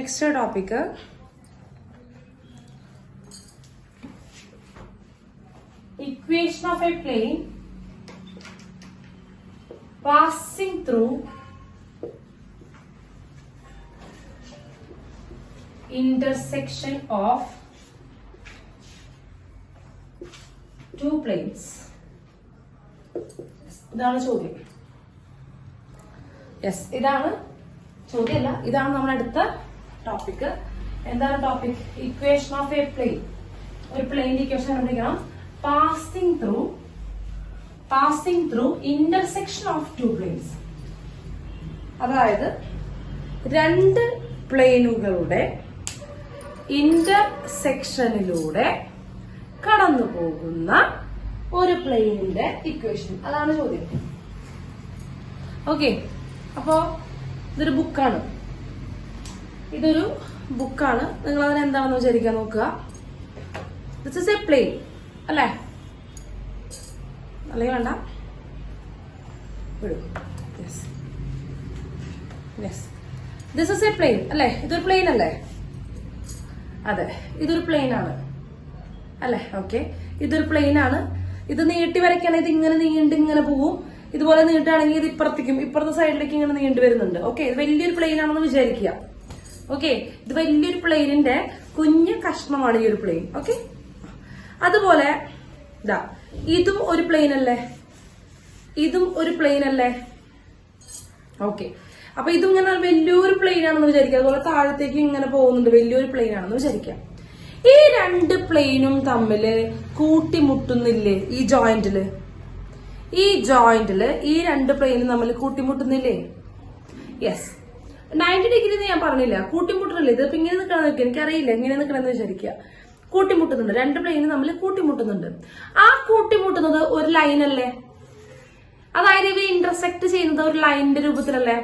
Next topic equation of a plane passing through intersection of two planes. ഇതാണ് ചോദ്യം. Yes, ഇതാണ് ചോദ്യമല്ല, ഇതാണ് നമ്മുടെ അടുത്ത ടോപ്പിക്. എന്താണ് topic? Equation of a plane. ഒരു പ്ലെയിന്റെ ഇക്വേഷൻ കണ്ടുപിടിക്കണം. passing through intersection of two planes. അതായത് രണ്ട് പ്ലെയിനുകളുടെ ഇന്റർസെക്ഷനിലൂടെ കടന്നു പോകുന്ന ഒരു പ്ലെയിനിന്റെ ഇക്വേഷൻ. അതാണ് ചോദ്യം. ഓക്കെ, അപ്പോ ഇതൊരു ബുക്കാണ്. നിങ്ങൾ അതിന് എന്താണെന്ന് വിചാരിക്കാൻ നോക്കുക. ദിസ് ഇസ് എ പ്ലെയിൻ അല്ലേ? അല്ലെങ്കിൽ വേണ്ട, ദിസ് ഇസ് എ പ്ലെയിൻ അല്ലേ? ഇതൊരു പ്ലെയിൻ അല്ലേ? അതെ, ഇതൊരു പ്ലെയിൻ ആണ് അല്ലേ? ഓക്കെ, ഇതൊരു പ്ലെയിൻ ആണ്. ഇത് നീട്ടി വരയ്ക്കുകയാണെങ്കിൽ ഇത് ഇങ്ങനെ നീണ്ട് ഇങ്ങനെ പോവും. ഇതുപോലെ നീട്ടാണെങ്കിൽ ഇത് ഇപ്പുറത്തെ സൈഡിലേക്ക് ഇങ്ങനെ നീണ്ടു വരുന്നുണ്ട്. ഓക്കെ, ഇത് വലിയൊരു പ്ലെയിൻ ആണെന്ന് വിചാരിക്കുക. ഓക്കെ, ഇത് വലിയൊരു പ്ലെയിനിന്റെ കുഞ്ഞു കഷ്ണമാണ് ഈ ഒരു പ്ലെയിൻ. ഓക്കെ, അതുപോലെ ഇതാ ഇതും ഒരു പ്ലെയിൻ അല്ലേ? ഇതും ഒരു പ്ലെയിൻ അല്ലേ? ഓക്കെ, അപ്പൊ ഇതും ഇങ്ങനെ വലിയൊരു പ്ലെയിൻ ആണെന്ന് വിചാരിക്കുക. അതുപോലെ താഴത്തേക്ക് ഇങ്ങനെ പോകുന്നുണ്ട്, വലിയൊരു പ്ലെയിൻ ആണെന്ന് വിചാരിക്കാം. ഈ രണ്ട് പ്ലെയിനും തമ്മില് കൂട്ടിമുട്ടുന്നില്ലേ? ഈ ജോയിന്റില് ഈ രണ്ട് പ്ലെയിനും തമ്മിൽ കൂട്ടിമുട്ടുന്നില്ലേ? യെസ്, 90 ഡിഗ്രി ഞാൻ പറഞ്ഞില്ല, കൂട്ടിമുട്ടുന്നില്ല. ഇതിപ്പോ ഇങ്ങനെ നിൽക്കണം നോക്കി, എനിക്കറിയില്ല എങ്ങനെ നിൽക്കണമെന്ന് വിചാരിക്കുക. കൂട്ടിമുട്ടുന്നുണ്ട്, രണ്ട് പ്ലെയിന് തമ്മിൽ കൂട്ടിമുട്ടുന്നുണ്ട്. ആ കൂട്ടിമുട്ടുന്നത് ഒരു ലൈൻ അല്ലേ? അതായത് ഇവ ഇന്റർസെക്ട് ചെയ്യുന്നത് ഒരു ലൈനിന്റെ രൂപത്തിലല്ലേ?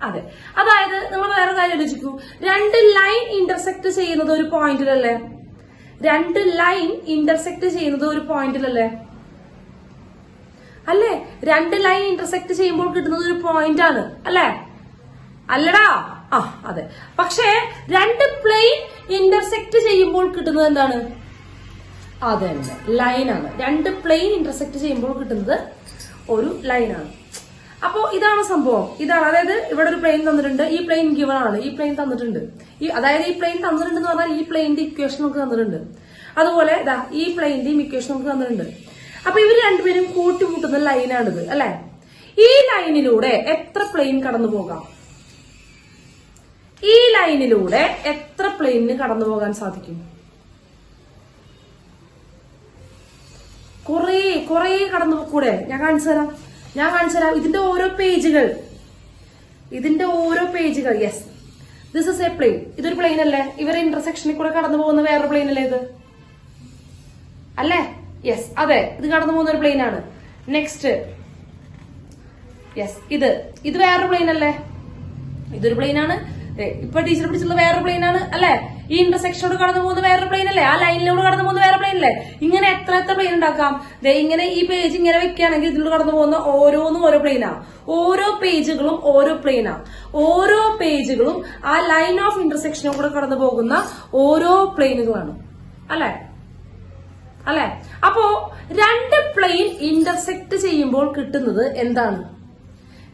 അതെ, അതായത് നിങ്ങൾ വേറെ കാര്യം ആലോചിക്കൂ. രണ്ട് ലൈൻ ഇന്റർസെക്ട് ചെയ്യുന്നത് ഒരു പോയിന്റിലല്ലേ? അല്ലേ? രണ്ട് ലൈൻ ഇന്റർസെക്ട് ചെയ്യുമ്പോൾ കിട്ടുന്നത് ഒരു പോയിന്റ് ആണ് അല്ലേ? അല്ലടാ? ആ, അതെ. പക്ഷേ രണ്ട് പ്ലെയിൻ ഇന്റർസെക്ട് ചെയ്യുമ്പോൾ കിട്ടുന്നത് എന്താണ്? അതന്നെ, ലൈനാണ്. രണ്ട് പ്ലെയിൻ ഇന്റർസെക്ട് ചെയ്യുമ്പോൾ കിട്ടുന്നത് ഒരു ലൈനാണ്. അപ്പോ ഇതാണ് സംഭവം. ഇതാണ്, അതായത് ഇവിടെ ഒരു പ്ലെയിൻ തന്നിട്ടുണ്ട്, ഈ പ്ലെയിൻ ഗിവൺ ആണ്, ഈ പ്ലെയിൻ തന്നിട്ടുണ്ട്. അതായത് ഈ പ്ലെയിൻ തന്നിട്ടുണ്ടെന്ന് പറഞ്ഞാൽ ഈ പ്ലെയിന്റെ ഇക്വേഷൻ നമുക്ക് തന്നിട്ടുണ്ട്. അതുപോലെ ഇതാ ഈ പ്ലെയിന്റെയും ഇക്വേഷൻ നമുക്ക് തന്നിട്ടുണ്ട്. അപ്പൊ ഇവർ രണ്ടുപേരും കൂട്ടിമുട്ടുന്ന ലൈനാണിത് അല്ലെ? ഈ ലൈനിലൂടെ എത്ര പ്ലെയിൻ കടന്നു പോകാം? ഈ ലൈനിലൂടെ എത്ര പ്ലെയിനിന് കടന്നു പോകാൻ സാധിക്കും? കുറേ കടന്നു പോകൂടെ? ഞാൻ കാണിച്ചു തരാം. ഇതിന്റെ ഓരോ പേജുകൾ. Yes, this is a plane. ഇതൊരു പ്ലെയിൻ അല്ലേ? ഇവരെ ഇന്റർസെക്ഷനിൽ കൂടെ കടന്നു പോകുന്ന വേറൊരു പ്ലെയിൻ അല്ലേ ഇത്? അല്ലേ? യെസ്, അതെ, ഇത് കടന്നു പോകുന്ന ഒരു പ്ലെയിൻ ആണ്. നെക്സ്റ്റ്, യെസ്, ഇത് വേറൊരു പ്ലെയിൻ അല്ലേ? ഇതൊരു പ്ലെയിൻ ആണ്. ഇപ്പൊ ടീച്ചർ പിടിച്ചുള്ള വേറൊരു പ്ലെയിൻ ആണ് അല്ലെ? ഈ ഇന്റർസെക്ഷനോട് കടന്നു പോകുന്ന വേറൊരു പ്ലെയിൻ അല്ലേ? ആ ലൈനിലൂടെ കടന്നു പോകുന്ന വേറെ പ്ലെയിൻ അല്ലേ? ഇങ്ങനെ എത്ര പ്ലെയിൻ ഉണ്ടാക്കാം? ഇങ്ങനെ ഈ പേജ് ഇങ്ങനെ വെക്കുകയാണെങ്കിൽ ഇതിലൂടെ കടന്നു പോകുന്ന ഓരോന്നും ഓരോ പ്ലെയിനാ. ഓരോ പേജുകളും ഓരോ പ്ലെയിനാ. ഓരോ പേജുകളും ആ ലൈൻ ഓഫ് ഇന്റർസെക്ഷനും കൂടെ കടന്നു പോകുന്ന ഓരോ പ്ലെയിനുകളാണ് അല്ലെ? അപ്പോ രണ്ട് പ്ലെയിൻ ഇന്റർസെക്ട് ചെയ്യുമ്പോൾ കിട്ടുന്നത് എന്താണ്?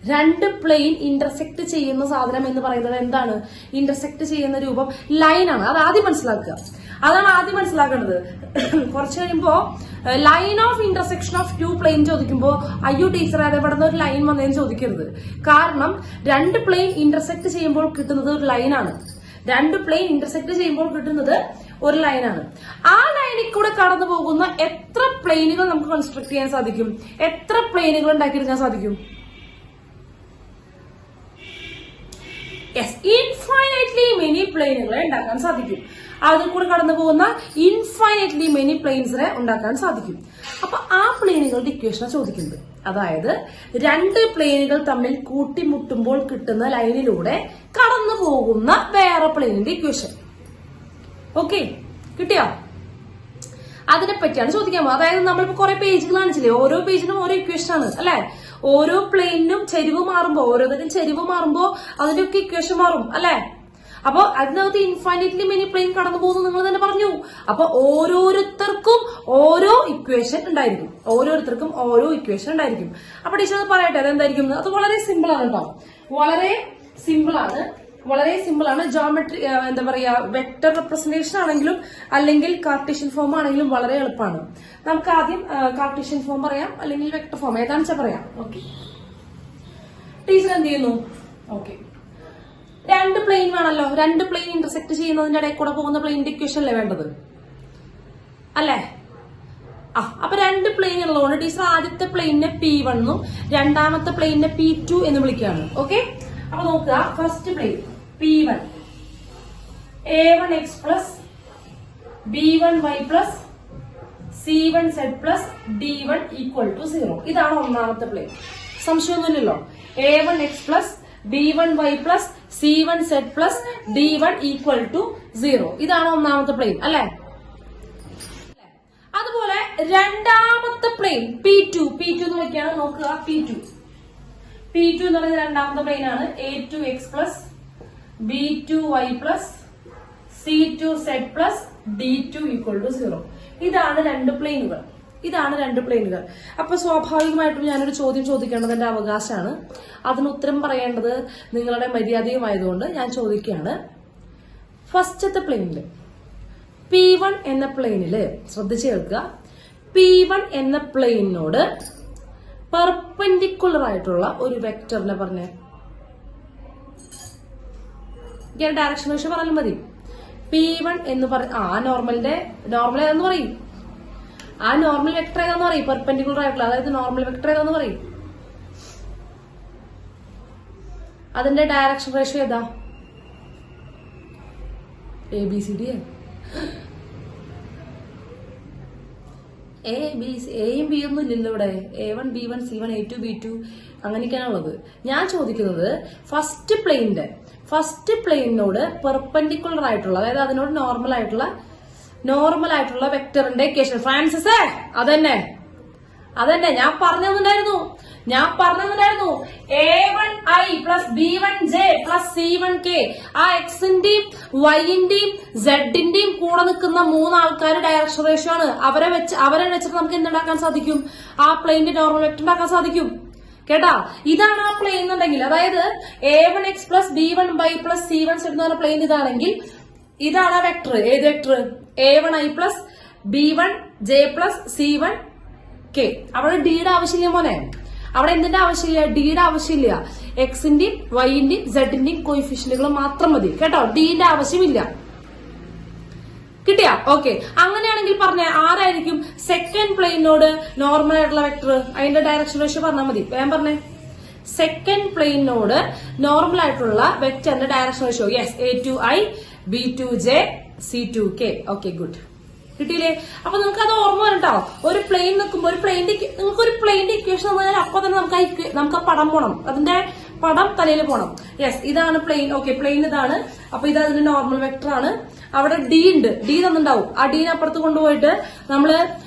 രണ്ട് പ്ലെയിൻ ഇന്റർസെക്ട് ചെയ്യുന്ന സാധനം എന്ന് പറയുന്നത് എന്താണ്? ഇന്റർസെക്ട് ചെയ്യുന്ന രൂപം ലൈനാണ്. അതാണ് ആദ്യം മനസ്സിലാക്കേണ്ടത്. കുറച്ച് കഴിയുമ്പോ line of intersection of two plane ചോദിക്കുമ്പോ അയ്യോ ടീച്ചർ എവിടെ നിന്ന് ഒരു ലൈൻ വന്നതെന്ന് ചോദിക്കരുത്. കാരണം രണ്ട് പ്ലെയിൻ ഇന്റർസെക്ട് ചെയ്യുമ്പോൾ കിട്ടുന്നത് ഒരു ലൈനാണ്. ആ ലൈനിൽ കൂടെ കടന്നു പോകുന്ന എത്ര പ്ലെയിനുകൾ നമുക്ക് കൺസ്ട്രക്ട് ചെയ്യാൻ സാധിക്കും? എത്ര പ്ലെയിനുകൾ ഉണ്ടാക്കിയെടുക്കാൻ സാധിക്കും? യെസ്, ഇൻഫൈനൈറ്റ്ലി മെനി പ്ലെയിനുകളെ ഉണ്ടാക്കാൻ സാധിക്കും. അതിൽ കൂടെ കടന്നു പോകുന്ന ഇൻഫൈനൈറ്റ്ലി മെനി പ്ലെയിൻസിനെ ഉണ്ടാക്കാൻ സാധിക്കും. അപ്പൊ ആ പ്ലെയിനുകളുടെ ഇക്വേഷനാണ് ചോദിക്കുന്നത്. അതായത് രണ്ട് പ്ലെയിനുകൾ തമ്മിൽ കൂട്ടിമുട്ടുമ്പോൾ കിട്ടുന്ന ലൈനിലൂടെ കടന്നു പോകുന്ന വേറെ പ്ലെയിനിന്റെ ഇക്വേഷൻ. ഓക്കെ, കിട്ടിയോ? അതിനെപ്പറ്റിയാണ് ചോദിക്കാൻ പോകുന്നത്. അതായത് നമ്മളിപ്പോ കുറെ പേജുകൾ കാണിച്ചില്ലേ? ഓരോ പേജിനും ഓരോ ഇക്വേഷൻ ആണ് അല്ലെ? ഓരോ പ്ലെയിനും ചെരിവ് മാറുമ്പോ, ഓരോന്നിനും ചെരിവ് മാറുമ്പോ അതിന്റെയൊക്കെ ഇക്വേഷൻ മാറും അല്ലെ? അപ്പൊ അതിനകത്ത് ഇൻഫൈനൈറ്റ്ലി മെനി പ്ലെയിൻ കടന്നു പോകുന്നു നിങ്ങൾ തന്നെ പറഞ്ഞു. അപ്പൊ ഓരോരുത്തർക്കും ഓരോ ഇക്വേഷൻ ഉണ്ടായിരിക്കും. അപ്പൊ ടീച്ചർ അത് പറയട്ടെ അതെന്തായിരിക്കും. അത് വളരെ സിമ്പിൾ ആണ് കേട്ടോ. വളരെ സിമ്പിൾ ആണ്. ജോമെട്രി എന്താ പറയാ, വെക്ടർ റെപ്രസെന്റേഷൻ ആണെങ്കിലും അല്ലെങ്കിൽ കാർട്ടീഷ്യൻ ഫോം ആണെങ്കിലും വളരെ എളുപ്പമാണ്. നമുക്ക് ആദ്യം കാർട്ടീഷ്യൻ ഫോം പറയാം അല്ലെങ്കിൽ വെക്ടർ ഫോം ഏതാണെന്ന് വെച്ചാൽ പറയാം. ഓക്കെ, ടീച്ചർ എന്ത് ചെയ്യുന്നു? ഓക്കെ, രണ്ട് പ്ലെയിൻ വേണമല്ലോ. രണ്ട് പ്ലെയിൻ ഇന്റർസെക്ട് ചെയ്യുന്നതിന്റെ ഇടയിൽ കൂടെ പോകുന്ന പ്ലെയിനിന്റെ ഇക്വേഷൻ അല്ലേ വേണ്ടത്, അല്ലേ? അപ്പൊ രണ്ട് പ്ലെയിൻ ഉള്ളതുകൊണ്ട് ടീച്ചർ ആദ്യത്തെ പ്ലെയിനിനെ P1 എന്നും രണ്ടാമത്തെ പ്ലെയിനിനെ P2 എന്ന് വിളിക്കുകയാണ്. ഓക്കെ, അപ്പൊ നോക്കുക. First plane P1 A1x plus B1y plus C1z plus D1 equal to 0. ഇതാണ് ഒന്നാമത്തെ പ്ലെയിൻ. സംശയമൊന്നുമില്ലല്ലോ. A1x plus B1y plus C1z plus D1 equal to 0. ഇതാണ് ഒന്നാമത്തെ പ്ലെയിൻ അല്ലെ? അതുപോലെ രണ്ടാമത്തെ പ്ലെയിൻ P2 എന്ന് വെക്കുകയാണ്. നോക്കുക, P2 എന്ന് പറയുന്നത് രണ്ടാമത്തെ പ്ലെയിൻ ആണ്. A2x plus B2y plus C2z plus D2 equal to 0. ഇതാണ് രണ്ട് പ്ലെയിനുകൾ. അപ്പൊ സ്വാഭാവികമായിട്ടും ഞാനൊരു ചോദ്യം ചോദിക്കേണ്ടത് എന്റെ അവകാശമാണ്. അതിന് ഉത്തരം പറയേണ്ടത് നിങ്ങളുടെ മര്യാദയുമായതുകൊണ്ട് ഞാൻ ചോദിക്കുകയാണ്. ഫസ്റ്റത്തെ പ്ലെയിനില് P1 എന്ന പ്ലെയിനില് ശ്രദ്ധിച്ചു കേൾക്കുക. P1 എന്ന പ്ലെയിനോട് പെർപെൻഡിക്കുലർ ആയിട്ടുള്ള ഒരു വെക്ടറിനെ പറഞ്ഞേ. ഡയറക്ഷൻ വെച്ച് പറഞ്ഞാൽ മതി. P1 എന്ന് നോർമൽ ഏതാന്ന് പറയും. ആ നോർമൽ വെക്ടർ ഏതാന്ന് പറയും. പെർപെൻഡിക്കുലർ ആയിട്ടുള്ള, അതായത് നോർമൽ വെക്ടർ ഏതാന്ന് പറയും. അതിന്റെ ഡയറക്ഷൻ റേഷ്യോ ഏതാ? ABCD. എയും ബി ഒന്നും ഇല്ലല്ലോ ഇവിടെ. A1 B1 C1 A2 B2 അങ്ങനെയൊക്കെയാണുള്ളത്. ഞാൻ ചോദിക്കുന്നത് ഫസ്റ്റ് പ്ലെയിനോട് പെർപെൻഡിക്കുലർ ആയിട്ടുള്ള, അതായത് അതിനോട് നോർമൽ ആയിട്ടുള്ള വെക്ടറിന്റെ ഇക്വേഷൻ. ഫ്രാൻസിസ് അതന്നെ ഞാൻ പറഞ്ഞു തന്നിട്ടുണ്ടായിരുന്നു. A1i plus B1j plus C1k. ആ എക്സിന്റെയും വൈന്റെയും സെഡിന്റെയും കൂടെ നിൽക്കുന്ന മൂന്നാൾക്കാർ ഡയറക്ഷൻ റേഷ്യോ ആണ്. അവരെ വെച്ചിട്ട് നമുക്ക് എന്തുണ്ടാക്കാൻ സാധിക്കും? ആ പ്ലെയിന്റെ നോർമൽ വെക്ടർ ഉണ്ടാക്കാൻ സാധിക്കും. കേട്ടാ, ഇതാണ് ആ പ്ലെയിൻ എന്നുണ്ടെങ്കിൽ, അതായത് A1x plus B1y plus C1z എന്ന് പറഞ്ഞ പ്ലെയിൻ ഇതാണെങ്കിൽ ഇതാണ് ആ വെക്ടർ. ഏത് vector? A1i plus B1j plus C1k. അവിടെ ഡിയുടെ ആവശ്യമില്ല മോനെ. അവിടെ എന്തിന്റെ ആവശ്യമില്ല? ഡിയുടെ ആവശ്യമില്ല. എക്സിന്റെയും വൈന്റെയും സെഡിന്റെയും കോയിഫിഷ്യന്റുകൾ മാത്രം മതി. കേട്ടോ, ഡിന്റെ ആവശ്യമില്ല. കിട്ടിയാ? ഓക്കെ. അങ്ങനെയാണെങ്കിൽ പറഞ്ഞ ആരായിരിക്കും സെക്കൻഡ് പ്ലെയിനോട് നോർമൽ ആയിട്ടുള്ള വെക്ടർ? അതിന്റെ ഡയറക്ഷൻ റേഷ്യോ പറഞ്ഞാൽ മതി. വേഗം പറഞ്ഞേ. സെക്കൻഡ് പ്ലെയിനോട് നോർമൽ ആയിട്ടുള്ള വെക്ടറിന്റെ direction ratio. Yes, A2i B2j C2k. Okay, good. കിട്ടിയില്ലേ? അപ്പൊ നിങ്ങൾക്ക് അത് ഓർമ്മ വരട്ടോ. ഒരു പ്ലെയിൻ നിൽക്കുമ്പോൾ നിങ്ങൾക്ക് ഒരു പ്ലെയിന്റെ ഇക്വേഷൻ തന്നാൽ അപ്പൊ തന്നെ നമുക്ക് ആ പടം പോണം. അതിന്റെ പടം തലയിൽ പോണം. യെസ്, ഇതാണ് പ്ലെയിൻ. ഓക്കെ, പ്ലെയിൻ ഇതാണ്. അപ്പൊ ഇത് അതിന്റെ നോർമൽ വെക്ടർ ആണ്. അവിടെ ഡി ഉണ്ട്. ഡി തന്നിട്ടുണ്ടാവും. ആ ഡീനെ അപ്പുറത്ത് കൊണ്ടുപോയിട്ട് നമ്മള്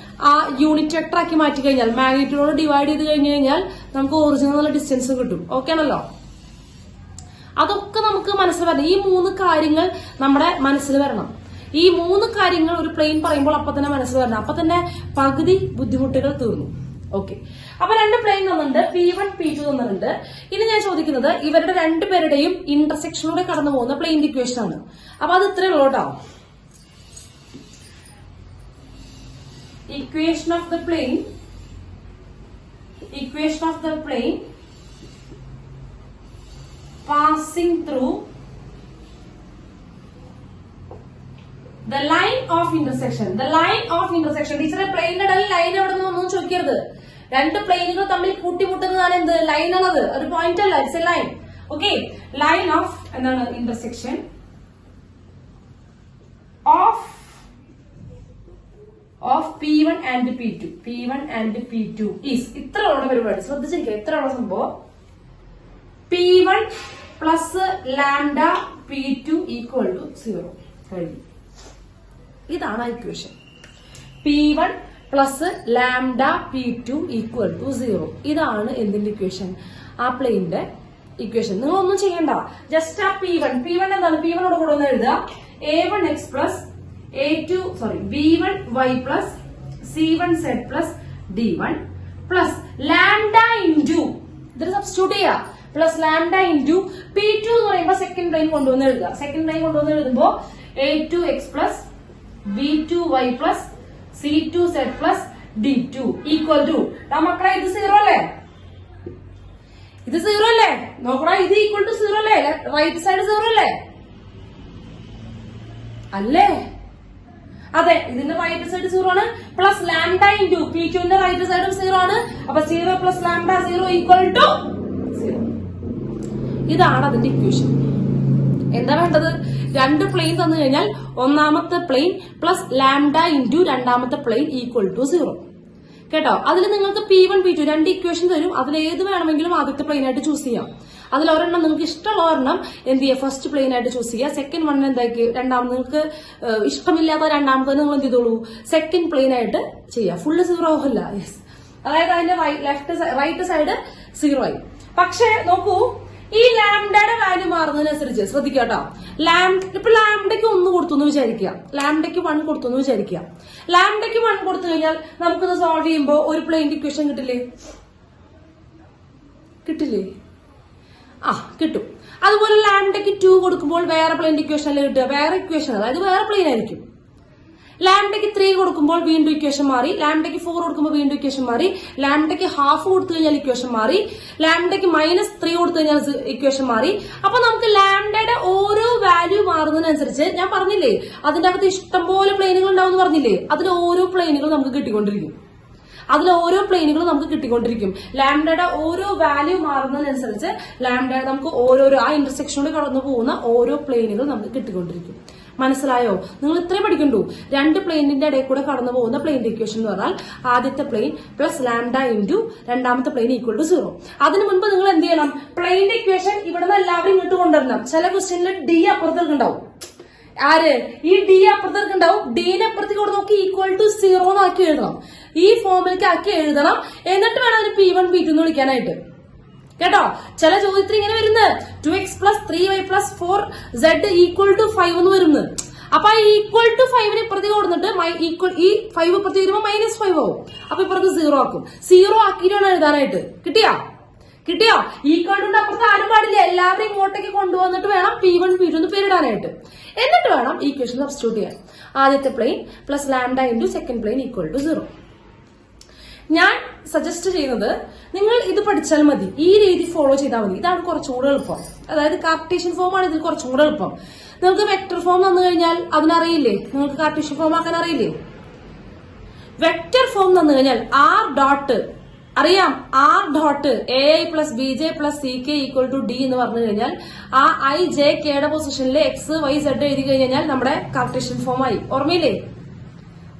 ആ യൂണിറ്റ് വെക്ടർ ആക്കി മാറ്റി കഴിഞ്ഞാൽ, മാഗ്നിറ്റ്യൂഡോട് ഡിവൈഡ് ചെയ്ത് കഴിഞ്ഞു കഴിഞ്ഞാൽ നമുക്ക് ഒറിജിനൽ ഡിസ്റ്റൻസ് കിട്ടും. ഓക്കെ ആണല്ലോ? അതൊക്കെ നമുക്ക് മനസ്സിൽ വരണം. ഈ മൂന്ന് കാര്യങ്ങൾ നമ്മുടെ മനസ്സിൽ വരണം. ഈ മൂന്ന് കാര്യങ്ങൾ ഒരു പ്ലെയിൻ പറയുമ്പോൾ അപ്പൊ തന്നെ മനസ്സിൽ വരണം. അപ്പൊ തന്നെ പകുതി ബുദ്ധിമുട്ടുകൾ തീർന്നു. ഓക്കെ, അപ്പൊ രണ്ട് പ്ലെയിൻ തന്നിട്ടുണ്ട്. P1 P2 തന്നിട്ടുണ്ട്. ഇനി ഞാൻ ചോദിക്കുന്നത് ഇവരുടെ രണ്ടുപേരുടെയും ഇന്റർസെക്ഷനിലൂടെ കടന്നു പോകുന്ന പ്ലെയിൻ ഇക്വേഷൻ ആണ്. അപ്പൊ അത് ഇത്രയേ ഉള്ളൂ കേട്ടോ. Equation of the plane passing through the line of intersection. ടീച്ചറെ പ്ലെയിനിന്റെ ഇടയിൽ ലൈൻ എവിടെ നിന്ന് ഒന്നും ചോദിക്കരുത്. രണ്ട് പ്ലെയിനുകൾ തമ്മിൽ കൂട്ടിമുട്ടുന്നതാണ് എന്ത്? ലൈൻ ആണത്. ഒരു പോയിന്റ് അല്ല, it's a line. Okay, line of എന്താണ്? Intersection of P1 and P2 is ഇത്രയുള്ള പരിപാടി. ശ്രദ്ധിച്ചിരിക്കുക, ഇത്രയുള്ള സംഭവം. P1 plus lambda P2 equal to 0 കഴിഞ്ഞു. ഇതാണ് equation. P1 plus lambda P2 equal to 0. ഇതാണ് എന്തിന്റെ ഇക്വേഷൻ? ആ പ്ലെയിന്റെ ഇക്വേഷൻ. നിങ്ങൾ ഒന്നും ചെയ്യണ്ട, ജസ്റ്റ് ആ P1 എന്താണ്, P1 കൂടെ ഒന്ന് എഴുതുക. A1x plus B1y plus C1z plus D1 plus lambda into ഇതിൽ സബ്സ്റ്റിറ്റ്യൂട്ട് ചെയ്യുക, പ്ലസ് ലാംഡ ഇൻറ്റു P2 എന്ന് പറയുമ്പോൾ സെക്കൻഡ് പ്ലെയിൻ കൊണ്ടുവന്ന് എഴുതുക. സെക്കൻഡ് പ്ലെയിൻ കൊണ്ടുവന്ന് എഴുതുമ്പോൾ A2x plus B2y plus C2z plus D2 equal to, മക്കളെ ഇത് 0 അല്ലേ, ഇത് 0 അല്ലേ, നോക്കടാ ഇത് ഈക്വൽ ടു 0 അല്ലേ, റൈറ്റ് സൈഡ് 0 അല്ലേ, അല്ലേ? അതെ, ഇതിന്റെ റൈറ്റ് സൈഡ് 0 ആണ്. പ്ലസ് ലാംഡ ഇൻറ്റു P2ന്റെ റൈറ്റ് സൈഡും 0 ആണ്. അപ്പൊ 0 പ്ലസ് ലാംഡ 0 ഈക്വൽ ടു 0. ഇതാണ് അതിന്റെ ഇക്വേഷൻ. എന്താ വേണ്ടത്? രണ്ട് പ്ലെയിൻ തന്നു കഴിഞ്ഞാൽ ഒന്നാമത്തെ പ്ലെയിൻ പ്ലസ് ലാംഡ ഇൻറ്റു രണ്ടാമത്തെ പ്ലെയിൻ ഈക്വൽ ടു 0. കേട്ടോ? അതിൽ നിങ്ങൾക്ക് P1 P2 രണ്ട് ഇക്വേഷൻ തരും. അതിൽ ഏത് വേണമെങ്കിലും ആദ്യത്തെ പ്ലെയിൻ ആയിട്ട് ചൂസ് ചെയ്യാം. അതിൽ ഒരെണ്ണം നിങ്ങൾക്ക് ഇഷ്ടമുള്ള ഒരെണ്ണം എന്ത് ചെയ്യുക, ഫസ്റ്റ് പ്ലെയിൻ ആയിട്ട് ചൂസ് ചെയ്യുക. സെക്കൻഡ് വൺ എന്താക്കി, രണ്ടാമത് നിങ്ങൾക്ക് ഇഷ്ടമില്ലാത്ത രണ്ടാമത്തെ നിങ്ങൾ എന്ത് ചെയ്തോളൂ, സെക്കൻഡ് പ്ലെയിൻ ആയിട്ട് ചെയ്യുക. ഫുള്ള് 0 ആവില്ല. യെസ്, അതായത് അതിന്റെ റൈറ്റ് സൈഡ് 0 ആയി. പക്ഷെ നോക്കൂ, ഈ ലാംഡയുടെ വാല്യൂ മാറുന്നതിനനുസരിച്ച് ശ്രദ്ധിക്കാട്ടോ. ഇപ്പൊ ലാംഡയ്ക്ക് 1 കൊടുത്തു എന്ന് വിചാരിക്കുക, ലാംഡയ്ക്ക് 1 കൊടുത്തു എന്ന് വിചാരിക്കുക. ലാംഡയ്ക്ക് 1 കൊടുത്തു കഴിഞ്ഞാൽ നമുക്കിത് സോൾവ് ചെയ്യുമ്പോൾ ഒരു പ്ലെയിൻ ഇക്വേഷൻ കിട്ടില്ലേ? കിട്ടും. അതുപോലെ ലാംഡയ്ക്ക് 2 കൊടുക്കുമ്പോൾ വേറെ പ്ലെയിൻ ഇക്വേഷനിൽ കിട്ടുക, വേറെ ഇക്വേഷൻ, അതായത് വേറെ പ്ലെയിൻ ആയിരിക്കും. ലാംഡയ്ക്ക് 3 കൊടുക്കുമ്പോൾ വീണ്ടും ഇക്വേഷൻ മാറി, ലാംഡയ്ക്ക് 4 കൊടുക്കുമ്പോൾ വീണ്ടും ഇക്വേഷൻ മാറി, ലാംഡയ്ക്ക് ഹാഫ് കൊടുത്തു കഴിഞ്ഞാൽ ഇക്വേഷൻ മാറി, ലാംഡയ്ക്ക് -3 കൊടുത്തു കഴിഞ്ഞാൽ ഇക്വേഷൻ മാറി. അപ്പൊ നമുക്ക് ലാംഡയുടെ ഓരോ വാല്യൂ മാറുന്നതിനനുസരിച്ച്, ഞാൻ പറഞ്ഞില്ലേ അതിന്റെ അകത്ത് ഇഷ്ടംപോലെ പ്ലെയിനുകൾ ഉണ്ടാവും എന്ന് പറഞ്ഞില്ലേ, അതിൽ ഓരോ പ്ലെയിനുകൾ നമുക്ക് കിട്ടിക്കൊണ്ടിരിക്കും. ലാംഡയുടെ ഓരോ വാല്യൂ മാറുന്നതിനനുസരിച്ച് ലാംഡയുടെ നമുക്ക് ഓരോരോ ആ ഇന്റർസെക്ഷനോട് കടന്നു പോകുന്ന ഓരോ പ്ലെയിനുകൾ നമുക്ക് കിട്ടിക്കൊണ്ടിരിക്കും. മനസ്സിലായോ? നിങ്ങൾ ഇത്രയും പഠിക്കണ്ടു. രണ്ട് പ്ലെയിനിന്റെ ഇടയിൽ കൂടെ കടന്നു പോകുന്ന പ്ലെയിന്റെ ഇക്വേഷൻ എന്ന് പറഞ്ഞാൽ ആദ്യത്തെ പ്ലെയിൻ പ്ലസ് ലാംഡ ഇൻറ്റു രണ്ടാമത്തെ പ്ലെയിൻ ഈക്വൽ ടു 0. അതിനു മുൻപ് നിങ്ങൾ എന്ത് ചെയ്യണം, പ്ലെയിന്റെ ഇക്വേഷൻ ഇവിടെ നിന്ന് എല്ലാവരും ഇങ്ങോട്ട് കൊണ്ടുവരണം. ചില ക്വസ്റ്റ്യനിൽ ഡി അപ്പുറത്തേക്ക് ഉണ്ടാവും. ഈ ഡി അപ്പുറത്തേക്ക് ഉണ്ടാവും. ഡീനെ അപ്പുറത്തേക്ക് കൊണ്ട് നോക്കി ഈക്വൽ ടു 0 ആക്കി എഴുതണം. ഈ ഫോമിലേക്ക് ആക്കി എഴുതണം. എന്നിട്ട് വേണം അതിന് P1 P2 എന്ന് വിളിക്കാനായിട്ട്. കേട്ടോ? ചില ചോദ്യത്തിൽ ഇങ്ങനെ വരുന്നത് 2x plus 3y plus 4z equal to 5 എന്ന് വരുന്നത്. അപ്പൊ ഈ ഈക്വൽ ടു 5ന് ഇപ്പുറത്തേക്ക് കൊടുത്തിട്ട് ഈ 5 ഇപ്പുറത്തേക്ക് വരുമ്പോൾ -5 ആവും. അപ്പൊ ഇപ്പുറത്ത് 0 ആക്കും. 0 ആക്കിയിട്ടാണ് എഴുതാനായിട്ട്. കിട്ടിയോ? ഈക്വൽ ടു അപ്പുറത്ത് ആരും പാടില്ല. എല്ലാവരും ഇങ്ങോട്ടേക്ക് കൊണ്ടുവന്നിട്ട് വേണം P1 P2 എന്ന് പേരിടാനായിട്ട്. എന്നിട്ട് വേണം ഈക്വേഷൻ സബ്സ്റ്റിറ്റ്യൂട്ട് ചെയ്യാൻ. ആദ്യത്തെ plane plus lambda into second plane equal to 0. ഞാൻ സജസ്റ്റ് ചെയ്യുന്നത് നിങ്ങൾ ഇത് പഠിച്ചാൽ മതി, ഈ രീതി ഫോളോ ചെയ്താൽ മതി. ഇതാണ് കുറച്ചും കൂടെ എളുപ്പം. അതായത് കാർട്ടീഷ്യൻ ഫോം ആണ് ഇതിൽ കുറച്ചും കൂടെ എളുപ്പം. നിങ്ങൾക്ക് വെക്ടർ ഫോം തന്നു കഴിഞ്ഞാൽ അതിനറിയില്ലേ, നിങ്ങൾക്ക് കാർട്ടീഷ്യൻ ഫോം ആക്കാൻ അറിയില്ലേ? വെക്ടർ ഫോം തന്നു കഴിഞ്ഞാൽ ആർ ഡോട്ട് അറിയാം, R dot AI plus BJ plus CK equal to D എന്ന് പറഞ്ഞു കഴിഞ്ഞാൽ ആ IJKയുടെ പൊസിഷനിൽ XYZ എഴുതി കഴിഞ്ഞാൽ നമ്മുടെ കാർട്ടീഷ്യൻ ഫോം ആയി.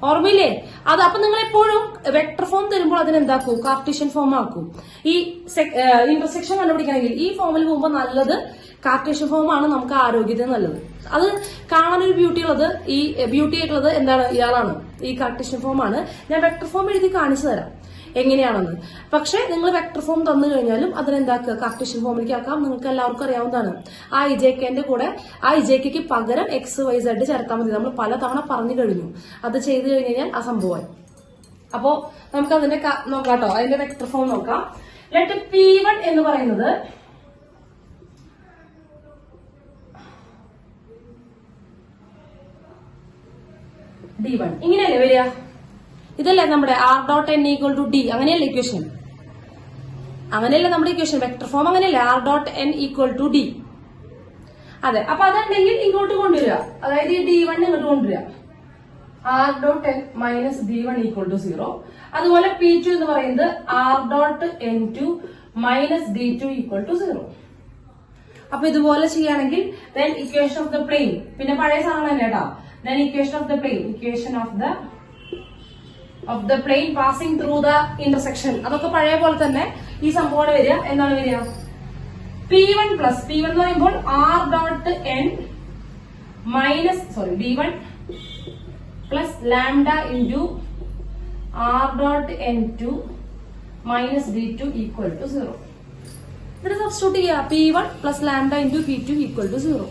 ഓർമ്മയില്ലേ? അത് അപ്പൊ നിങ്ങൾ എപ്പോഴും വെക്ടർ ഫോം തരുമ്പോൾ അതിനെന്താക്കൂ, കാർട്ടീഷ്യൻ ഫോം ആക്കും. ഈ ഇന്റർസെക്ഷൻ കണ്ടുപിടിക്കണമെങ്കിൽ ഈ ഫോമിൽ പോകുമ്പോൾ നല്ലത് കാർട്ടീഷ്യൻ ഫോം ആണ്, നമുക്ക് ആരോഗ്യത്തിന് നല്ലത്. അത് കാണാനൊരു ബ്യൂട്ടി ആയിട്ടുള്ളത് എന്താണ്, ഇയാളാണ്. ഈ കാർട്ടീഷ്യൻ ഫോം ആണ്. ഞാൻ വെക്ടർ ഫോം എഴുതി കാണിച്ചു തരാം എങ്ങനെയാണെന്ന്. പക്ഷെ നിങ്ങൾ വെക്ടർ ഫോം തന്നു കഴിഞ്ഞാലും അതിനെന്താക്കുക, കാർട്ടീഷ്യൻ ഫോമിലേക്ക് ആക്കാം. നിങ്ങൾക്ക് എല്ലാവർക്കും അറിയാവുന്നതാണ്. ആ IJKന്റെ കൂടെ ആ IJKക്ക് പകരം XYZ ചേർത്താൽ മതി. നമ്മൾ പലതവണ പറഞ്ഞു കഴിഞ്ഞു. അത് ചെയ്തു കഴിഞ്ഞാൽ ആ സംഭവമായി. അപ്പോ നമുക്ക് അതിന്റെ നോക്കാട്ടോ, അതിന്റെ വെക്ടർ ഫോം നോക്കാം. ലെറ്റ് P1 എന്ന് പറയുന്നത് D1 ഇങ്ങനെയല്ലേ വരിക? ഇതല്ലേ നമ്മുടെ R.n ഈക്വൽ ടു D, അങ്ങനെയല്ലേ ഇക്വേഷൻ? അങ്ങനെയല്ലേ നമ്മുടെ ഇക്വേഷൻ? വെക്ടർ ഫോം അങ്ങനെയല്ലേ, R.n ഈക്വൽ ടു D. അതെ, അപ്പൊ അതുണ്ടെങ്കിൽ ഇങ്ങോട്ട് കൊണ്ടുവരിക, അതായത് ഈ D1 ഇങ്ങോട്ട് കൊണ്ടുവരിക. R.n minus D1 equal to 0. അതുപോലെ P2 എന്ന് പറയുന്നത് R.n2 minus D2 equal to 0. അപ്പൊ ഇതുപോലെ ചെയ്യുകയാണെങ്കിൽ then equation of the plain, പിന്നെ പഴയ സാധനം തന്നെ കേട്ടോ. then equation of the plain, equation of the plane passing through the intersection, അതൊക്കെ പഴയ പോലെ തന്നെ ഈ സംഭവം വരിക. എന്താണ് വരിക? P1 പ്ലസ് P1 എന്ന് പറയുമ്പോൾ R.n minus D1 plus lambda into R.n2 minus D2 equal to 0. ഇതിന് സബ്സ്റ്റിറ്റ്യൂട്ട് ചെയ്യുക. P1 plus lambda into P2 equal to 0.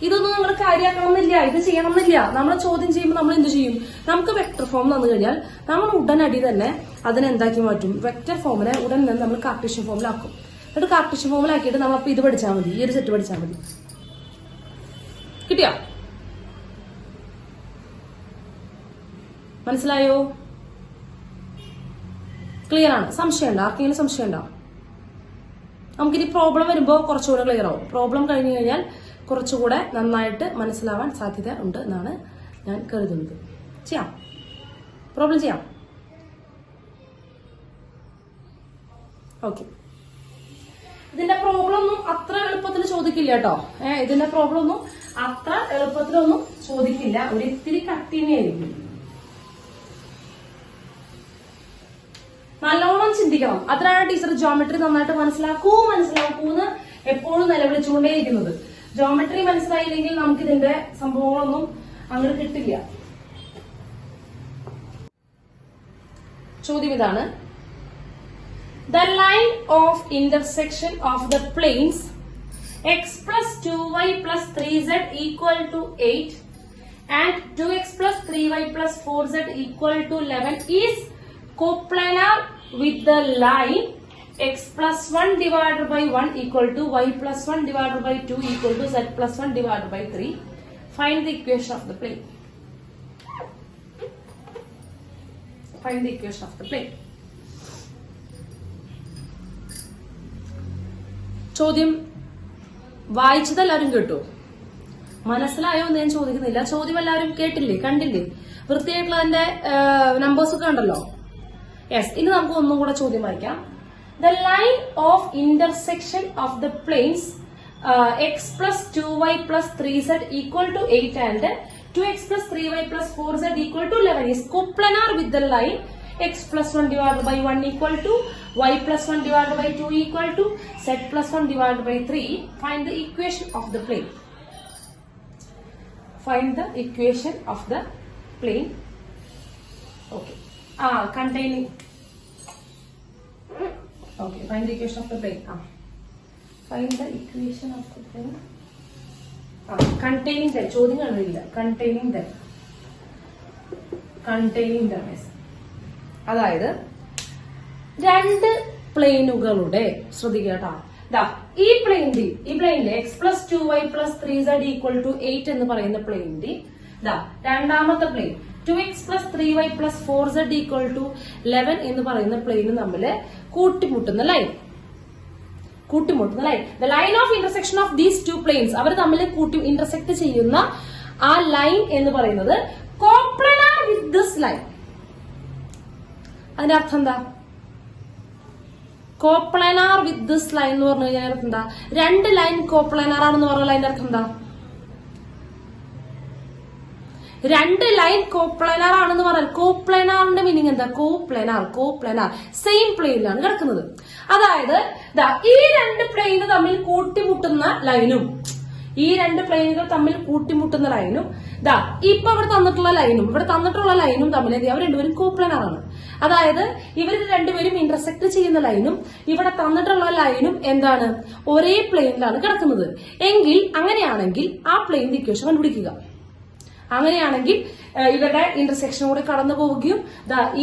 ഇതൊന്നും നിങ്ങൾ കാര്യമാക്കണമെന്നില്ല, ഇത് ചെയ്യണമെന്നില്ല. നമ്മൾ ചോദ്യം ചെയ്യുമ്പോൾ നമ്മൾ എന്ത് ചെയ്യും? നമുക്ക് വെക്ടർ ഫോം തന്നു കഴിഞ്ഞാൽ നമ്മൾ ഉടനടി തന്നെ അതിനെ എന്താക്കി മാറ്റും? വെക്ടർ ഫോമിനെ ഉടൻ തന്നെ നമ്മൾ കാർട്ടീഷ്യൻ ഫോമിലാക്കും. എന്നിട്ട് കാർട്ടീഷ്യൻ ഫോമിലാക്കിയിട്ട് നമ്മൾ അപ്പൊ ഇത് പഠിച്ചാൽ മതി, ഈ ഒരു സെറ്റ് പഠിച്ചാൽ മതി. കിട്ടിയോ? മനസ്സിലായോ? ക്ലിയർ ആണ്? സംശയമുണ്ടോ? ആർക്കെങ്കിലും സംശയമുണ്ടോ? നമുക്കിനി പ്രോബ്ലം വരുമ്പോൾ കുറച്ചുകൂടെ ക്ലിയർ ആവും. പ്രോബ്ലം കഴിഞ്ഞു കഴിഞ്ഞാൽ കുറച്ചുകൂടെ നന്നായിട്ട് മനസ്സിലാവാൻ സാധ്യത ഉണ്ട് എന്നാണ് ഞാൻ കരുതുന്നത്. ചെയ്യാം, പ്രോബ്ലം ചെയ്യാം. ഓക്കെ, ഇതിന്റെ പ്രോബ്ലം ഒന്നും അത്ര എളുപ്പത്തിൽ ചോദിക്കില്ല കേട്ടോ. ഇതിന്റെ പ്രോബ്ലം ഒന്നും അത്ര എളുപ്പത്തിലൊന്നും ചോദിക്കില്ല, ഒരു ഇത്തിരി കട്ടിനെയായിരിക്കും. നല്ലോണം ചിന്തിക്കണം. അതിനാണ് ടീച്ചർ ജോമെട്രി നന്നായിട്ട് മനസ്സിലാക്കൂ എന്ന് എപ്പോഴും നിലവിളിച്ചുകൊണ്ടേയിരിക്കുന്നത്. ജോമെട്രി മനസ്സിലായില്ലെങ്കിൽ നമുക്ക് ഇതിന്റെ സംഭവങ്ങളൊന്നും അങ്ങനെ കിട്ടില്ല. ചോദ്യം ഇതാണ്: The line of intersection of the planes x plus 2y plus 3z equal to 8 and 2x plus 3y plus 4z equal to 11 is coplanar with the line x plus 1 divided by 1 equal to y plus 1 divided by 2 equal to z plus 1 divided by 3. Find the equation of the plane. Find the equation of the plane. ചോദ്യം വായിച്ചത് എല്ലാവരും കേട്ടോ? മനസ്സിലായോ എന്ന് ഞാൻ ചോദിക്കുന്നില്ല. ചോദ്യം എല്ലാവരും കേട്ടില്ലേ, കണ്ടില്ലേ? വൃത്തിയായിട്ടുള്ള അതിന്റെ നമ്പേഴ്സ് ഒക്കെ ഉണ്ടല്ലോ. യെസ്, ഇനി നമുക്ക് ഒന്നും കൂടെ ചോദ്യം വായിക്കാം. The line of intersection of the planes x plus 2y plus 3z equal to 8 and 2x plus 3y plus 4z equal to 11 is coplanar with the line x plus 1 divided by 1 equal to y plus 1 divided by 2 equal to z plus 1 divided by 3. Find the equation of the plane. Find the equation of the plane. Okay. Containing. Okay. Find the equation of the plane. Find the equation of the plane. Containing them. ചോദ്യം കണ്ടില്ല. Containing them. Containing them is. അതായത് രണ്ട് പ്ലെയിനുകളുടെ, ശ്രദ്ധിക്കട്ടോ, ഈ പ്ലെയിനിന്റെ x plus 2y plus 3z equal to 8 എന്ന് പറയുന്ന പ്ലെയിനിന്റെ രണ്ടാമത്തെ plane 2x plus 3y plus 4z equal to 11 എന്ന് പറയുന്ന പ്ലെയിന് തമ്മിൽ കൂട്ടിമുട്ടുന്ന line. The line of intersection of these two planes, അവർ തമ്മിൽ ഇന്റർസെക്ട് ചെയ്യുന്ന ആ ലൈൻ എന്ന് പറയുന്നത് കോപ്ലാനാർ വിത്ത് ദിസ് ലൈൻ. അതിന്റെ അർത്ഥം എന്താ? കോപ്ലാനാർ വിത്ത് ദിസ് ലൈൻ എന്ന് പറഞ്ഞു കഴിഞ്ഞാൽ അർത്ഥം എന്താ? രണ്ട് ലൈൻ കോപ്ലാനാർ ആണെന്ന് പറഞ്ഞാൽ അതിന്റെ അർത്ഥം എന്താ? രണ്ട് ലൈൻ കോപ്ലാനാർ ആണെന്ന് പറഞ്ഞാൽ കോപ്ലാനാറിന്റെ മീനിങ് എന്താ? കോപ്ലാനാർ സെയിം പ്ലെയിനിലാണ് കിടക്കുന്നത്. അതായത് ഈ രണ്ട് പ്ലെയിന് തമ്മിൽ കൂട്ടിമുട്ടുന്ന ലൈനും ഈ രണ്ട് പ്ലെയിനുകൾ തമ്മിൽ കൂട്ടിമുട്ടുന്ന ലൈനും ഇപ്പൊ ഇവിടെ തന്നിട്ടുള്ള ലൈനും തമ്മിൽ അവർ രണ്ടുപേരും കോപ്ലാനാർ ആണ്. അതായത് ഇവർ രണ്ടുപേരും ഇന്റർസെക്ട് ചെയ്യുന്ന ലൈനും ഇവിടെ തന്നിട്ടുള്ള ലൈനും എന്താണ്? ഒരേ പ്ലെയിനിലാണ് കിടക്കുന്നത്. അങ്ങനെയാണെങ്കിൽ ആ പ്ലെയിനിന്റെ ഇക്വേഷൻ കണ്ടുപിടിക്കുക. അങ്ങനെയാണെങ്കിൽ ഇവരുടെ ഇന്റർസെക്ഷൻ കൂടെ കടന്നു പോവുകയും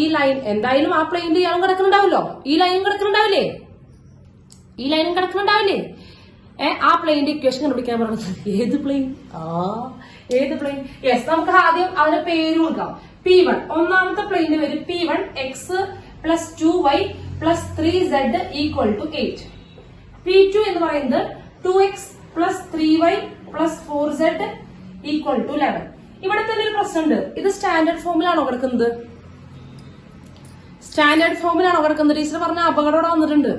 ഈ ലൈൻ എന്തായാലും ആ പ്ലെയിനിൽ ഇയാളും കിടക്കുന്നുണ്ടാവല്ലോ, ഈ ലൈനും കിടക്കുന്നുണ്ടാവില്ലേ? ആ പ്ലെയിന്റെ ഇക്വേഷൻ കണ്ടുപിടിക്കാൻ പറഞ്ഞത് ഏത് പ്ലെയിൻ? യെസ്, നമുക്ക് ആദ്യം അതിന്റെ പേര് കൊടുക്കാം. P1 ഒന്നാമത്തെ പ്ലെയിന്റെ പേര് P1 x plus 2y plus 3z equal to 8. P2 എന്ന് പറയുന്നത് 2x plus 3y plus 4z equal to 11. ഇവിടെ തന്നെ ഒരു പ്രശ്നമുണ്ട്. ഇത് സ്റ്റാൻഡേർഡ് ഫോമിലാണോ കിടക്കുന്നത്? ടീച്ചർ പറഞ്ഞ അപകടം വന്നിട്ടുണ്ട്.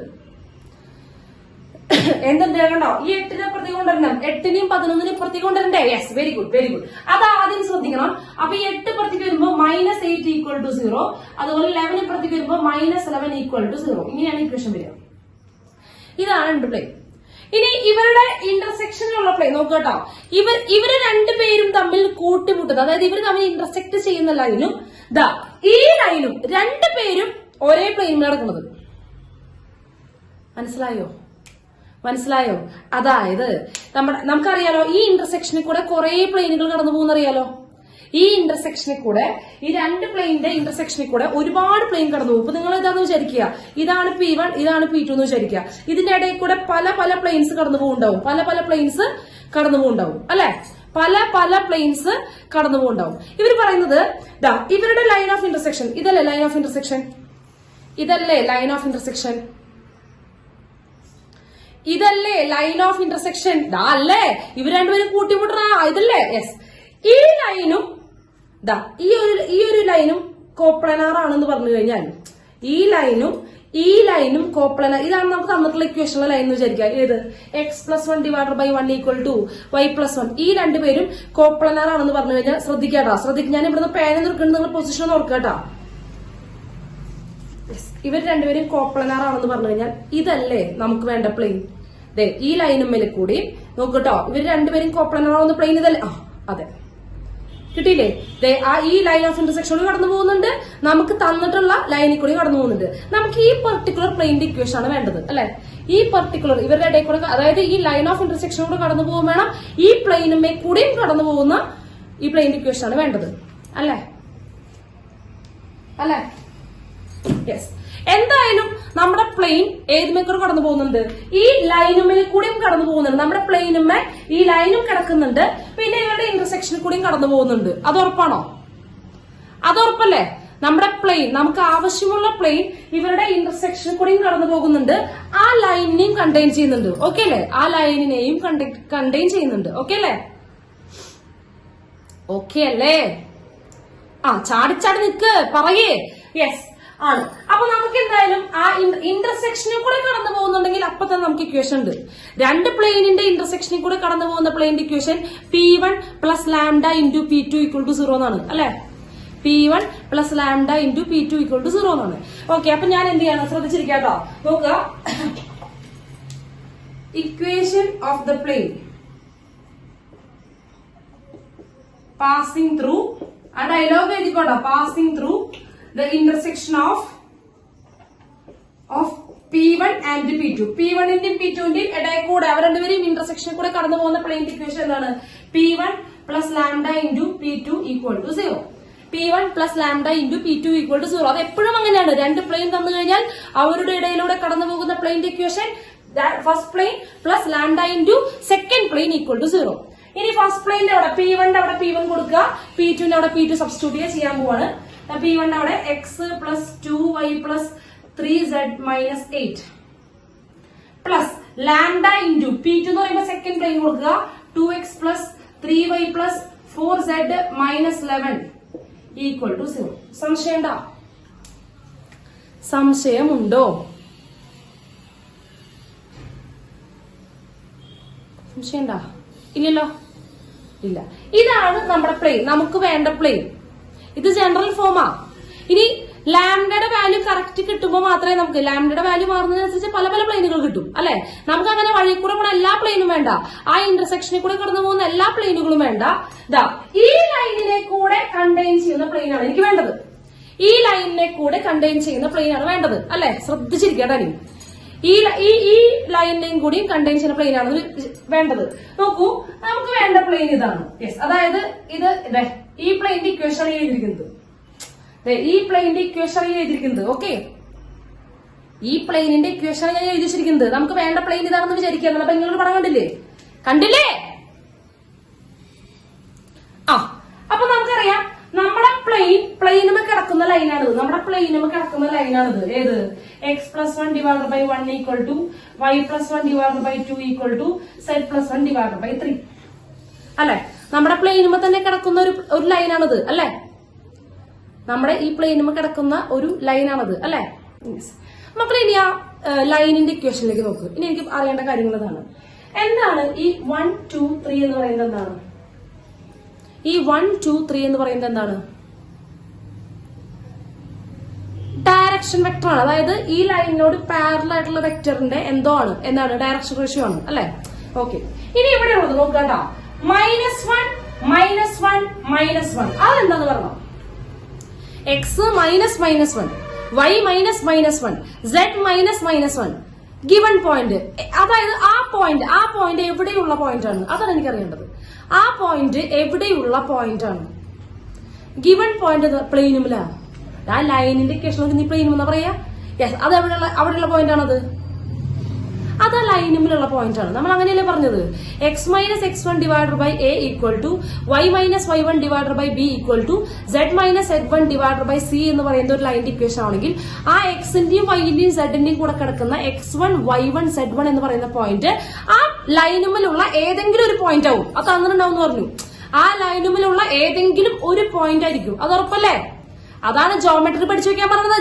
എന്തെന്താ കണ്ടോ? ഈ 8നെ പ്രതി കൊണ്ടുവരണം, 8നെയും 11നെയും പ്രതി കൊണ്ടുവരണ്ടേ? Yes, very good. അത് ആദ്യം ശ്രദ്ധിക്കണം. അപ്പൊ ഈ 8 പ്രതി വരുമ്പോ -8 ഈക്വൽ ടു 0, അതുപോലെ 11 പ്രതി വരുമ്പോ -11 ഈക്വൽ ടു 0. ഇങ്ങനെയാണ് ഇക്വേഷൻ വരിക. ഇതാണ് രണ്ട് പ്ലെയിൻ. ഇനി ഇവരുടെ ഇന്റർസെക്ഷനിലുള്ള പ്ലെയിൻ നോക്കുക കേട്ടോ. ഇവര് രണ്ടുപേരും തമ്മിൽ കൂട്ടിമുട്ടുന്നത്, അതായത് ഇവർ തമ്മിൽ ഇന്റർസെക്ട് ചെയ്യുന്ന ലൈനും ഈ ലൈനും രണ്ടുപേരും ഒരേ പ്ലെയിനിൽ നടക്കുന്നത്. മനസ്സിലായോ? മനസ്സിലായോ? അതായത് നമുക്കറിയാലോ ഈ ഇന്റർസെക്ഷനിൽ കൂടെ കുറെ പ്ലെയിനുകൾ കടന്നു പോകുന്നറിയാലോ. ഈ ഇന്റർസെക്ഷനിൽ കൂടെ ഈ രണ്ട് പ്ലെയിനിന്റെ ഇന്റർസെക്ഷനിൽ കൂടെ ഒരുപാട് പ്ലെയിൻ കടന്നു പോകും. ഇപ്പൊ നിങ്ങൾ ഇതാന്ന് വിചാരിക്കുക, ഇതാണ് P1, ഇതാണ് P2 എന്ന് വിചാരിക്കുക. ഇതിന്റെ ഇടയിൽ കൂടെ പല പല പ്ലെയിൻസ് കടന്നു പോകുന്നുണ്ടാവും, പല പല പ്ലെയിൻസ് കടന്നു പോകുന്നുണ്ടാവും അല്ലെ, പല പല പ്ലെയിൻസ് കടന്നു പോകുന്നുണ്ടാവും. ഇവർ പറയുന്നത് ഇവരുടെ ലൈൻ ഓഫ് ഇന്റർസെക്ഷൻ ഇതല്ലേ ലൈൻ ഓഫ് ഇന്റർസെക്ഷൻ, ഇതല്ലേ ലൈൻ ഓഫ് ഇന്റർസെക്ഷൻ, ഇതല്ലേ ലൈൻ ഓഫ് ഇന്റർസെക്ഷൻ. അല്ലേ ഇവർ രണ്ടുപേരും കൂട്ടിമുട്ടണ ഇതല്ലേ? യെസ്. ഈ ലൈനും ഈ ഒരു ലൈനും കോപ്ലനാർ ആണെന്ന് പറഞ്ഞു കഴിഞ്ഞാൽ ഈ ലൈനും കോപ്ലനാർ, ഇതാണ് നമുക്ക് തന്നിട്ടുള്ള ഇക്വേഷനുള്ള ലൈൻ എന്ന് വിചാരിക്കുക. ഏത്? x+1 divided by 1 = y+1. ഈ രണ്ടുപേരും കോപ്ലനാർ ആണെന്ന് പറഞ്ഞു കഴിഞ്ഞാൽ ശ്രദ്ധിക്കാട്ടോ, ഞാൻ ഇവിടുന്ന് പേന നിൽക്കുന്നത് നിങ്ങൾ പൊസിഷൻ നോർക്കാട്ടോ. ഇവർ രണ്ടുപേരും കോപ്ലനാർ ആണെന്ന് പറഞ്ഞു കഴിഞ്ഞാൽ ഇതല്ലേ നമുക്ക് വേണ്ട പ്ലെയിൻ. ഈ ലൈനും മേലെ കൂടി നോക്കട്ടോ, ഇവർ രണ്ടുപേരും കോപ്ലനാർ ആവുന്ന പ്ലെയിൻ ഇതല്ലേ? അതെ, കിട്ടിയില്ലേ? ഈ ലൈൻ ഓഫ് ഇന്റർസെക്ഷനിൽ കടന്നു പോകുന്നുണ്ട്, നമുക്ക് തന്നിട്ടുള്ള ലൈനിൽ കൂടി കടന്നു പോകുന്നുണ്ട്. നമുക്ക് ഈ പെർട്ടിക്കുലർ പ്ലെയിന്റെ ഇക്വേഷൻ ആണ് വേണ്ടത് അല്ലെ. ഈ പെർട്ടിക്കുലർ ഇവരുടെ ഇടയിൽ കൂടെ, അതായത് ഈ ലൈൻ ഓഫ് ഇന്റർസെക്ഷൻ കൂടെ കടന്നു പോകും വേണം, ഈ പ്ലെയിനുമേ കൂടിയും കടന്നു പോകുന്ന ഈ പ്ലെയിന്റെ ഇക്വേഷൻ ആണ് വേണ്ടത് അല്ലെ. യെസ്. എന്തായാലും നമ്മുടെ പ്ലെയിൻ ഏതുമേക്കൂടെ കടന്നു പോകുന്നുണ്ട്? ഈ ലൈനുമേൽ കൂടിയും കടന്നു പോകുന്നുണ്ട്. നമ്മുടെ പ്ലെയിനുമേ ഈ ലൈനും കിടക്കുന്നുണ്ട്, പിന്നെ ഇവരുടെ ഇന്റർസെക്ഷനിൽ കൂടിയും കടന്നു പോകുന്നുണ്ട്. അത് ഉറപ്പാണോ? അത് ഉറപ്പല്ലേ? നമ്മുടെ പ്ലെയിൻ, നമുക്ക് ആവശ്യമുള്ള പ്ലെയിൻ ഇവരുടെ ഇന്റർസെക്ഷനിൽ കൂടിയും കടന്നു പോകുന്നുണ്ട്, ആ ലൈനിനെയും കണ്ടെയ്ൻ ചെയ്യുന്നുണ്ട്. ഓക്കെ അല്ലേ? ആ ലൈനിനെയും കണ്ടെയ്ൻ ചെയ്യുന്നുണ്ട്. ഓക്കെ അല്ലേ? ഓക്കെ അല്ലേ? ചാടിച്ചാടി നിക്ക് പറയേ. യെസ് ആണ്. അപ്പൊ നമുക്ക് എന്തായാലും ആ ഇന്റർസെക്ഷനിൽ കൂടെ കടന്നു പോകുന്നുണ്ടെങ്കിൽ അപ്പൊ തന്നെ നമുക്ക് ഇക്വേഷൻ ഉണ്ട്. രണ്ട് പ്ലെയിനിന്റെ ഇന്റർസെക്ഷനിൽ കൂടെ കടന്നു പോകുന്ന പ്ലെയിന്റെ ഇക്വേഷൻ P1 + λ × P2 = 0 എന്നാണ് അല്ലെ. P1 + λ × P2 = 0 എന്നാണ്. ഓക്കെ, അപ്പൊ ഞാൻ എന്ത് ചെയ്യണം? ശ്രദ്ധിച്ചിരിക്കാട്ടോ. നോക്കുക, equation of the plane passing through, ആ ഡയലോഗ് എഴുതിക്കോട്ടോ, passing through the intersection of P1 and P2. P1 ന്റെയും P2 ന്റെയും ഇടയിൽ കൂടെ അവർ രണ്ടുപേരും ഇന്റർസെക്ഷനിൽ കൂടെ കടന്നു പോകുന്ന പ്ലെയിന്റെ ഇക്വേഷൻ എന്താണ്? P1 + λ × P2 = 0. P1 + λ × P2 = 0. അത് എപ്പോഴും അങ്ങനെയാണ്. രണ്ട് പ്ലെയിൻ തന്നു കഴിഞ്ഞാൽ അവരുടെ ഇടയിലൂടെ കടന്നു പോകുന്ന പ്ലെയിന്റെ equation first plane + λ × second plane = 0. ഇനി ഫസ്റ്റ് പ്ലെയിന്റെ അവിടെ P1 അവിടെ P1 കൊടുക്കുക, P2 അവിടെ P2 സബ്സ്റ്റിറ്റ്യൂട്ട് ചെയ്യാൻ പോവാണ്. P1 അവിടെ x + 2y + 3z - 8 plus λ × P2 എന്ന് പറയുമ്പോൾ സെക്കൻഡ് പ്ലെയിൻ കൊടുക്കുക, 2x + 3y + 4z - 11 = 0. സംശയമുണ്ടോ? സംശയമുണ്ടോ? ഇല്ലല്ലോ, ഇല്ല. ഇതാണ് നമ്മുടെ പ്ലെയിൻ, നമുക്ക് വേണ്ട പ്ലെയിൻ. ഇത് ജനറൽ ഫോമാ. ഇനി ലാംഡയുടെ വാല്യൂ കറക്റ്റ് കിട്ടുമ്പോൾ മാത്രമേ നമുക്ക്, ലാംഡയുടെ വാല്യൂ മാറുന്നതിനനുസരിച്ച് പല പല പ്ലെയിനുകൾ കിട്ടും അല്ലെ. നമുക്ക് അങ്ങനെ വഴി കൂടെ കൂടെ എല്ലാ പ്ലെയിനും വേണ്ട, ആ ഇന്റർസെക്ഷനിൽ കൂടെ കടന്നു പോകുന്ന എല്ലാ പ്ലെയിനുകളും വേണ്ട. ഈ ലൈനിനെ കൂടെ കണ്ടെയ്ൻ ചെയ്യുന്ന പ്ലെയിൻ ആണ് എനിക്ക് വേണ്ടത്. ഈ ലൈനിനെ കൂടെ കണ്ടെയ്ൻ ചെയ്യുന്ന പ്ലെയിൻ ആണ് വേണ്ടത് അല്ലെ. ശ്രദ്ധിച്ചിരിക്കട്ടെ, ഈ ലൈനിനെയും കൂടിയും കണ്ടെയ്ൻ ചെയ്യുന്ന പ്ലെയിൻ ആണ് വേണ്ടത്. നോക്കൂ, നമുക്ക് വേണ്ട പ്ലെയിൻ ഇതാണ്. യെസ്, അതായത് ഇത് ഈ പ്ലെയിന്റെ ഇക്വേഷൻ എഴുതിയിരിക്കുന്നത്, ഈ പ്ലെയിന്റെ ഇക്വേഷൻ എഴുതിയിരിക്കുന്നത്. ഓക്കെ, ഈ പ്ലെയിനിന്റെ ഇക്വേഷൻ ഞാൻ എഴുതി വെച്ചിരിക്കുന്നത്. നമുക്ക് വേണ്ട പ്ലെയിൻ ഇതാണെന്ന് വിചാരിക്കുക. അപ്പൊ നിങ്ങൾ പടം കണ്ടില്ലേ? അപ്പൊ നമുക്കറിയാം നമ്മുടെ പ്ലെയിനുമേ കിടക്കുന്ന ലൈനാണിത്. നമ്മുടെ പ്ലെയിനുമേ കിടക്കുന്ന ലൈനാണിത്. ഏത്? x+1 / 1 = y+1 / 2 = z+1 / 3 അല്ലെ. നമ്മുടെ പ്ലെയിനുമേ തന്നെ കിടക്കുന്ന ഒരു ലൈനാണിത് അല്ലെ. നമ്മുടെ ഈ പ്ലെയിനുമേ കിടക്കുന്ന ഒരു ലൈനാണിത് അല്ലെ. മക്കളെ, ഇനി ആ ലൈനിന്റെ ഇക്വേഷനിലേക്ക് നോക്ക്. ഇനി എനിക്ക് അറിയേണ്ട കാര്യങ്ങൾ ഇതാണ്. എന്താണ് ഈ 1 2 3 എന്ന് പറയുന്നത്? എന്താണ് ഈ 1 2 3 എന്ന് പറയുന്നത്? എന്താണ്? ഡയറക്ഷൻ വെക്ടർ ആണ്. അതായത് ഈ ലൈനിനോട് പാരലൽ ആയിട്ടുള്ള വെക്ടറിന്റെ എന്തോ ആണ്, എന്താണ്? ഡയറക്ഷൻ റേഷ്യോ ആണ് അല്ലെ. ഓക്കെ, ഇനി ഇവിടെ ഉള്ളത് നോക്കണ്ട. -1 -1 -1 അതെന്താന്ന് പറഞ്ഞോ? x -1 y -1 z -1 given point, അതായത് ആ പോയിന്റ് എവിടെയുള്ള പോയിന്റ് ആണ്, അതാണ് എനിക്കറിയേണ്ടത്. ആ പോയിന്റ് എവിടെയുള്ള പോയിന്റ് ആണ്. ഗിവൺ പോയിന്റ് പ്ലെയിനുമിലാണ്. ആ ലൈനിന്റെ ഇക്വേഷൻ നീ പ്ലെയിനും എന്നാ പറയാ. യെസ്, അത് അവിടെയുള്ള പോയിന്റ് ആണത്. അത് ആ ലൈനുമിലുള്ള പോയിന്റ് ആണ്. നമ്മൾ അങ്ങനെയല്ലേ പറഞ്ഞത്, x minus x1 divided by a equal to y minus y1 divided by b equal to z minus z1 divided by c എന്ന് പറയുന്ന ഒരു ലൈനിന്റെ ഇക്വേഷൻ ആണെങ്കിൽ ആ എക്സിന്റെയും വൈന്റെയും സെഡിന്റെയും കൂടെ കിടക്കുന്ന x1 y1 z1 എന്ന് പറയുന്ന പോയിന്റ് ആ ലൈനുമിലുള്ള ഏതെങ്കിലും ഒരു പോയിന്റ് ആവും. അത് അങ്ങനെ ഉണ്ടാവും എന്ന് പറഞ്ഞു. ആ ലൈനുമിലുള്ള ഏതെങ്കിലും ഒരു പോയിന്റ് ആയിരിക്കും. അത് ഉറപ്പല്ലേ? അതാണ് ജോമെട്രി പഠിച്ചു വെക്കാൻ പറഞ്ഞത്.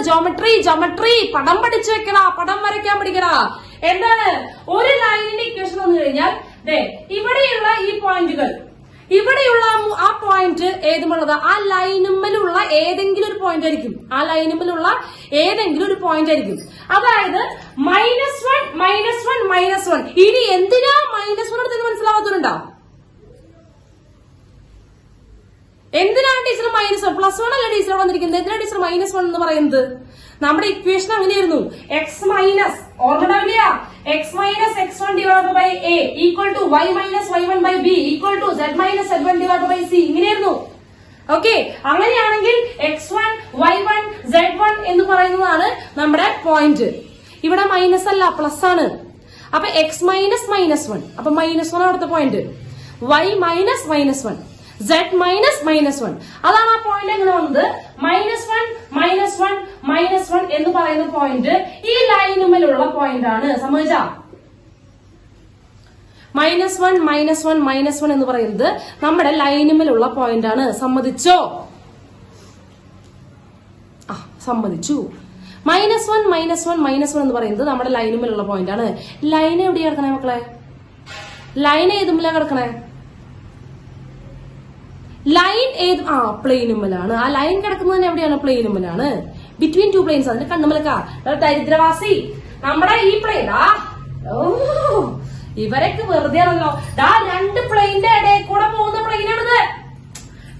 ജോമെട്രി പടം പഠിച്ചു വെക്കടാ, പടം വരയ്ക്കാൻ പഠിക്കടാ. എന്താണ് ഒരു ലൈനിന്റെ ഇക്വേഷൻ വന്നു കഴിഞ്ഞാൽ ഇവിടെയുള്ള ഈ പോയിന്റുകൾ, ഇവിടെയുള്ള ആ പോയിന്റ് ഏതുമുള്ളത് ആ ലൈനുമ്മിലുള്ള ഏതെങ്കിലും ഒരു പോയിന്റ് ആയിരിക്കും. ആ ലൈനുമ്മിലുള്ള ഏതെങ്കിലും ഒരു പോയിന്റ് ആയിരിക്കും. അതായത് -1 ഇനി എന്തിനാ -1 എടുത്തെന്ന് മനസ്സിലാവാത്തവരുണ്ടോ? എന്തിനാണ് ടീച്ചർ -1? +1 അല്ല ടീച്ചർ വന്നിരിക്കുന്നത്. എന്തിനാ ടീച്ചർ -1 എന്ന് പറയുന്നത്? നമ്മുടെ ഇക്വേഷൻ അങ്ങനെയായിരുന്നു. x മൈനസ് ഓർമ്മയില്ല, x minus x1 divide by a equal to y minus y1 by b equal to z minus z1 divide by c ഇങ്ങനെയായിരുന്നു. ഓക്കെ, അങ്ങനെയാണെങ്കിൽ x1 y1 z1 എന്ന് പറയുന്നതാണ് നമ്മുടെ പോയിന്റ്. ഇവിടെ മൈനസ് അല്ല പ്ലസ് ആണ്. അപ്പൊ x മൈനസ് -1, അപ്പൊ -1 അവിടുത്തെ point. y minus -1, z minus -1, അതാണ് ആ പോയിന്റ്. എങ്ങനെ വന്നത്? -1 എന്ന് പറയുന്ന പോയിന്റ് ഈ ലൈനുമിലുള്ള പോയിന്റ് ആണ്. സമ്മതിച്ചാ? -1 എന്ന് പറയുന്നത് നമ്മുടെ ലൈനുമിലുള്ള പോയിന്റ് ആണ്. സമ്മതിച്ചോ? സമ്മതിച്ചു. -1 എന്ന് പറയുന്നത് നമ്മുടെ ലൈനുമിലുള്ള പോയിന്റ് ആണ്. ലൈൻ എവിടെയാ കിടക്കണേ മക്കളെ? ലൈൻ ഏതുമില്ല കിടക്കണേ? ലൈൻ ഏത്? പ്ലെയിനുമ്മലാണ്. ആ ലൈൻ കിടക്കുന്നത് എവിടെയാണ്? പ്ലെയിനുമ്മലാണ്. Between two planes. അതിന്റെ കണ്ണുമ്മലക്ക ദരിദ്രവാസി നമ്മുടെ ഈ പ്ലെയിൻ. ഇവരൊക്കെ വെറുതെ ആണല്ലോ. രണ്ട് പ്ലെയിനിന്റെ ഇടയിൽ കൂടെ പോകുന്ന പ്ലെയിനാണിത്.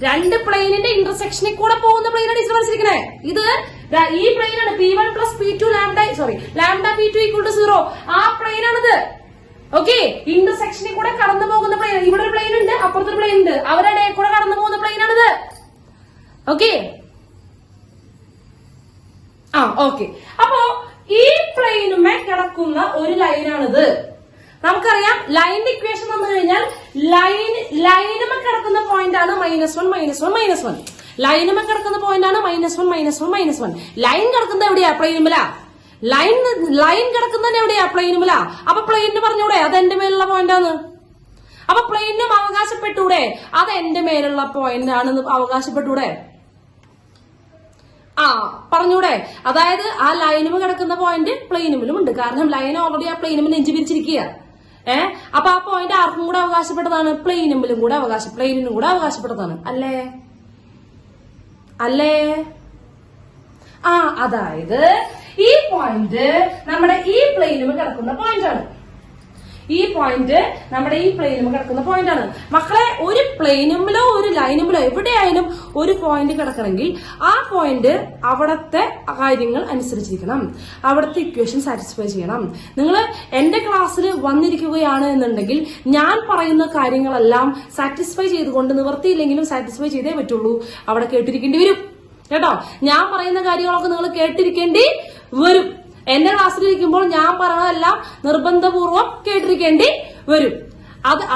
രണ്ട് പ്ലെയിനിന്റെ ഇന്റർസെക്ഷനിൽ കൂടെ പോകുന്ന പ്ലെയിനാണ് ടീച്ചർ വരച്ചിരിക്കണേ. ഇത് ഈ പ്ലെയിനാണ് P1 plus P2 lambda P2 equal to 0. ആ പ്ലെയിനാണിത്. ഓക്കെ, ഇന്റർസെക്ഷനിൽ കൂടെ കടന്നു പോകുന്ന പ്ലെയിൻ. ഇവിടെ ഒരു പ്ലെയിൻ ഉണ്ട്, അപ്പുറത്തൊരു പ്ലെയിൻ ഉണ്ട്. അവരുടെ കൂടെ കടന്നു പോകുന്ന പ്ലെയിനാണിത്. Okay, okay. അപ്പോ ഈ പ്ലെയിനുമേ കിടക്കുന്ന ഒരു ലൈനാണിത്. നമുക്കറിയാം ലൈനിന്റെ ഇക്വേഷൻ വന്നു കഴിഞ്ഞാൽ ലൈനുമേ കിടക്കുന്ന പോയിന്റ് ആണ് -1. ലൈനുമേ കിടക്കുന്ന പോയിന്റ് ആണ് -1. ലൈൻ കിടക്കുന്നത് എവിടെയാ? പ്ലെയിനുമല്ല. ലൈൻ കിടക്കുന്നത് എവിടെയാ? പ്ലെയിനുമല്ല. അപ്പൊ പ്ലെയിനിന് പറഞ്ഞൂടെ അത് എന്റെ മേലുള്ള പോയിന്റ് ആണ്? അപ്പൊ പ്ലെയിനും അവകാശപ്പെട്ടൂടെ അത് എന്റെ മേലുള്ള പോയിന്റ് ആണെന്ന് അവകാശപ്പെട്ടൂടെ? പറഞ്ഞൂടെ? അതായത് ആ ലൈനുമ കിടക്കുന്ന പോയിന്റ് പ്ലെയിനുമിലും ഉണ്ട്. കാരണം ലൈൻ ഓൾറെഡി ആ പ്ലെയിനുമിൽ നെഞ്ചു പിരിച്ചിരിക്കുക. അപ്പൊ ആ പോയിന്റ് ആർക്കും കൂടെ അവകാശപ്പെട്ടതാണ്? പ്ലെയിനിനും കൂടെ അവകാശപ്പെട്ടതാണ്. അല്ലേ? അതായത് ഈ പോയിന്റ് നമ്മുടെ ഈ പ്ലെയിനുമ കിടക്കുന്ന പോയിന്റ് ആണ്. ഈ പോയിന്റ് നമ്മുടെ ഈ പ്ലെയിനുമ കിടക്കുന്ന പോയിന്റ് ആണ്. മക്കളെ, ഒരു പ്ലെയിനുമിലോ ഒരു ലൈനുമിലോ എവിടെയായാലും ഒരു പോയിന്റ് കിടക്കണമെങ്കിൽ ആ പോയിന്റ് അവിടത്തെ കാര്യങ്ങൾ അനുസരിച്ചിരിക്കണം. അവിടുത്തെ ഇക്വേഷൻ സാറ്റിസ്ഫൈ ചെയ്യണം. നിങ്ങൾ എന്റെ ക്ലാസ്സിൽ വന്നിരിക്കുകയാണ് എന്നുണ്ടെങ്കിൽ ഞാൻ പറയുന്ന കാര്യങ്ങളെല്ലാം സാറ്റിസ്ഫൈ ചെയ്തുകൊണ്ട്, നിവർത്തിയില്ലെങ്കിലും സാറ്റിസ്ഫൈ ചെയ്തേ പറ്റുള്ളൂ. അവിടെ കേട്ടിരിക്കേണ്ടി വരും കേട്ടോ. ഞാൻ പറയുന്ന കാര്യങ്ങളൊക്കെ നിങ്ങൾ കേട്ടിരിക്കേണ്ടി വരും. എന്റെ ക്ലാസ്സിലിരിക്കുമ്പോൾ ഞാൻ പറയുന്നതെല്ലാം നിർബന്ധപൂർവ്വം കേട്ടിരിക്കേണ്ടി വരും.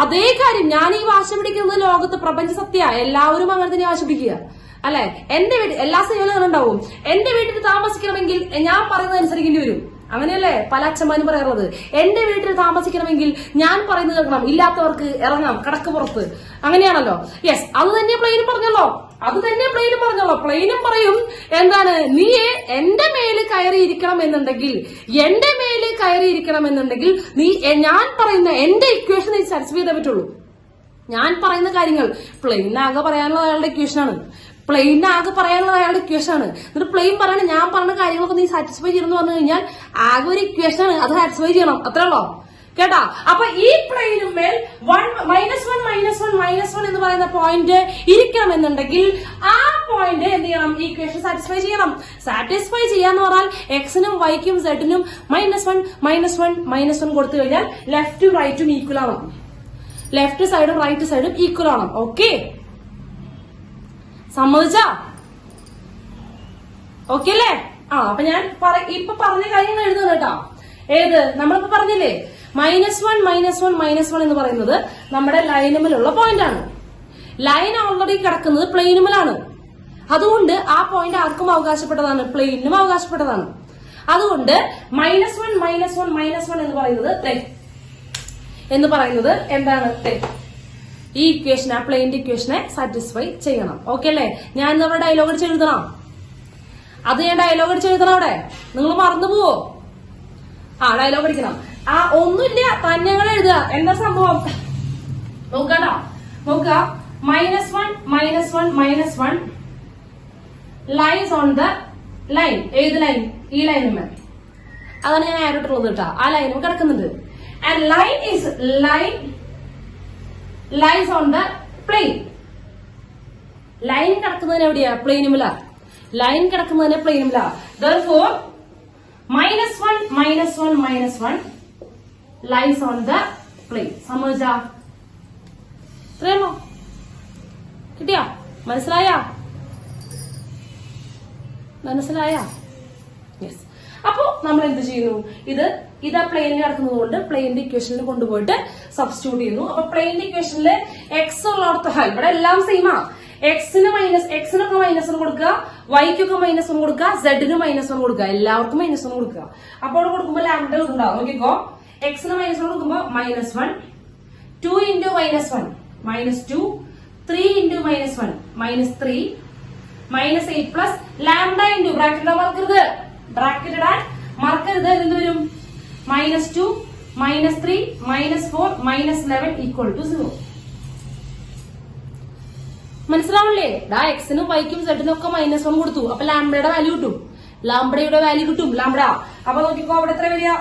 അതേ കാര്യം ഞാൻ ഈ വാശി പിടിക്കുന്നത് ലോകത്ത് പ്രപഞ്ച സത്യ. എല്ലാവരും അങ്ങനെ തന്നെ വാശി പിടിക്കുക അല്ലെ? എന്റെ വീട്ടിൽ എല്ലാ സ്ത്രീകളും ഉണ്ടാവും. എന്റെ വീട്ടിൽ താമസിക്കണമെങ്കിൽ ഞാൻ പറയുന്നത് അനുസരിക്കേണ്ടി വരും. അങ്ങനെയല്ലേ പല അച്ഛന്മാരും പറയാറുള്ളത്? എന്റെ വീട്ടിൽ താമസിക്കണമെങ്കിൽ ഞാൻ പറയുന്നത് കേൾക്കണം, ഇല്ലാത്തവർക്ക് ഇറങ്ങാം കടക്ക് പുറത്ത്. അങ്ങനെയാണല്ലോ. യെസ്, അത് തന്നെ പ്ലെയിനും പറഞ്ഞല്ലോ. പ്ലെയിനും പറയും എന്താണ്? നീ എന്റെ മേല് കയറിയിരിക്കണം എന്നുണ്ടെങ്കിൽ നീ ഞാൻ പറയുന്ന എന്റെ ഇക്വേഷൻ നീ സാറ്റിസ്ഫൈ ചെയ്തേ പറ്റുള്ളൂ. ഞാൻ പറയുന്ന കാര്യങ്ങൾ പ്ലെയിനാകെ പറയാനുള്ള അയാളുടെ ഇക്വേഷനാണ്. എന്നിട്ട് പ്ലെയിൻ പറയണ ഞാൻ പറഞ്ഞ കാര്യങ്ങളൊക്കെ നീ സാറ്റിസ്ഫൈ ചെയ്യണമെന്ന് പറഞ്ഞു കഴിഞ്ഞാൽ ആകെ ഒരു ഇക്വേഷനാണ്, അത് സാറ്റിസ്ഫൈ ചെയ്യണം. അത്രേ ഉള്ളോ? കേട്ടാ. അപ്പൊ ഈ പ്ലെയിനുമേൽ -1 എന്ന് പറയുന്ന പോയിന്റ് ഇരിക്കണമെന്നുണ്ടെങ്കിൽ ആ പോയിന്റ് എന്ത് ചെയ്യണം? ഈ ഇക്വേഷൻ സാറ്റിസ്ഫൈ ചെയ്യണം. സാറ്റിസ്ഫൈ ചെയ്യാന്ന് പറഞ്ഞാൽ എക്സിനും വൈക്കും സെഡിനും -1 കൊടുത്തു കഴിഞ്ഞാൽ ലെഫ്റ്റും റൈറ്റും ഈക്വൽ ആണ്. ലെഫ്റ്റ് സൈഡും റൈറ്റ് സൈഡും ഈക്വൽ ആണ്. ഓക്കെ, സമ്മതിച്ചാ? ഓക്കെ അല്ലേ? അപ്പൊ ഞാൻ ഇപ്പൊ പറഞ്ഞ കാര്യങ്ങൾ എഴുതുന്നു കേട്ടോ. ഏത് നമ്മളിപ്പോ പറഞ്ഞില്ലേ, -1 എന്ന് പറയുന്നത് നമ്മുടെ ലൈനുമലുള്ള പോയിന്റ് ആണ്. ലൈൻ ഓൾറെഡി കിടക്കുന്നത് പ്ലെയിനുമലാണ്. അതുകൊണ്ട് ആ പോയിന്റ് ആർക്കും അവകാശപ്പെട്ടതാണ്, പ്ലെയിനും അവകാശപ്പെട്ടതാണ്. അതുകൊണ്ട് -1 എന്ന് പറയുന്നത് എന്താണ്? ഈ ഇക്വേഷൻ, ആ പ്ലെയിന്റെ ഇക്വേഷനെ സാറ്റിസ്ഫൈ ചെയ്യണം. ഓക്കെ അല്ലേ? ഞാൻ നമ്മുടെ ഡയലോഗ് അടിച്ച് എഴുതണം. അത് ഞാൻ ഡയലോഗ് അടിച്ച് എഴുതണം. അവിടെ നിങ്ങൾ മറന്നു പോവോ? ഡയലോഗ് അടിക്കണം. ഒന്നുമില്ല, തന്നെങ്ങൾ എഴുതുക. എന്താ സംഭവം നോക്കണ്ട. നോക്ക, -1 ലൈൻസ് ഓൺ ദ ലൈൻ. ഏത് ലൈൻ? ഈ ലൈനുമേ. അതാണ് ഞാൻ ആരോട്ടുള്ളത് കേട്ടോ. ആ ലൈനും കിടക്കുന്നുണ്ട്. And lines on the plane. Line കിടക്കുന്നതിന് എവിടെയാ? പ്ലെയിനുമില്ല. ലൈൻ കിടക്കുന്നതിന് പ്ലെയിനുമില്ല. therefore -1 lines on the plane. സമ്മതിച്ചാ? ഇത്രയുള്ളൂ. കിട്ടിയാ? മനസ്സിലായാ? യെസ്. അപ്പോ നമ്മൾ എന്ത് ചെയ്യുന്നു? ഇത് ആ പ്ലെയിനിൽ കിടക്കുന്നത് കൊണ്ട് പ്ലെയിന്റെ ഇക്വേഷനിൽ കൊണ്ടുപോയിട്ട് സബ്സ്റ്റിറ്റ്യൂട്ട് ചെയ്യുന്നു. അപ്പൊ പ്ലെയിന്റെ ഇക്വേഷനിൽ എക്സ് ഉള്ളടത്ത് ഇവിടെ എല്ലാം സെയിമാ. എക്സിനൊക്കെ -1 കൊടുക്കുക, വൈക്കൊക്കെ -1 കൊടുക്കുക, സെഡിന് -1 കൊടുക്കുക, എല്ലാവർക്കും -1 കൊടുക്കുക. അപ്പൊ അവിടെ കൊടുക്കുമ്പോൾ ലാംഡ ഉണ്ടാവും. നോക്കിക്കോ, എക്സിന് -1 കൊടുക്കുമ്പോ -1, 2 into -1 -2, 3 into -1 -3, -8 plus lambda into bracket മറക്കരുത്. എന്ത് വരും? -2, -3, -4, -11 = 0. മനസ്സിലാവില്ലേ? എക്സിനും വൈക്കും സെഡിനും ഒക്കെ -1 കൊടുത്തു. അപ്പൊ ലാംഡയുടെ വാല്യൂ കിട്ടും. ലാംഡ. അപ്പൊ നോക്കിക്കോ, അവിടെ എത്ര വരിക?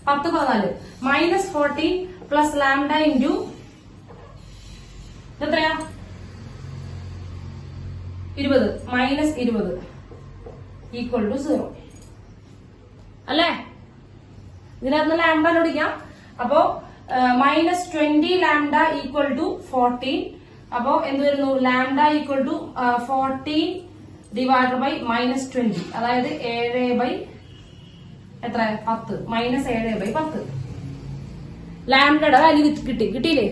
10 14 -14 പ്ലസ് ലാംഡ ഇൻറ്റു എത്രയാ? 20 -20 = 0 അല്ലേ? ഇതിനകത്ത് ലാംഡ കണ്ടുപിടിക്കാം. അപ്പോ -20 ലാംഡ = 14. അപ്പോ എന്ത് വരുന്നു? ലാംഡ = 14 ഡിവൈഡ് ബൈ -20, അതായത് 7/10. -7/10. ലാംഡയുടെ വാല്യൂ കിട്ടിയില്ലേ?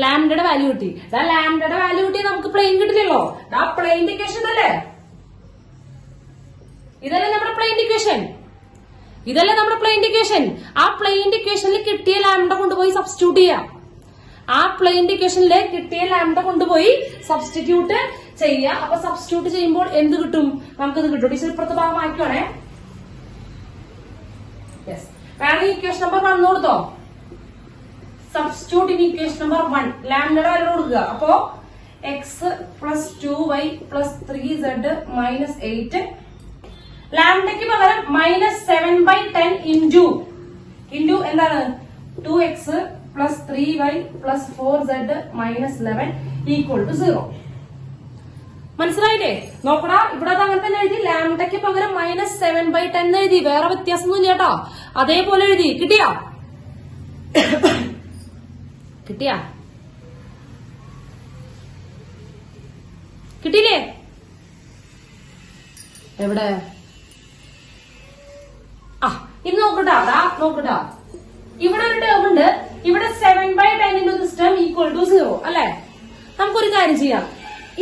ലാംഡയുടെ വാല്യൂ കിട്ടി. ലാംഡയുടെ വാല്യൂ കിട്ടി നമുക്ക് പ്ലെയിൻ കിട്ടില്ലല്ലോ. പ്ലെയിന്റെ ഇക്വേഷൻ അല്ലേ? ഇതല്ലേ നമ്മുടെ പ്ലെയിന്റെ ഇക്വേഷൻ? ആ പ്ലെയിന്റെ ഇക്വേഷനിൽ കിട്ടിയ ലാംഡ കൊണ്ടുപോയി സബ്സ്റ്റിറ്റ്യൂട്ട് ചെയ്യാം. അപ്പൊ സബ്സ്റ്റിറ്റ്യൂട്ട് ചെയ്യുമ്പോൾ എന്ത് കിട്ടും? നമുക്കിത് കിട്ടും. ടീച്ചർ ഇപ്പുറത്തെ ഭാഗം വായിക്കുവാണേ. വേണമെങ്കിൽ ഇക്വേഷൻ നമ്പർ 1 കൊടുത്തോ. സബ്സ്റ്റിറ്റ്യൂട്ട് ഇൻ ഇക്വേഷൻ നമ്പർ 1 ലാംഡയുടെ വാല്യൂ കൊടുക്കുക. അപ്പോ x + 2y + 3z -8. ലാംഡയ്ക്ക് പകരം -7/10 ഇൻറ്റു എന്താണ്? 2x + 3y + 4z -11 = 0. മനസ്സിലായില്ലേ? നോക്കടാ, ഇവിടെ അങ്ങനെ തന്നെ എഴുതി. ലാംഡയ്ക്ക് പകരം -7/10 എഴുതി. വേറെ വ്യത്യാസമൊന്നുമില്ല കേട്ടോ. അതേപോലെ എഴുതി. കിട്ടിയില്ലേ? എവിടെ? ഇത് നോക്കട്ടാ. ഇവിടെ ഒരു ടേം ഉണ്ട്. ഇവിടെ 7/10 into this term = 0 അല്ലെ? നമുക്കൊരു കാര്യം ചെയ്യാം.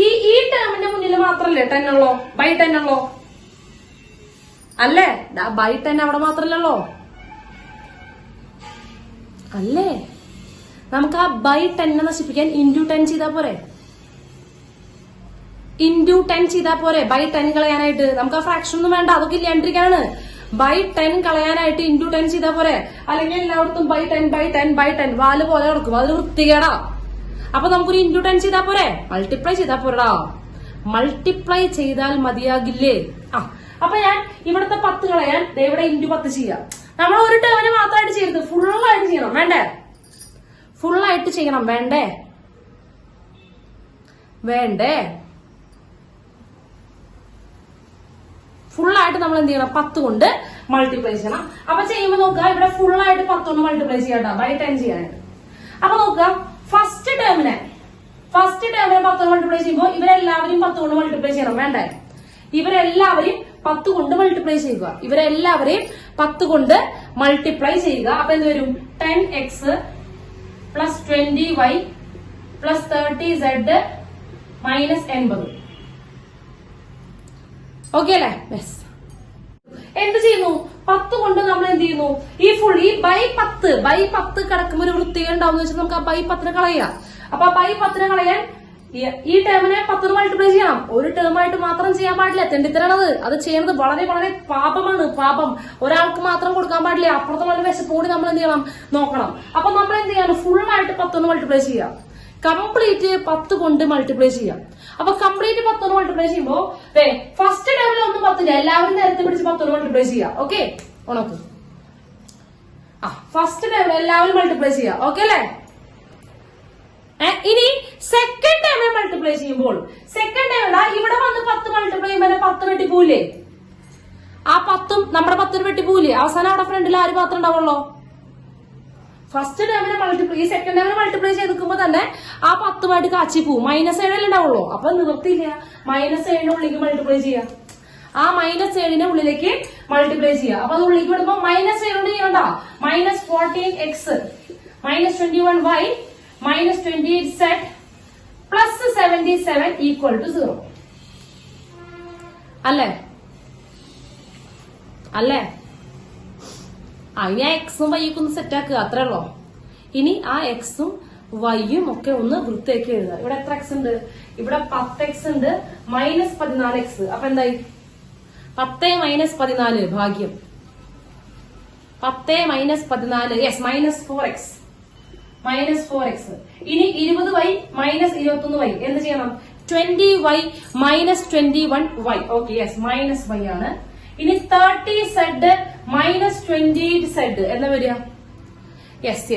ഈ ടേമിന്റെ മുന്നിൽ മാത്രല്ലേ 10 ഉള്ളോ? /10 ഉള്ളോ? അല്ലേ? /10 അവിടെ മാത്രല്ലല്ലോ അല്ലേ? നമുക്ക് ആ /10 നശിപ്പിക്കാൻ ×10 ചെയ്താൽ പോരെ? ×10 കളയാനായിട്ട് നമുക്ക് ആ ഫ്രാക്ഷൻ ഒന്നും വേണ്ട. അതൊക്കെ ഇല്ലാണ്ടിരിക്കാനാണ്. /10 കളയാനായിട്ട് ×10 ചെയ്താൽ പോരെ? അല്ലെങ്കിൽ എല്ലായിടത്തും /10 വാല് പോലെ കൊടുക്കും. അതിന് വൃത്തികേടാ. അപ്പൊ നമുക്കൊരു ×10 ചെയ്താൽ പോരെ? മൾട്ടിപ്ലൈ ചെയ്താൽ പോരടാ. മൾട്ടിപ്ലൈ ചെയ്താൽ മതിയാകില്ലേ? അപ്പൊ ഞാൻ ഇവിടുത്തെ 10 കളയാൻ ഇവിടെ ഇൻറ്റു 10 ചെയ്യാം. നമ്മൾ ഒരു ടേമിന് മാത്രമായിട്ട് ചെയ്യരുത്, ഫുള്ളായിട്ട് ചെയ്യണം. വേണ്ടേ? ഫുള്ളായിട്ട് ചെയ്യണം. വേണ്ടേ? വേണ്ടേ? ഫുള്ളായിട്ട് നമ്മൾ എന്ത് ചെയ്യണം? 10 കൊണ്ട് മൾട്ടിപ്ലൈ ചെയ്യണം. അപ്പൊ ചെയ്യുമ്പോൾ നോക്കുക, ഇവിടെ ഫുള്ളായിട്ട് 10 കൊണ്ട് മൾട്ടിപ്ലൈ ചെയ്യാം, ബൈ 10 ചെയ്യാനായിട്ട്. അപ്പൊ നോക്കുക, ഫസ്റ്റ് ടേമിനെ 10 മൾട്ടിപ്ലൈ ചെയ്യുമ്പോൾ ഇവരെല്ലാവരും 10 കൊണ്ട് മൾട്ടിപ്ലൈ ചെയ്യണം. വേണ്ടേ? ഇവരെല്ലാവരും 10 കൊണ്ട് മൾട്ടിപ്ലൈ ചെയ്യുക. ഇവരെല്ലാവരെയും 10 കൊണ്ട് മൾട്ടിപ്ലൈ ചെയ്യുക. അപ്പൊ എന്ത് വരും? 10x plus 20y plus 30z minus 80. Okay അല്ലേ? യെസ്. എന്ത് ചെയ്യുന്നു? 10 കൊണ്ട് നമ്മൾ എന്ത് ചെയ്യുന്നു? ഈ ബൈ 10 കിടക്കുമ്പോൾ ഒരു വൃത്തികേട് ഉണ്ടാവുന്ന വെച്ചാൽ നമുക്ക് ആ ബൈ 10 കളയാം. അപ്പൊ ബൈ 10 കളയാൻ ഈ ടേമിനെ 10 മൾട്ടിപ്ലൈ ചെയ്യണം. ഒരു ടേമായിട്ട് മാത്രം ചെയ്യാൻ പാടില്ല, തെണ്ടിത്തരാണത്. അത് ചെയ്യുന്നത് വളരെ വളരെ പാപമാണ്. പാപം ഒരാൾക്ക് മാത്രം കൊടുക്കാൻ പാടില്ല. അപ്പുറത്തുള്ള വിശപ്പ് കൂടി നമ്മൾ എന്ത് ചെയ്യണം? നോക്കണം. അപ്പൊ നമ്മൾ എന്ത് ചെയ്യണം? ഫുള്ളായിട്ട് 10 മൾട്ടിപ്ലൈ ചെയ്യാം. കംപ്ലീറ്റ് 10 കൊണ്ട് മൾട്ടിപ്ലൈ ചെയ്യാം. അപ്പൊ കംപ്ലീറ്റ് 10 മൾട്ടിപ്ലൈ ചെയ്യുമ്പോൾ ഫസ്റ്റ് ടേമിൽ ഒന്നും 10 എല്ലാവരും നേരത്തെ പിടിച്ച് 10 മൾട്ടിപ്ലൈ ചെയ്യാം. ഓക്കെ, ഉണക്ക്. ഫസ്റ്റ് ടേമിൽ എല്ലാവരും മൾട്ടിപ്ലൈ ചെയ്യാം. ഓക്കെ അല്ലേ? ഇനി സെക്കൻഡ് ടേമിനെ മൾട്ടിപ്ലൈ ചെയ്യുമ്പോൾ സെക്കൻഡ് ടേം ഇവിടെ വന്ന് 10 മൾട്ടിപ്ലൈ ചെയ്യുമ്പോൾ 10 വെട്ടിപ്പോവില്ലേ? ആ 10ഉം നമ്മുടെ 10 വെട്ടിപ്പോവില്ലേ? അവസാനം അവിടെ ഫ്രണ്ടിൽ ആര് മാത്രം ഉണ്ടാവുള്ളൂ? ഫസ്റ്റ് ടേമിനെ മൾട്ടിപ്ലൈ, ഈ സെക്കൻഡ് ടേമിനെ മൾട്ടിപ്ലൈ ചെയ്ത് നിൽക്കുമ്പോൾ തന്നെ ആ 10മായിട്ട് കാച്ചി പോവും. -7 ഉണ്ടാവുള്ളൂ. അപ്പൊ നിവൃത്തിയില്ല, -7 ഉള്ളിലേക്ക് മൾട്ടിപ്ലൈ ചെയ്യാം. ആ -7 ഉള്ളിലേക്ക് മൾട്ടിപ്ലൈ ചെയ്യാം. അപ്പൊ അത് ഉള്ളിലേക്ക് വിടുമ്പോ -7 കൊണ്ട് ചെയ്യണ്ട. -14x -21y -28z plus 77 equal to 0. അല്ലേ? അല്ലേ? ഇനി ആ എക്സും വൈക്കും ഒന്ന് സെറ്റ് ആക്കുക, അത്രേ ഉള്ളോ. ഇനി ആ എക്സും വൈയും ഒക്കെ ഒന്ന് വൃത്തിയാക്കി എഴുതുക. ഇവിടെ എത്ര എക്സ് ഉണ്ട്? ഇവിടെ 10x ഉണ്ട്, -14x. അപ്പൊ എന്തായി? 10 - 14 ഭാഗ്യം. 10 - 14 യെസ് -4x. ഇനി 20y -21y എന്ത് ചെയ്യണം? 20y -21y. Okay, yes, -y ആണ്. ഇനി 30z -20z എന്താ വരിക? യെസ്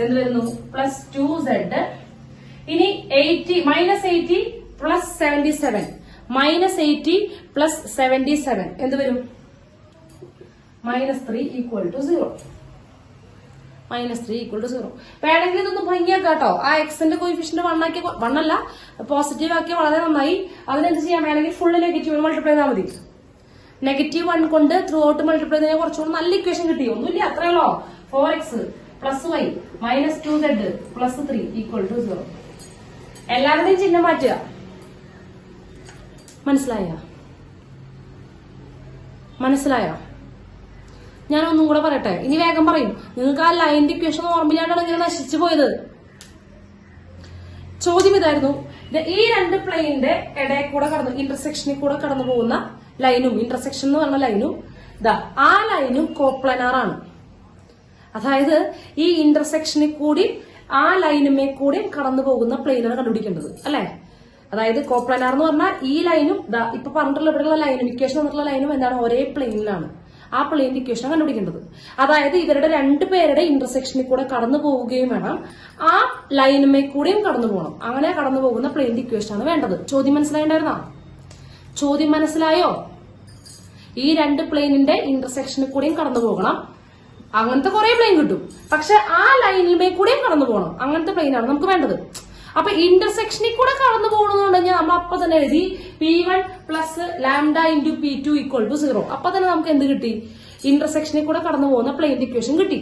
എന്ത് വരുന്നു? +2z. ഇനി 80 പ്ലസ് 77 -80 പ്ലസ് 77 എന്ത് വരും? -3 ഈക്വൽ ടു 0. -3 equal to 0. വേണമെങ്കിൽ ഇതൊന്ന് ഭംഗിയാക്കാട്ടോ. ആ എക്സിന്റെ കോയിഫിഷ്യന്റ് 1 അല്ല, പോസിറ്റീവ് ആക്കിയ വളരെ നന്നായി. അതിനെന്ത് ചെയ്യാം? വേണമെങ്കിൽ ഫുള്ള് നെഗറ്റീവ് മൾട്ടിപ്ലൈ ചെയ്താൽ മതി. -1 കൊണ്ട് ത്രൂ ഔട്ട് മൾട്ടിപ്ലൈ ചെയ്താൽ കുറച്ചുകൂടി നല്ല ഇക്വേഷൻ കിട്ടി. ഒന്നുമില്ല, അത്രയുള്ളോ. 4x plus y -2z plus 3 equal to 0. എല്ലാവരുടെയും ചിഹ്നം മാറ്റുക. മനസ്സിലായോ? ഞാൻ ഒന്നും കൂടെ പറയട്ടെ, ഇനി വേഗം പറയും. നിങ്ങൾക്ക് ആ ലൈനിന്റെ ഇക്വേഷൻ ഓർമ്മയില്ലാണ്ടാണ് ഇങ്ങനെ നശിച്ചു പോയത്. ചോദ്യം ഇതായിരുന്നു, ഈ രണ്ട് പ്ലെയിനിന്റെ ഇടയിൽ കൂടെ ഇന്റർസെക്ഷനിൽ കൂടെ കടന്നു പോകുന്ന ലൈനും, ഇന്റർസെക്ഷൻ എന്ന് പറഞ്ഞ ലൈനും ആ ലൈനും കോപ്ലനാർ ആണ്. അതായത് ഈ ഇന്റർസെക്ഷനിൽ കൂടി ആ ലൈനുമേ കൂടി കടന്നു പോകുന്ന പ്ലെയിനാണ് കണ്ടുപിടിക്കേണ്ടത്, അല്ലെ? അതായത് കോപ്ലനാർ എന്ന് പറഞ്ഞാൽ ഈ ലൈനും ഇപ്പൊ പറഞ്ഞിട്ടുള്ള ഇവിടെയുള്ള ലൈനും ഇക്വേഷൻ വന്നിട്ടുള്ള ലൈനും എന്താണ്? ഒരേ പ്ലെയിനിലാണ്. ആ പ്ലെയിനിന്റെ ഇക്വേഷൻ കണ്ടുപിടിക്കേണ്ടത്. അതായത് ഇവരുടെ രണ്ടുപേരുടെ ഇന്റർസെക്ഷനിൽ കൂടെ കടന്നു പോവുകയും വേണം, ആ ലൈനുമേ കൂടെയും കടന്നു പോകണം. അങ്ങനെ കടന്നു പോകുന്ന പ്ലെയിനിന്റെ ഇക്വേഷൻ ആണ് വേണ്ടത്. ചോദ്യം മനസ്സിലായിണ്ടായിരുന്നോ? ചോദ്യം മനസ്സിലായോ? ഈ രണ്ട് പ്ലെയിനിന്റെ ഇന്റർസെക്ഷനിൽ കൂടെയും കടന്നു പോകണം. അങ്ങനത്തെ കുറെ പ്ലെയിൻ കിട്ടും. പക്ഷെ ആ ലൈനിലുമേ കൂടെയും കടന്നു പോകണം. അങ്ങനത്തെ പ്ലെയിനാണ് നമുക്ക് വേണ്ടത്. അപ്പൊ ഇന്റർസെക്ഷനിൽ കൂടെ കടന്നു പോകണമെന്നുണ്ടെങ്കിൽ നമ്മൾ അപ്പൊ തന്നെ എഴുതി P1 plus lambda into P2 equal to 0. അപ്പൊ തന്നെ നമുക്ക് എന്ത് കിട്ടി? ഇന്റർസെക്ഷനിൽ കൂടെ കടന്നു പോകുന്ന പ്ലെയിൻ ഇക്വേഷൻ കിട്ടി.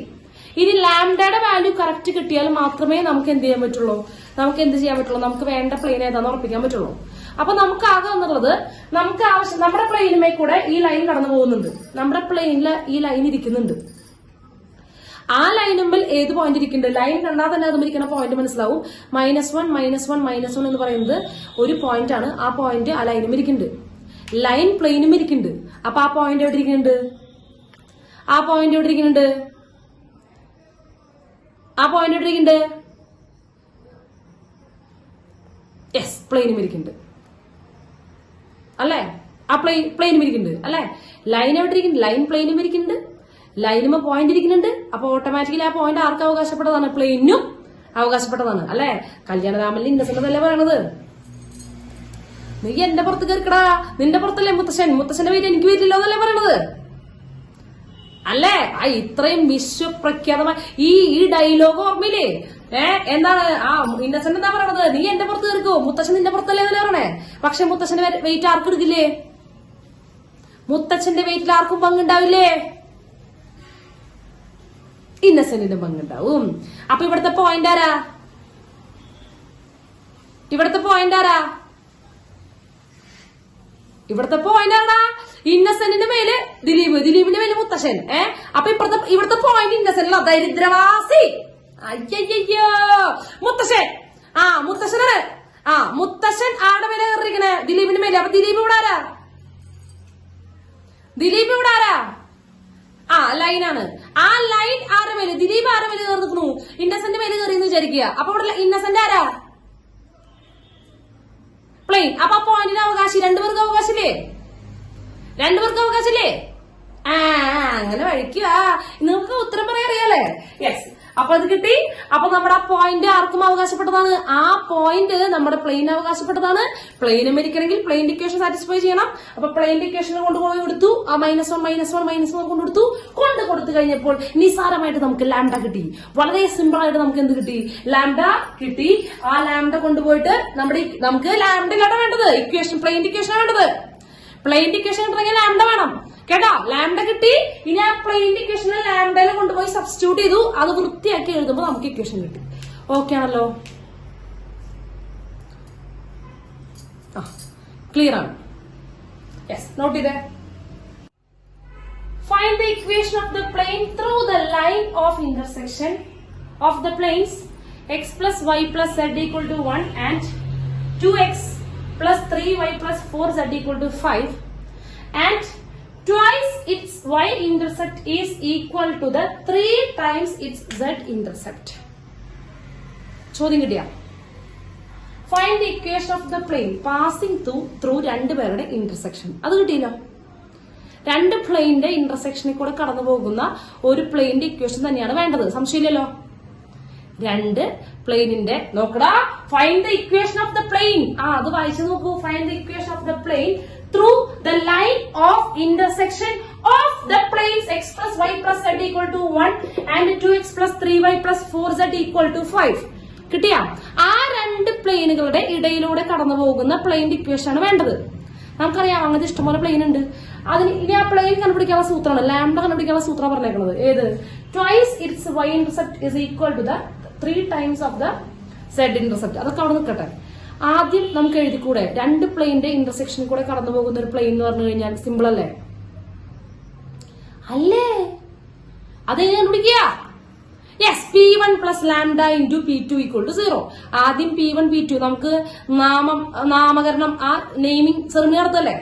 ഇനി ലാംഡയുടെ വാല്യൂ കറക്റ്റ് കിട്ടിയാൽ മാത്രമേ നമുക്ക് എന്ത് ചെയ്യാൻ പറ്റുള്ളൂ? നമുക്ക് വേണ്ട പ്ലെയിൻ ഏതാന്ന് ഉറപ്പിക്കാൻ പറ്റുള്ളൂ. അപ്പൊ നമുക്ക് ആകെ എന്നുള്ളത് നമുക്ക് ആവശ്യം നമ്മുടെ പ്ലെയിനുമേ കൂടെ ഈ ലൈൻ കടന്നു പോകുന്നുണ്ട്. നമ്മുടെ പ്ലെയിനിൽ ഈ ലൈൻ ഇരിക്കുന്നുണ്ട്. ആ ലൈനുമ്പിൽ ഏത് പോയിന്റ് ഇരിക്കുന്നുണ്ട്? ലൈൻ കണ്ടാൽ തന്നെ അതും ഇരിക്കുന്ന പോയിന്റ് മനസ്സിലാവും. -1 എന്ന് പറയുന്നത് ഒരു പോയിന്റ് ആണ്. ആ പോയിന്റ് ആ ലൈനും ഇരിക്കുന്നുണ്ട്, ലൈൻ പ്ലെയിനും ഇരിക്കുന്നുണ്ട്. അപ്പൊ ആ പോയിന്റ് എവിടെ ഇരിക്കുന്നുണ്ട്? യെസ്, പ്ലെയിനും ഇരിക്കുന്നുണ്ട്, അല്ലേ? ആ പ്ലെയിനും ഇരിക്കുന്നുണ്ട് അല്ലെ. ലൈൻ എവിടെ ഇരിക്കുന്നുണ്ട്? ലൈൻ പ്ലെയിനും ഇരിക്കുന്നുണ്ട്, ലൈനുമ്പോ പോയിന്റ് ഇരിക്കുന്നുണ്ട്. അപ്പൊ ഓട്ടോമാറ്റിക്കലി ആ പോയിന്റ് ആർക്ക് അവകാശപ്പെട്ടതാണ്? പ്ലെയിനും അവകാശപ്പെട്ടതാണ് അല്ലെ. കല്യാണരാമനിൽ ഇന്നസെന്റ് അല്ലേ പറയണത്? നീ എന്റെ പുറത്ത് കയറിക്കടാ, നിന്റെ പുറത്തല്ലേ മുത്തശ്ശന്റെ വെയിറ്റ് എനിക്ക് വെയിറ്റില്ലോ എന്നല്ലേ പറയണത് അല്ലേ. ആ ഇത്രയും വിശ്വപ്രഖ്യാതമായ ഈ ഡയലോഗ് ഓർമ്മയില്ലേ? എന്താണ് ആ ഇന്നസെന്റ് എന്താ പറയണത്? നീ എന്റെ പുറത്ത് കയറിക്കോ, മുത്തശ്ശൻ നിന്റെ പുറത്തല്ലേ എന്നല്ലേ പറയണേ. പക്ഷെ മുത്തശ്ശന്റെ വെയിറ്റ് ആർക്കും എടുക്കില്ലേ? മുത്തച്ഛന്റെ വെയിറ്റിൽ ആർക്കും പങ്കുണ്ടാവില്ലേ? ഇന്നസെന്റിന്റെ പങ്കുണ്ടാവും. അപ്പൊ ഇവിടുത്തെ പോയിന്റ് ആരാ? ഇവിടുത്തെ പോയിന്റ് ആരാ? ഇന്നസെന്റിന്റെ മേല് ദിലീപിന്റെ മേല് മുത്തശ്ശൻ. അപ്പൊ ഇവിടുത്തെ പോയിന്റ് ഇന്നസെന്റിലോ? ദരിദ്രവാസി. അയ്യോ മുത്തശ്ശൻ. മുത്തശ്ശനാണ്. മുത്തശ്ശൻ ആടെ മേലെ കയറിയിരിക്കണേ, ദിലീപിന്റെ മേലെ. അപ്പൊ ദിലീപ് ഇവിടെ ആരാ? ലൈനാണ്. ആ ലൈൻ ആരുടെ മേല്? ദിലീപ് ആരുടെ മേല് കയറി നിൽക്കണു? ഇന്നസെന്റ് മേല് കയറി എന്ന് വിചാരിക്കുക. അപ്പൊ ഇവിടെ ഇന്നസെന്റ് ആരാ? പ്ലെയിൻ. അപ്പൊ ആ പോയിന്റിന് അവകാശം രണ്ടുപേർക്ക് അവകാശമില്ലേ? അങ്ങനെ വഴിക്കുക. നിങ്ങൾക്ക് ഉത്തരം പറയാൻ അറിയാലേ? യെസ്. അപ്പൊ അത് കിട്ടി. അപ്പൊ നമ്മുടെ ആ പോയിന്റ് ആർക്കും അവകാശപ്പെട്ടതാണ്. ആ പോയിന്റ് നമ്മുടെ പ്ലെയിൻ അവകാശപ്പെട്ടതാണ്. പ്ലെയിനും ഇരിക്കണമെങ്കിൽ പ്ലെയിൻ ഇക്വേഷൻ സാറ്റിസ്ഫൈ ചെയ്യണം. അപ്പൊ പ്ലെയിൻ ഇക്വേഷൻ കൊണ്ടുപോയി കൊടുത്തു. ആ -1 കൊടുത്തു കഴിഞ്ഞപ്പോൾ നിസാരമായിട്ട് നമുക്ക് ലാംഡ കിട്ടി. വളരെ സിമ്പിൾ ആയിട്ട് നമുക്ക് എന്ത് കിട്ടി? ലാംഡ കിട്ടി. ആ ലാംഡ കൊണ്ടുപോയിട്ട് നമുക്ക് ലാംഡയിലാണ് വേണ്ടത്. പ്ലെയിൻ ഇക്വേഷൻ വേണ്ടത്. പ്ലെയിൻ ഇക്വേഷൻ കിട്ടണമെങ്കിൽ ലാംഡ വേണം കേട്ടോ. ലാംഡ കിട്ടി. ഇനി ആ പ്ലെയിൻ ഇക്വേഷനെ ലാംഡയിൽ കൊണ്ടുപോയി സബ്സ്റ്റിറ്റ്യൂട്ട് ചെയ്തു. അത് വൃത്തിയാക്കി എഴുതുമ്പോൾ നമുക്ക് ഇക്വേഷൻ കിട്ടി. ഓക്കെ ആണല്ലോ? ക്ലിയർ ആണ്? യെസ്. നോട്ട് ചെയ്തേ. Find the equation of the plane through the line of intersection of the planes x plus y plus z equal to 1 and 2x plus 3y plus 4z equal to 5 and twice its y-intercept is equal to the 3 times its z-intercept. ചോദ്യം കിട്ടിയ find the equation of the plane passing through രണ്ടുപേരുടെ intersection. അത് കിട്ടിയല്ലോ. രണ്ട് പ്ലെയിന്റെ ഇന്റർസെക്ഷനിൽ കൂടെ കടന്നു പോകുന്ന ഒരു പ്ലെയിന്റെ ഇക്വേഷൻ തന്നെയാണ് വേണ്ടത്. സംശയമില്ലല്ലോ. രണ്ട് പ്ലെയിനിന്റെ നോക്കടാ. Find the equation of the plane. അത് വായിച്ചു നോക്കൂ. Find the equation of the plane through the line of intersection of the planes x plus y plus z equal to 1 and 2x plus 3y plus 4z equal to 5. കിട്ടിയ ആ രണ്ട് പ്ലെയിനുകളുടെ ഇടയിലൂടെ കടന്നു പോകുന്ന plain equation ആണ് വേണ്ടത്. നമുക്കറിയാം അങ്ങനത്തെ ഇഷ്ടംപോലെ പ്ലെയിൻ ഉണ്ട്. അതിന് ഇനി ആ പ്ലെയിൻ കണ്ടുപിടിക്കാനുള്ള സൂത്രമാണ് ലാംഡ കണ്ടുപിടിക്കാനുള്ള സൂത്രം പറഞ്ഞേക്കുന്നത്. ഏത്? Twice its y intercept is equal to the 3 times of the z intercept. അതൊക്കെ അവിടെ നിൽക്കട്ടെ. ആദ്യം നമുക്ക് എഴുതിക്കൂടെ? രണ്ട് പ്ലെയിന്റെ ഇന്റർസെക്ഷനിൽ കൂടെ കടന്നു പോകുന്ന ഒരു പ്ലെയിൻ എന്ന് പറഞ്ഞു കഴിഞ്ഞാൽ സിമ്പിൾ അല്ലേ? അതെങ്ങനെ കണ്ടുപിടിക്കുക? Yes. P1 plus lambda into P2 equal to 0. ആദ്യം P1 P2 നമുക്ക് നാമകരണം ആ നെയിമിംഗ് സെറിമണി നടത്തല്ലേ?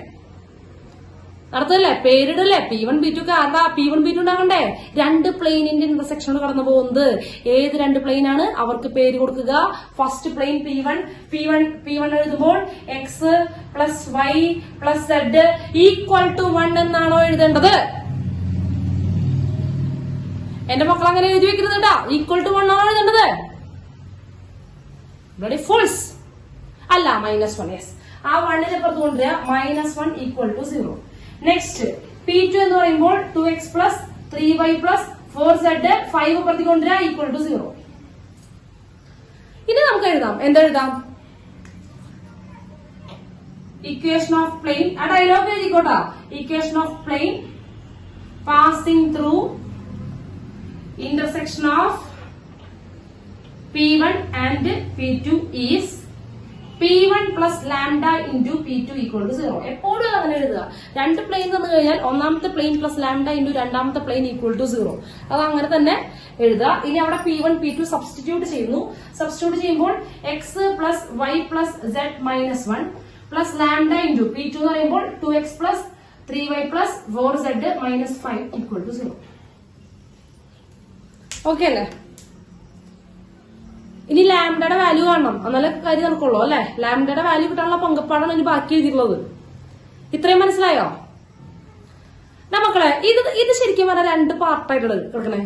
പേരിടല്ലേ? P1 P2 ആർക്കാ P1 P2 ഉണ്ടാകണ്ടേ? രണ്ട് പ്ലെയിനിന്റെ ഇന്റർസെക്ഷനിൽ കടന്നു പോകുന്നത് ഏത് രണ്ട് പ്ലെയിൻ ആണ്? അവർക്ക് പേര് കൊടുക്കുക. ഫസ്റ്റ് പ്ലെയിൻ P1 എഴുതുമ്പോൾ x plus y plus z equal to 1 എന്നാണോ എഴുതേണ്ടത്? എന്റെ മക്കൾ അങ്ങനെ എഴുതി വെക്കരുത് കേട്ടാ. ഈക്വൽ ടു 1 ആണോ എഴുതേണ്ടത്? ബ്ലഡി ഫുൾസ് അല്ല, -1. യെസ്. ആ 1നെ പുറത്ത് കൊണ്ടുവരിക. -1 ഈക്വൽ ടു 0. നെക്സ്റ്റ് P2 എന്ന് പറയുമ്പോൾ 2x plus 3y plus 4z 5 പുറത്ത് കൊണ്ടുവരിക ഈക്വൽ ടു 0. ഇനി നമുക്ക് എഴുതാം. എന്തെഴുതാം? Equation of plane. ആ ഡയലോഗ് എഴുതിക്കോട്ടാ. Equation of plane passing through intersection of P1 and P2 is P1 plus lambda into P2 equal to 0. എപ്പോഴും അങ്ങനെ എഴുതുക. രണ്ട് പ്ലെയിൻ തന്നു കഴിഞ്ഞാൽ ഒന്നാമത്തെ പ്ലെയിൻ പ്ലസ് ലാംഡ ഇൻറ്റു രണ്ടാമത്തെ പ്ലെയിൻ ഈക്വൽ ടു 0. അത് അങ്ങനെ തന്നെ എഴുതുക. ഇനി അവിടെ P1 P2 സബ്സ്റ്റിറ്റ്യൂട്ട് ചെയ്യുന്നു. സബ്സ്റ്റിറ്റ്യൂട്ട് ചെയ്യുമ്പോൾ x plus y plus z -1 plus lambda into P2 എന്ന് പറയുമ്പോൾ 2x plus 3y plus 4z -5 equal to 0. Okay അല്ലേ? ഇനി ലാംഡയുടെ വാല്യൂ കാണണം. എന്നാലേ കാര്യം നടക്കുള്ളൂ അല്ലെ? ലാംഡയുടെ വാല്യൂ കിട്ടാനുള്ള പങ്കപ്പാടാണ് ഇനി ബാക്കി എഴുതിയിട്ടുള്ളത്. ഇത്രയും മനസ്സിലായോ? മക്കളെ ഇത് ശരിക്കും പറഞ്ഞാൽ രണ്ട് പാർട്ടായിട്ട് എടുക്കണേ.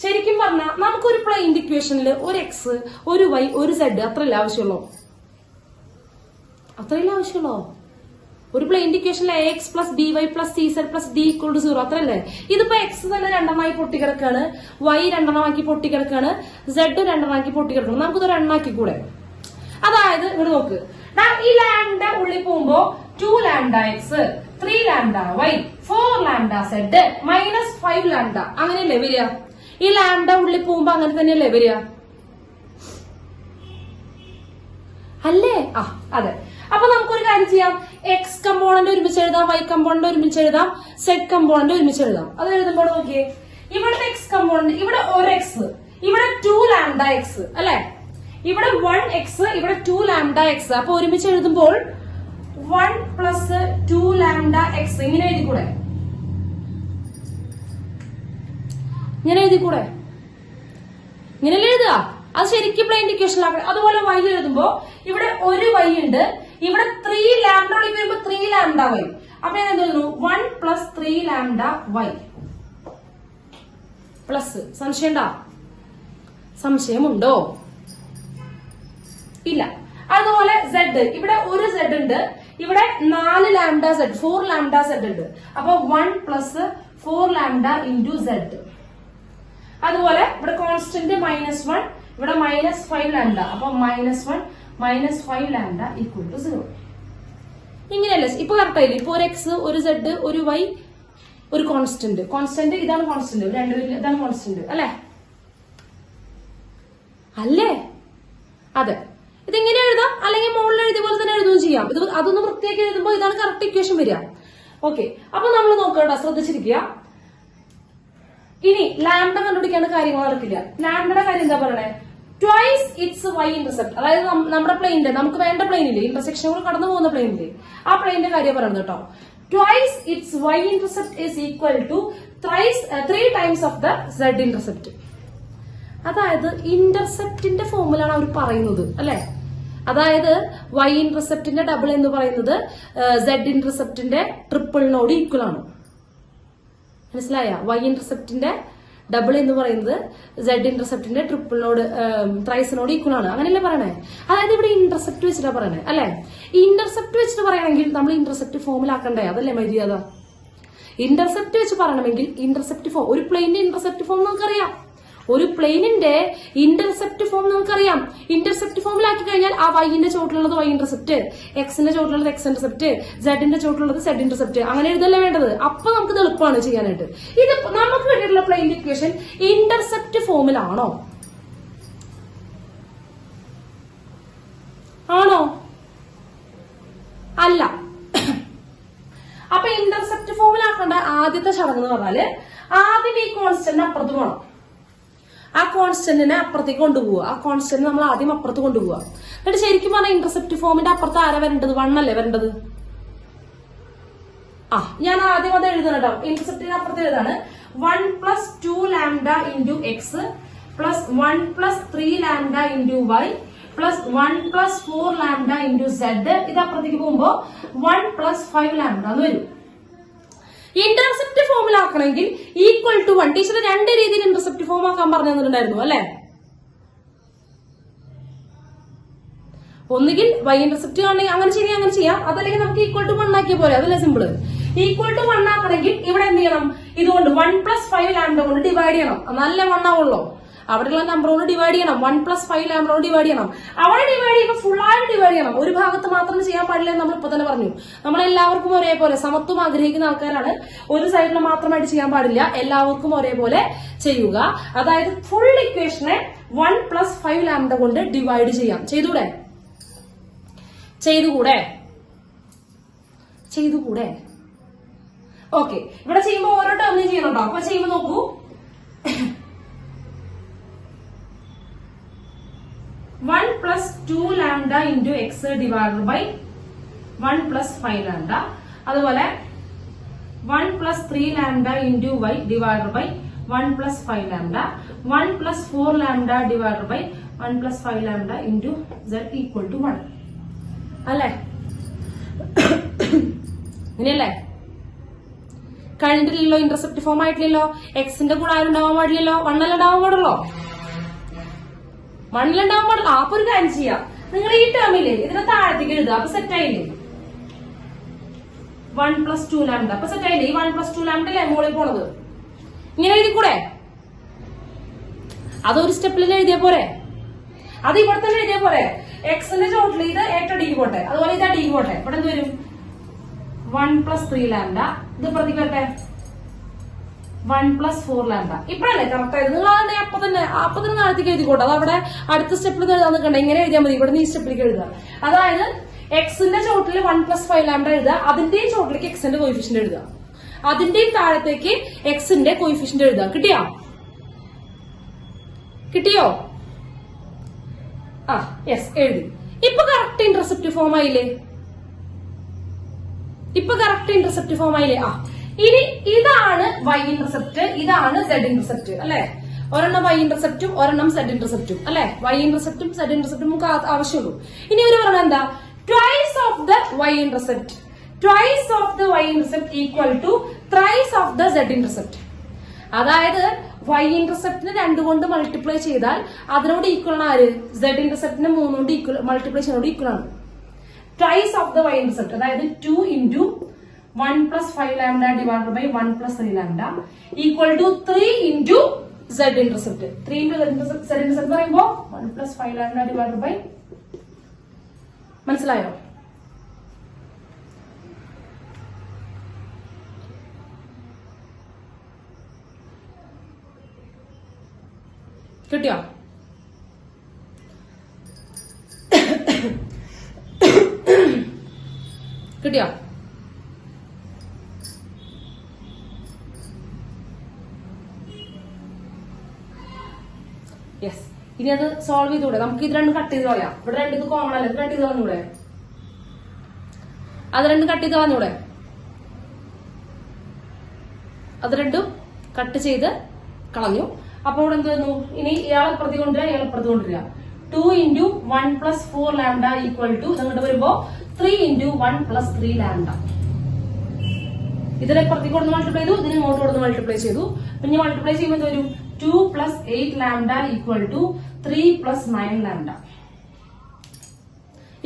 ശരിക്കും പറഞ്ഞാൽ നമുക്കൊരു പ്ലെയിൻ ഇക്വേഷനിൽ ഒരു എക്സ്, ഒരു വൈ, ഒരു സെഡ് അത്രയല്ല ആവശ്യമുള്ളൂ. ഒരു പ്ലെയിൻ ഇക്വേഷനിൽ a x plus b y plus c z plus d equal to 0 അത്രയല്ലേ? ഇതിപ്പോ എക്സ് തന്നെ രണ്ടെണ്ണമായി പൊട്ടിക്കിടക്കാണ്, വൈ രണ്ടെണ്ണമാക്കി പൊട്ടിക്കിടക്കാണ്, സെഡ് രണ്ടെണ്ണമാക്കി പൊട്ടിക്കിടക്കണം. നമുക്കിത് ഒരെണ്ണാക്കി കൂടെ. അതായത് ഇവിടെ നോക്ക്, ഈ ലാംഡ ഉള്ളിൽ പോകുമ്പോ 2 lambda x, 3 lambda y, 4 lambda z, -5 lambda അങ്ങനെയല്ലേ വരിക? ഈ ലാംഡ ഉള്ളിൽ പോകുമ്പോ അങ്ങനെ തന്നെയല്ലേ വരിക? അല്ലേ? അതെ. അപ്പൊ നമുക്കൊരു കാര്യം ചെയ്യാം, എക്സ് കമ്പോണന്റ് ഒരുമിച്ച് എഴുതാം, വൈ കമ്പോണന്റ് ഒരുമിച്ച് എഴുതാം, സെഡ് കമ്പോണന്റ് ഒരുമിച്ച് എഴുതാം. അത് എഴുതുമ്പോൾ നോക്കിയേ, ഇവിടുത്തെ എക്സ് കമ്പോണന്റ് ഇവിടെ ഒരു എക്സ്, ഇവിടെ 2 ലാംഡ എക്സ് അല്ലെ, ഇവിടെ 1 എക്സ്, ഇവിടെ 2 ലാംഡ എക്സ്. അപ്പൊ ഒരുമിച്ച് എഴുതുമ്പോൾ 1 പ്ലസ് 2 ലാംഡ എക്സ് ഇങ്ങനെ എഴുതിക്കൂടെ? ഇങ്ങനെ എഴുതിക്കൂടെ? ഇങ്ങനെയല്ലേ എഴുതുക? അത് ശരിക്കും പ്ലെയിൻ ഇക്വേഷനിലാക്കണം. അതുപോലെ വൈ എഴുതുമ്പോ ഇവിടെ ഒരു വൈ ഉണ്ട്, ഇവിടെ 3 ലാംഡ വരുമ്പോ 3 ലാംഡ വൈ. അപ്പൊ ഞാൻ എന്ത് എഴുതുന്നു? 1 പ്ലസ് 3 ലാംഡ വൈ പ്ലസ്. സംശയമുണ്ടോ? ഇല്ല. അതുപോലെ സെഡ്, ഇവിടെ ഒരു സെഡ് ഉണ്ട്, ഇവിടെ 4 ലാംഡ സെഡ്, 4 ലാംഡ സെഡ് ഉണ്ട്. അപ്പൊ 1 പ്ലസ് 4 ലാംഡ ഇൻറ്റു സെഡ്. അതുപോലെ ഇവിടെ കോൺസ്റ്റന്റ് -1, ഇവിടെ -5 ലാംഡ. അപ്പൊ -1 -5 ലാംഡ ഈക്വൽ ടു 0. ഇങ്ങനെയല്ലേ? ഇപ്പൊ കറക്റ്റ് ആയില്ലേ? ഇപ്പൊ ഒരു എക്സ്, ഒരു സെഡ്, ഒരു വൈ, ഒരു കോൺസ്റ്റന്റ്. ഇതാണ് കോൺസ്റ്റന്റ്, രണ്ടുപേരും ഇതാണ് കോൺസ്റ്റന്റ് അല്ലേ? അതെ. ഇതിങ്ങനെ എഴുതാം, അല്ലെങ്കിൽ മുകളിൽ എഴുതിയ പോലെ തന്നെ എഴുതുകയും ചെയ്യാം. അതൊന്ന് വൃത്തിയാക്കി എഴുതുമ്പോൾ ഇതാണ് കറക്റ്റ് ഇക്വേഷൻ വരിക. ഓക്കെ, അപ്പൊ നമ്മൾ നോക്കണ്ട, ശ്രദ്ധിച്ചിരിക്കുക. ഇനി ലാംഡ കണ്ടുപിടിക്കാണ്ട് കാര്യങ്ങൾ നടക്കില്ല. ലാംഡയുടെ കാര്യം എന്താ പറയണേ? Twice its y intercept. അതായത് നമ്മുടെ പ്ലെയിനിന്റെ, നമുക്ക് വേണ്ട പ്ലെയിനില്ലേ, ഇന്റർസെക്ഷൻ കൂടെ കടന്നു പോകുന്ന പ്ലെയിനില്ലേ, ആ പ്ലെയിനിന്റെ കാര്യം പറയുന്നത് കേട്ടോ. Twice its y intercept is equal to 3 times of the z intercept. അതായത് ഇന്റർസെപ്റ്റിന്റെ ഫോമുലാണ് അവർ പറയുന്നത് അല്ലെ? അതായത് വൈ ഇന്റർസെപ്റ്റിന്റെ ഡബിൾ എന്ന് പറയുന്നത് സെഡ് ഇന്റർസെപ്റ്റിന്റെ ട്രിപ്പിളിനോട് ഈക്വൽ ആണ്. മനസ്സിലായ? വൈ ഇന്റർസെപ്റ്റിന്റെ ഡബിൾ എന്ന് പറയുന്നത് സെഡ് ഇന്റർസെപ്റ്റിന്റെ ട്രിപ്പിളിനോട്, ത്രൈസിനോട് ഈക്വൽ ആണ്. അങ്ങനെയല്ലേ പറയണേ? അതായത് ഇവിടെ ഇന്റർസെപ്റ്റ് വെച്ചിട്ടാ പറയണേ അല്ലെ? ഈ ഇന്റർസെപ്റ്റ് വെച്ചിട്ട് പറയണമെങ്കിൽ നമ്മൾ ഇന്റർസെപ്റ്റ് ഫോമിലാക്കണ്ടേ? അതല്ലേ മര്യാദ? ഇന്റർസെപ്റ്റ് വെച്ച് പറയണമെങ്കിൽ ഇന്റർസെപ്റ്റ് ഫോം, ഒരു പ്ലെയിനിന്റെ ഇന്റർസെപ്റ്റ് ഫോം നമുക്കറിയാം. ഒരു പ്ലെയിനിന്റെ ഇന്റർസെപ്റ്റ് ഫോം നമുക്കറിയാം. ഇന്റർസെപ്റ്റ് ഫോമിലാക്കി കഴിഞ്ഞാൽ ആ വൈന്റെ ചോട്ടിലുള്ളത് വൈ ഇന്റർസെപ്റ്റ്, എക്സിന്റെ ചോട്ടിലുള്ളത് എക്സ് ഇന്റർസെപ്റ്റ്, സെഡിന്റെ ചോട്ടിലുള്ളത് സെഡ് ഇന്റർസെപ്റ്റ്, അങ്ങനെ എഴുതല്ലേ വേണ്ടത്? അപ്പൊ നമുക്ക് എളുപ്പമാണ് ചെയ്യാനായിട്ട്. ഇത് നമുക്ക് വേണ്ടിയിട്ടുള്ള പ്ലെയിൻ ഇക്വേഷൻ ഇന്റർസെപ്റ്റ് ഫോമിലാണോ? അല്ല. അപ്പൊ ഇന്റർസെപ്റ്റ് ഫോമിലാക്കേണ്ട ആദ്യത്തെ ചടങ്ങ് എന്ന് പറഞ്ഞാല് ആദ്യം ഈ കോൺസ്റ്റന്റ് അപ്പുറത്ത് പോകണം. ആ കോൺസ്റ്റന്റിനെ അപ്പുറത്തേക്ക് കൊണ്ടുപോവുക. ആ കോൺസ്റ്റന്റ് നമ്മൾ ആദ്യം അപ്പുറത്ത് കൊണ്ടുപോവുക. എന്നിട്ട് ശരിക്കും പറഞ്ഞാൽ ഇന്റർസെപ്റ്റ് ഫോമിന്റെ അപ്പുറത്ത് ആരാ വരേണ്ടത്? 1 അല്ലേ വരേണ്ടത്? ഞാൻ ആദ്യം അത് എഴുതണം കേട്ടോ. ഇന്റർസെപ്റ്റിന് അപ്പുറത്ത് എഴുതാണ് 1 plus 2 lambda into x plus 1 plus 3 lambda into y plus 1 plus 4 lambda into z. ഇത് അപ്പുറത്തേക്ക് പോകുമ്പോ 1 പ്ലസ് 5 ലാംഡ എന്ന് വരും. ഇന്റർസെപ്റ്റ് ഫോമിലാക്കണമെങ്കിൽ ഈക്വൽ ടു 1. ടീച്ചർ 2 രീതിയിൽ ഇന്റർസെപ്റ്റ് ഫോം ആക്കാൻ പറഞ്ഞു തന്നിട്ടുണ്ടായിരുന്നു അല്ലെ? ഒന്നുകിൽ വൈ ഇന്റർസെപ്റ്റ് ആണെങ്കിൽ അങ്ങനെ ചെയ്യാം, അതല്ലെങ്കിൽ നമുക്ക് ഈക്വൽ ടു 1 ആക്കിയ പോലെ. അതല്ലേ സിമ്പിള്. ഈക്വൽ ടു 1 ആക്കണമെങ്കിൽ ഇവിടെ എന്ത് ചെയ്യണം? ഇതുകൊണ്ട് 1 പ്ലസ് 5 ലാംഡ കൊണ്ട് ഡിവൈഡ് ചെയ്യണം. നല്ല 1 ആവുള്ളൂ. അവിടെയുള്ള നമ്പർ കൊണ്ട് ഡിവൈഡ് ചെയ്യണം. 1 പ്ലസ് 5 ലാംഡ കൊണ്ട് ഡിവൈഡ് ചെയ്യണം. അവിടെ ഡിവൈഡ് ചെയ്യുമ്പോൾ ഫുള്ളായിട്ട് ഡിവൈഡ് ചെയ്യണം. ഒരു ഭാഗത്ത് മാത്രം ചെയ്യാൻ പാടില്ല. നമ്മൾ ഇപ്പൊ തന്നെ പറഞ്ഞു, നമ്മളെല്ലാവർക്കും ഒരേപോലെ സമത്വം ആഗ്രഹിക്കുന്ന ആൾക്കാരാണ്. ഒരു സൈഡിൽ മാത്രമായിട്ട് ചെയ്യാൻ പാടില്ല, എല്ലാവർക്കും ഒരേപോലെ ചെയ്യുക. അതായത് ഫുൾ ഇക്വേഷനെ 1 പ്ലസ് 5 ലാംഡ കൊണ്ട് ഡിവൈഡ് ചെയ്യാം. ചെയ്തുകൂടെ? ഓക്കെ, ഇവിടെ ചെയ്യുമ്പോൾ ഓരോ ടേമിനും ചെയ്യണം. അപ്പൊ ചെയ്യുമ്പോൾ നോക്കൂ, 1 plus 2 lambda into x divide by 1 plus 5 lambda. അതുപോലെ 1 plus 3 lambda into y divide by 1 plus 5 lambda. 1 plus 4 lambda divide by 1 plus 5 lambda into z equal to 1 അല്ലേ? ഇങ്ങനെയല്ലേ? കഴിഞ്ഞിട്ടില്ലല്ലോ, ഇന്റർസെപ്റ്റ് ഫോം ആയിട്ടില്ലല്ലോ. എക്സിന്റെ കൂടെ ആരും ഉണ്ടാവാൻ പാടില്ലല്ലോ, വണ്ണല്ല ഉണ്ടാവാൻ പാടുള്ളോ? വണ്ണിലുണ്ടാവാൻ പാടില്ല. അപ്പൊ ഒരു കാര്യം ചെയ്യാം, നിങ്ങൾ ഈ ടേമില്ലേ ഇതിനെ താഴത്തേക്ക് എഴുതുക. അപ്പൊ സെറ്റ് ആയില്ലേ? 1 + 2 ലാംഡ. അപ്പൊ സെറ്റ് ആയില്ലേ? ഈ 1 + 2 ലാംഡ അല്ലേ മുകളിൽ പോണത്? ഇങ്ങനെ എഴുതിക്കൂടെ? അതൊരു സ്റ്റെപ്പിൽ എഴുതിയ പോരെ? അത് ഇവിടെ തന്നെ എഴുതിയ പോരെ? എക്സിന്റെ ചോട്ടിൽ ഇത് ഏറ്റവും അടിക്ക് പോട്ടെ, അതുപോലെ ഇത് അടിക്ക് പോട്ടെ. ഇവിടെ എന്ത് വരും? 1 + 3 ലാംഡ. ഇത് പ്രതി വരട്ടെ 1 + 4 ലാംഡ. ഇപ്പഴല്ലേ കറക്റ്റ് ആയത്? നിങ്ങൾ അതിനെ അപ്പൊ തന്നെ നാളത്തേക്ക് എഴുതിക്കോട്ടെ. അത് അവിടെ അടുത്ത സ്റ്റെപ്പിൽ എഴുതാൻ നിൽക്കണ്ട, ഇങ്ങനെ എഴുതിയാൽ മതി. ഇവിടെ ഈ സ്റ്റെപ്പിലേക്ക് എഴുതുക. അതായത് എക്സിന്റെ ചോട്ടിൽ 1 + 5 ലാംഡ എഴുതുക, അതിന്റെയും ചോട്ടിലേക്ക് എക്സിന്റെ കോയിഫിഷ്യന്റ് എഴുതുക, അതിന്റെയും താഴത്തേക്ക് എക്സിന്റെ കോയിഫിഷ്യന്റ് എഴുതുക. കിട്ടിയോ? ആ യെസ്, എഴുതി. ഇപ്പൊ കറക്റ്റ് ഇന്റർസെപ്റ്റ് ഫോം ആയില്ലേ? ആ ഇനി ഇതാണ് y ഇന്റർസെപ്റ്റ്, ഇതാണ് z ഇന്റർസെപ്റ്റ് അല്ലെ? ഒരെണ്ണം y ഇന്റർസെപ്റ്റും ഒരെണ്ണം z ഇന്റർസെപ്റ്റും അല്ലെ? y ഇന്റർസെപ്റ്റും z ഇന്റർസെപ്റ്റും നമുക്ക് ആവശ്യമുള്ളൂ. ഇനി ഒരു പറഞ്ഞ എന്താ? Twice of the y intercept equal to thrice of the z intercept. അതായത് y ഇന്റർസെപ്റ്റിനെ 2 കൊണ്ട് മൾട്ടിപ്ലൈ ചെയ്താൽ അതിനോട് ഈക്വൽ ആണ് ആര്? z ഇന്റർസെപ്റ്റിനെ 3 കൊണ്ട് മൾട്ടിപ്ലൈ ചെയ്യുന്നതോട് ഈക്വൽ ആണ്. Twice of the y intercept, അതായത് 2 × 1 + 5 lambda divided by 1 + 3 lambda equal to 3 × z intercept. 3 × z intercept പറയുമ്പോ 1 + 5 ലാംഡ ഡിവൈഡഡ് ബൈ, മനസ്സിലായോ? കിട്ടിയോ? കിട്ടിയോ? യെസ്. ഇനി അത് സോൾവ് ചെയ്തൂടെ? നമുക്ക് ഇത് രണ്ടും കട്ട് ചെയ്ത് കളയാം. ഇവിടെ രണ്ടും കോമൺ അല്ല, ഇത് കട്ട് ചെയ്ത് കളഞ്ഞൂടെ? അത് രണ്ടും കട്ട് ചെയ്ത് കളഞ്ഞൂടെ? അത് രണ്ടും കട്ട് ചെയ്ത് കളഞ്ഞു. അപ്പൊ ഇവിടെ എന്ത് വരുന്നു? ഇനി ഇയാളെ പ്രതി കൊണ്ടുവരിക. 2 × 1 + 4 ലാംഡ ഈക്വൽ ടു ഇങ്ങോട്ട് വരുമ്പോ 3 × 1 + 3 ലാംഡ. ഇതിനെ പ്രതി കൊടുത്ത് മൾട്ടിപ്ലൈ ചെയ്തു, ഇതിനെ ഇങ്ങോട്ട് കൊടുത്ത് മൾട്ടിപ്ലൈ ചെയ്തു. പിന്നെ മൾട്ടിപ്ലൈ ചെയ്യുമ്പോൾ എന്ത് വരും? 2 + 8 ലാംഡ ഈക്വൽ ടു 3 + 9 ലാംഡ.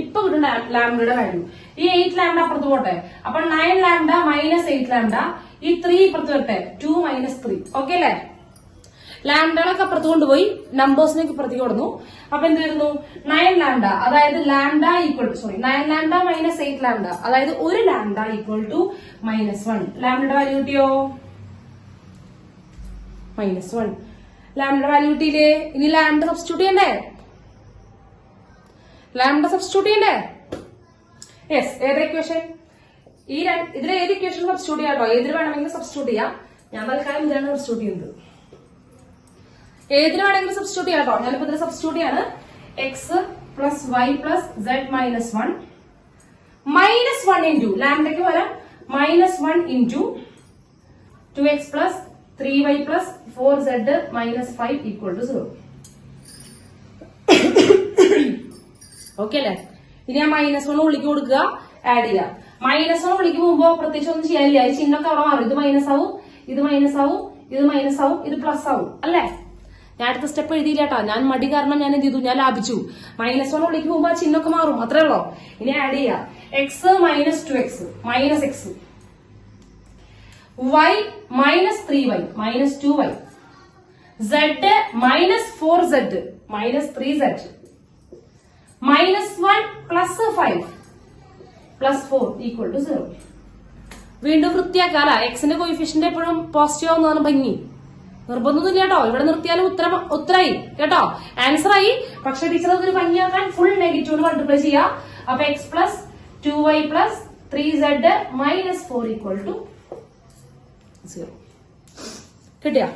ഇപ്പൊ കിട്ടുന്ന ലാംഡയുടെ വാല്യൂ. ഈ 8 ലാംഡ അപ്പുറത്ത് പോട്ടെ. അപ്പൊ 9 ലാംഡ - 8 ലാംഡ. ഈ 3 ഇപ്പുറത്ത് വരട്ടെ, 2 - 3. ഓക്കെ അല്ലേ? ലാംഡകളൊക്കെ അപ്പുറത്ത് കൊണ്ടുപോയി നമ്പേഴ്സിനൊക്കെ ഇപ്പുറത്ത് കൊടുന്നു. അപ്പൊ എന്ത് വരുന്നു? 9 ലാംഡ, അതായത് lambda equal to 9 lambda - 8 lambda, അതായത് 1 ലാംഡ ഈക്വൽ ടു -1. ലാംഡയുടെ വാല്യൂ കിട്ടിയോ? -1. ലാംഡയുടെ വാല്യൂ കിട്ടിയില്ലേ? ഇനി ലാംഡ സബ്സ്റ്റിറ്റ്യൂട്ട് ചെയ്യണ്ടേ? യെസ്. ഏത് ഇക്വേഷൻ? ഇതിലെ ഏത് ഇക്വേഷൻ സബ്സ്റ്റിറ്റ്യൂട്ട് ചെയ്യാം കേട്ടോ. ഏതിൽ വേണമെങ്കിലും സബ്സ്റ്റിറ്റ്യൂട്ട് ചെയ്യാം. ഞാൻ തൽക്കാലം ഇതാണ് സബ്സ്റ്റിറ്റ്യൂട്ട് ചെയ്യുന്നത്. ഏതിന് വേണമെങ്കിലും സബ്സ്റ്റിറ്റ്യൂട്ട് ചെയ്യാം കേട്ടോ. ഞാനിപ്പോ ഇതിൽ സബ്സ്റ്റിറ്റ്യൂട്ട് ചെയ്യാണ്. x + y + z - 1 -1 ഇൻറ്റു ലാംഡയ്ക്ക് പകരം -1 into 2x + 3y + 4z - 5 equal to 0. Okay അല്ലേ? ഇനി ആ -1 ഉള്ളിക്ക് കൊടുക്കുക, ആഡ് ചെയ്യുക. -1 ഉള്ളിക്ക് പോകുമ്പോ പ്രത്യേകിച്ച് ഒന്നും ചെയ്യാനില്ല. ഈ ചിഹ്നമൊക്കെ അവിടെ മാറും. ഇത് മൈനസ് ആവും, ഇത് മൈനസ് ആവും, ഇത് മൈനസ് ആവും, ഇത് പ്ലസ് ആവും അല്ലേ? ഞാൻ അടുത്ത സ്റ്റെപ്പ് എഴുതിയില്ല കേട്ടോ. ഞാൻ മടി കാരണം ഞാൻ എന്ത് ചെയ്തു? ഞാൻ ലാഭിച്ചു. -1 ഉള്ളിക്ക് പോകുമ്പോ ആ ചിഹ്നമൊക്കെ മാറും, അത്രേ ഉള്ളൂ. ഇനി ആഡ് ചെയ്യാം. x - 2x -x, y -3y -2y, z -4z -3z, -1 + 5 + 4 equal to 0. വീണ്ടും വൃത്തിയാക്കാല. എക്സിന്റെ കോയിഫിഷ്യന്റ് എപ്പോഴും പോസിറ്റീവ് ആവുന്നതാണ് ഭംഗി. നിർബന്ധമൊന്നുമില്ല കേട്ടോ. ഇവിടെ നിർത്തിയാലും ഉത്തരായി കേട്ടോ, ആൻസർ ആയി. പക്ഷെ ടീച്ചർ അതൊരു ഭംഗിയാക്കാൻ ഫുൾ നെഗറ്റീവ് മൾട്ടിപ്ലൈ ചെയ്യാം. അപ്പൊ x + 2y + 3z - 4 equal to 0. കിട്ടിയോ?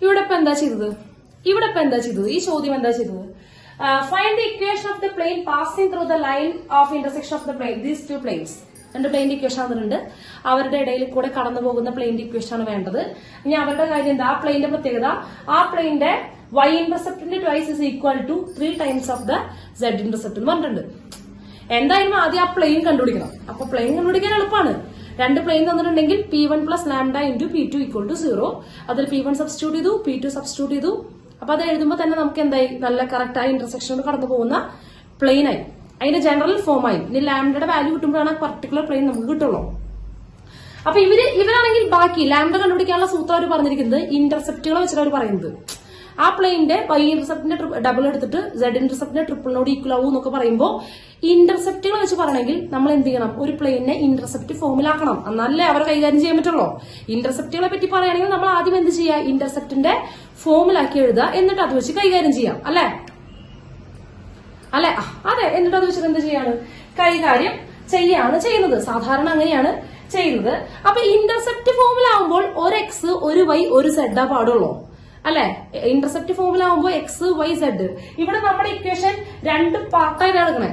ഇവിടെ ഇപ്പൊ എന്താ ചെയ്തത്? ഈ ചോദ്യം എന്താ ചെയ്തത്? Find the equation of the plane passing through the line of intersection of the plane. These two planes. രണ്ട് പ്ലെയിന്റെ ഇക്വേഷൻ തന്നിട്ടുണ്ട്. അവരുടെ ഇടയിൽ കൂടെ കടന്നു പോകുന്ന പ്ലെയിന്റെ ഇക്വേഷൻ ആണ് വേണ്ടത്. ഇനി അവരുടെ കാര്യം എന്താ? ആ പ്ലെയിന്റെ പ്രത്യേകത, ആ പ്ലെയിന്റെ y ഇന്റർസെപ്റ്റിന്റെ twice is equal to 3 times of the z intercept എന്ന് പറഞ്ഞിട്ടുണ്ട്. എന്തായാലും ആദ്യം ആ പ്ലെയിൻ കണ്ടുപിടിക്കണം. അപ്പൊ പ്ലെയിൻ കണ്ടുപിടിക്കാൻ എളുപ്പമാണ്. രണ്ട് പ്ലെയിൻ തന്നിട്ടുണ്ടെങ്കിൽ P1 plus lambda into P2 equal to 0. അതിൽ P1 സബ്സ്റ്റിറ്റ്യൂട്ട് ചെയ്തു, P2 സബ്സ്റ്റിറ്റ്യൂട്ട് ചെയ്തു. അപ്പൊ അത് എഴുതുമ്പോൾ തന്നെ നമുക്ക് എന്തായി, നല്ല കറക്റ്റ് ആയി ഇന്റർസെക്ഷനോട് കടന്നു പോകുന്ന പ്ലെയിൻ ആയി, അതിന്റെ ജനറൽ ഫോം ആയി. ഇനി ലാംഡയുടെ വാല്യൂ കിട്ടുമ്പോഴാണ് പർട്ടിക്കുലർ പ്ലെയിൻ നമുക്ക് കിട്ടുള്ളൂ. അപ്പൊ ഇവരാണെങ്കിൽ ബാക്കി ലാംഡ കണ്ടുപിടിക്കാനുള്ള സൂത്രം അവർ പറഞ്ഞിരിക്കുന്നത് ഇന്റർസെപ്റ്റുകളെ വെച്ചിട്ട് അവർ പറയുന്നത്. ആ പ്ലെയിന്റെ y ഇന്റർസെപ്റ്റിന്റെ ഡബിൾ എടുത്തിട്ട് z ഇന്റർസെപ്റ്റിന്റെ ട്രിപ്പിളിനോട് ഈക്വൽ ആവും എന്നൊക്കെ പറയുമ്പോൾ ഇന്റർസെപ്റ്റുകൾ വെച്ച് പറയണമെങ്കിൽ നമ്മൾ എന്ത് ചെയ്യണം, ഒരു പ്ലെയിനെ ഇന്റർസെപ്റ്റ് ഫോമിലാക്കണം. എന്നാലേ അവർ കൈകാര്യം ചെയ്യാൻ പറ്റുള്ളൂ. ഇന്റർസെപ്റ്റുകളെ പറ്റി പറയുകയാണെങ്കിൽ നമ്മൾ ആദ്യം എന്ത് ചെയ്യുക, ഇന്റർസെപ്റ്റിന്റെ ഫോമിലാക്കി എഴുതുക, എന്നിട്ട് അത് വെച്ച് കൈകാര്യം ചെയ്യാം. അല്ലെ അതെ, എന്നിട്ട് അത് വെച്ചിട്ട് എന്ത് ചെയ്യാണ്, കൈകാര്യം ചെയ്യാണ് ചെയ്യുന്നത്. സാധാരണ അങ്ങനെയാണ് ചെയ്യുന്നത്. അപ്പൊ ഇന്റർസെപ്റ്റ് ഫോമിലാവുമ്പോൾ ഒരു എക്സ് ഒരു വൈ ഒരു സെഡ് പാടുള്ളൂ. അല്ലെ, ഇന്റർസെപ്റ്റ് ഫോമിലാവുമ്പോൾ എക്സ് വൈ സെഡ്. ഇവിടെ നമ്മുടെ ഇക്വേഷൻ രണ്ട് പാർട്ടായിട്ടാണ് എടുക്കണേ.